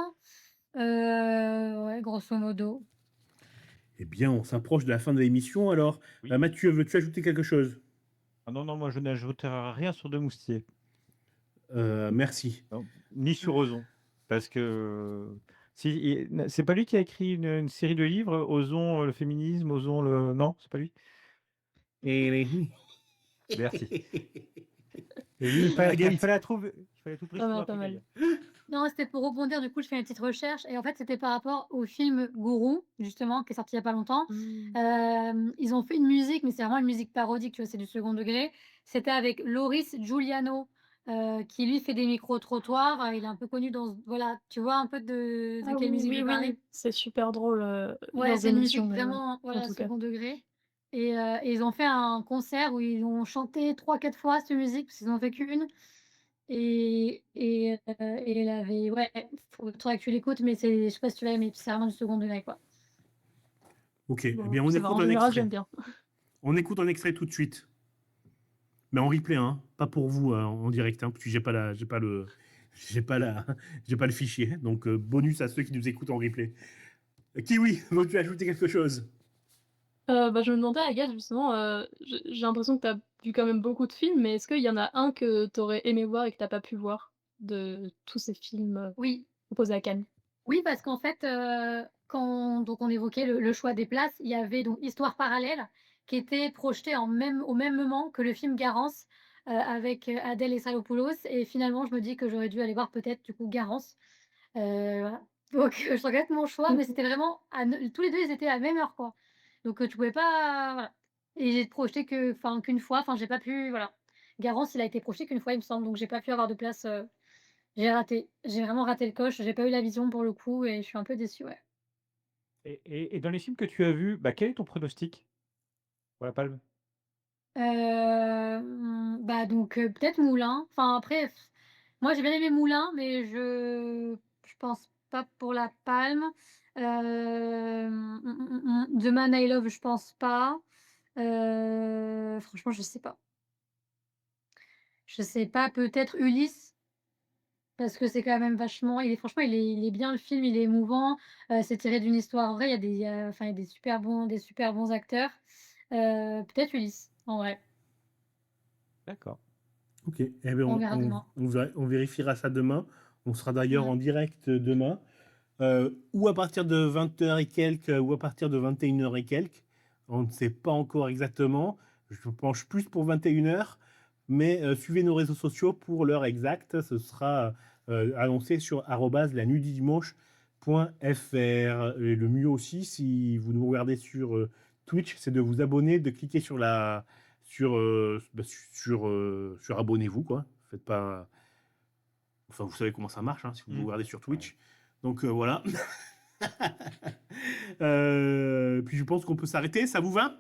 Ouais, grosso modo. Eh bien, on s'approche de la fin de l'émission. Alors, Oui. Mathieu, veux-tu ajouter quelque chose? Ah non, non, moi je n'ajouterai rien sur De Moustier. Merci. Non, ni sur Ozon. Parce que c'est pas lui qui a écrit une série de livres, Osons le féminisme, Osons le. Non, c'est pas lui. Merci. Et oui, il fallait Agathe. la trouver. Il fallait tout Pas mal, préciser. pas mal. Non, c'était pour rebondir, du coup, je fais une petite recherche et en fait, c'était par rapport au film Gourou, justement, qui est sorti il y a pas longtemps. Ils ont fait une musique, mais c'est vraiment une musique parodique, tu vois? C'est du second degré. C'était avec Loris Giuliano, qui lui fait des micros-trottoirs. Il est un peu connu dans voilà, tu vois un peu de Ah quelle musique je oui, veux parler? oui, c'est super drôle, Ouais, leurs c'est une musique émissions, vraiment, en voilà, tout cas. second degré et ils ont fait un concert où ils ont chanté 3-4 fois cette musique, parce qu'ils en ont fait qu'1 et elle avait ouais, faudrait que tu l'écoutes, mais c'est je sais pas si tu vas aimer, c'est vraiment du second degré, quoi. Ok, eh Bon, bien, on ça va, écoute en un général, extrait. j'aime bien. On écoute un extrait tout de suite. Mais en replay, hein. Pas pour vous en direct, hein, parce que j'ai pas le fichier. Donc, bonus à ceux qui nous écoutent en replay. Kiwi, veux-tu ajouter quelque chose? Je me demandais, Agathe, justement, j'ai l'impression que tu as vu quand même beaucoup de films, mais est-ce qu'il y en a un que tu aurais aimé voir et que tu as pas pu voir, de tous ces films, Oui, proposés à Cannes? oui, parce qu'en fait, quand donc on évoquait le choix des places, il y avait donc Histoire parallèle qui était projeté au même moment que le film Garance, avec, Adèle Exarchopoulos et finalement je me dis que j'aurais dû aller voir peut-être du coup Garance. Voilà. Donc je regrette mon choix, mais c'était vraiment à ne tous les 2 ils étaient à la même heure, quoi. Donc tu pouvais pas voilà et j'ai projeté qu'une fois, enfin j'ai pas pu voilà. Garance, il a été projeté qu'une fois, il me semble, donc j'ai pas pu avoir de place, j'ai raté. J'ai vraiment raté le coche, j'ai pas eu la vision pour le coup et je suis un peu déçue, ouais. Et dans les films que tu as vus, bah, quel est ton pronostic pour la Palme? Bah, donc peut-être Moulin. Enfin après, moi j'ai bien aimé Moulin, mais je pense pas pour la palme. The Man I Love, je pense pas. Franchement, je sais pas. Je sais pas, peut-être Ulysse, parce que c'est quand même vachement franchement, il est bien le film, il est émouvant, c'est tiré d'une histoire vraie, il y a des super bons acteurs. Peut-être Ulysse, en vrai. D'accord. Ok, eh bien, On verra demain. on vérifiera ça demain. On sera d'ailleurs Mmh. en direct demain, ou à partir de 20h et quelques, ou à partir de 21h et quelques. On ne sait pas encore exactement. Je penche plus pour 21h, mais suivez nos réseaux sociaux pour l'heure exacte. Ce sera annoncé sur @lanuitdudimanche.fr. Et le mieux aussi, si vous nous regardez sur Twitch, c'est de vous abonner, de cliquer sur sur abonnez-vous, quoi. Faites pas. Enfin, vous savez comment ça marche, hein, si vous regardez sur Twitch. Donc voilà. Puis je pense qu'on peut s'arrêter. Ça vous va?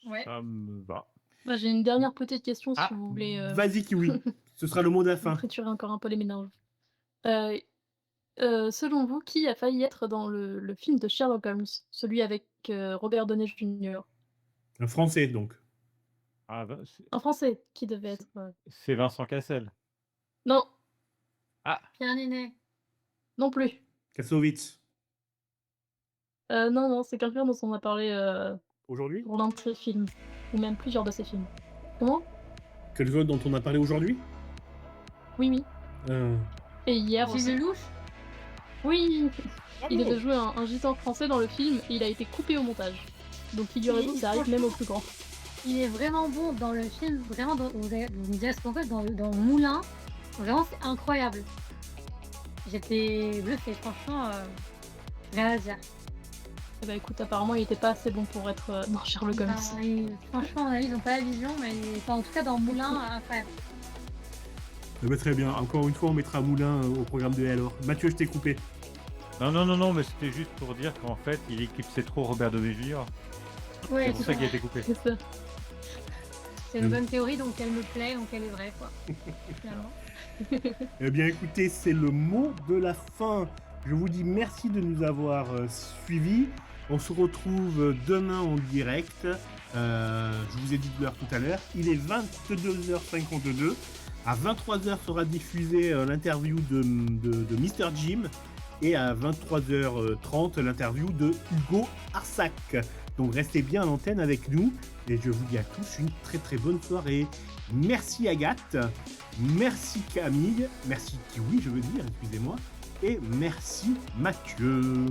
Ouais. Ça me va. Bah, j'ai une dernière petite question si Ah, vous voulez, Vas-y, Kiwi. Ce sera le mot de la fin. friturer encore un peu les méninges. Heu Selon vous, qui a failli être dans le film de Sherlock Holmes? Celui avec, Robert Downey Jr. Un français, donc. ah, Un Français qui devait être, c'est Vincent Cassel. non, Ah, Pierre Ninet. non plus. Kassovitz. Non, non, c'est quelqu'un dont on a parlé, Aujourd'hui? pour l'un de ses films, ou même plusieurs de ses films. Comment? Quelqu'un dont on a parlé aujourd'hui? Oui, oui, et hier Gilles aussi. Lelouch? Oui! Il Bravo. devait jouer un gitan français dans le film et il a été coupé au montage. Donc figurez-vous que ça arrive même aux plus grands. Il est vraiment bon dans le film, vraiment vous me direz ce qu'on veut, dans Moulin, vraiment c'est incroyable. J'étais bluffée, franchement, rien à dire. Eh bah, écoute, apparemment il était pas assez bon pour être, dans Sherlock Holmes. Franchement, à mon avis, ils ont pas la vision, mais en tout cas dans Moulin, incroyable. Très bien. Encore une fois, on mettra Moulin au programme de alors. Mathieu, je t'ai coupé. non, mais c'était juste pour dire qu'en fait, il éclipsait trop Robert Downey Jr. Ouais, C'est pour ça qu'il a été coupé. C'est ça. c'est une bonne théorie, donc elle me plaît, donc elle est vraie, quoi. Finalement. Eh bien, écoutez, c'est le mot de la fin. Je vous dis merci de nous avoir suivis. On se retrouve demain en direct. Je vous ai dit de l'heure tout à l'heure. Il est 22h52. À 23h sera diffusée l'interview de Mr. Jim. Et à 23h30, l'interview de Hugo Arsac. Donc restez bien à l'antenne avec nous. Et je vous dis à tous une très très bonne soirée. Merci Agathe. Merci Camille. Merci Kiwi, je veux dire, excusez-moi. Et merci Mathieu.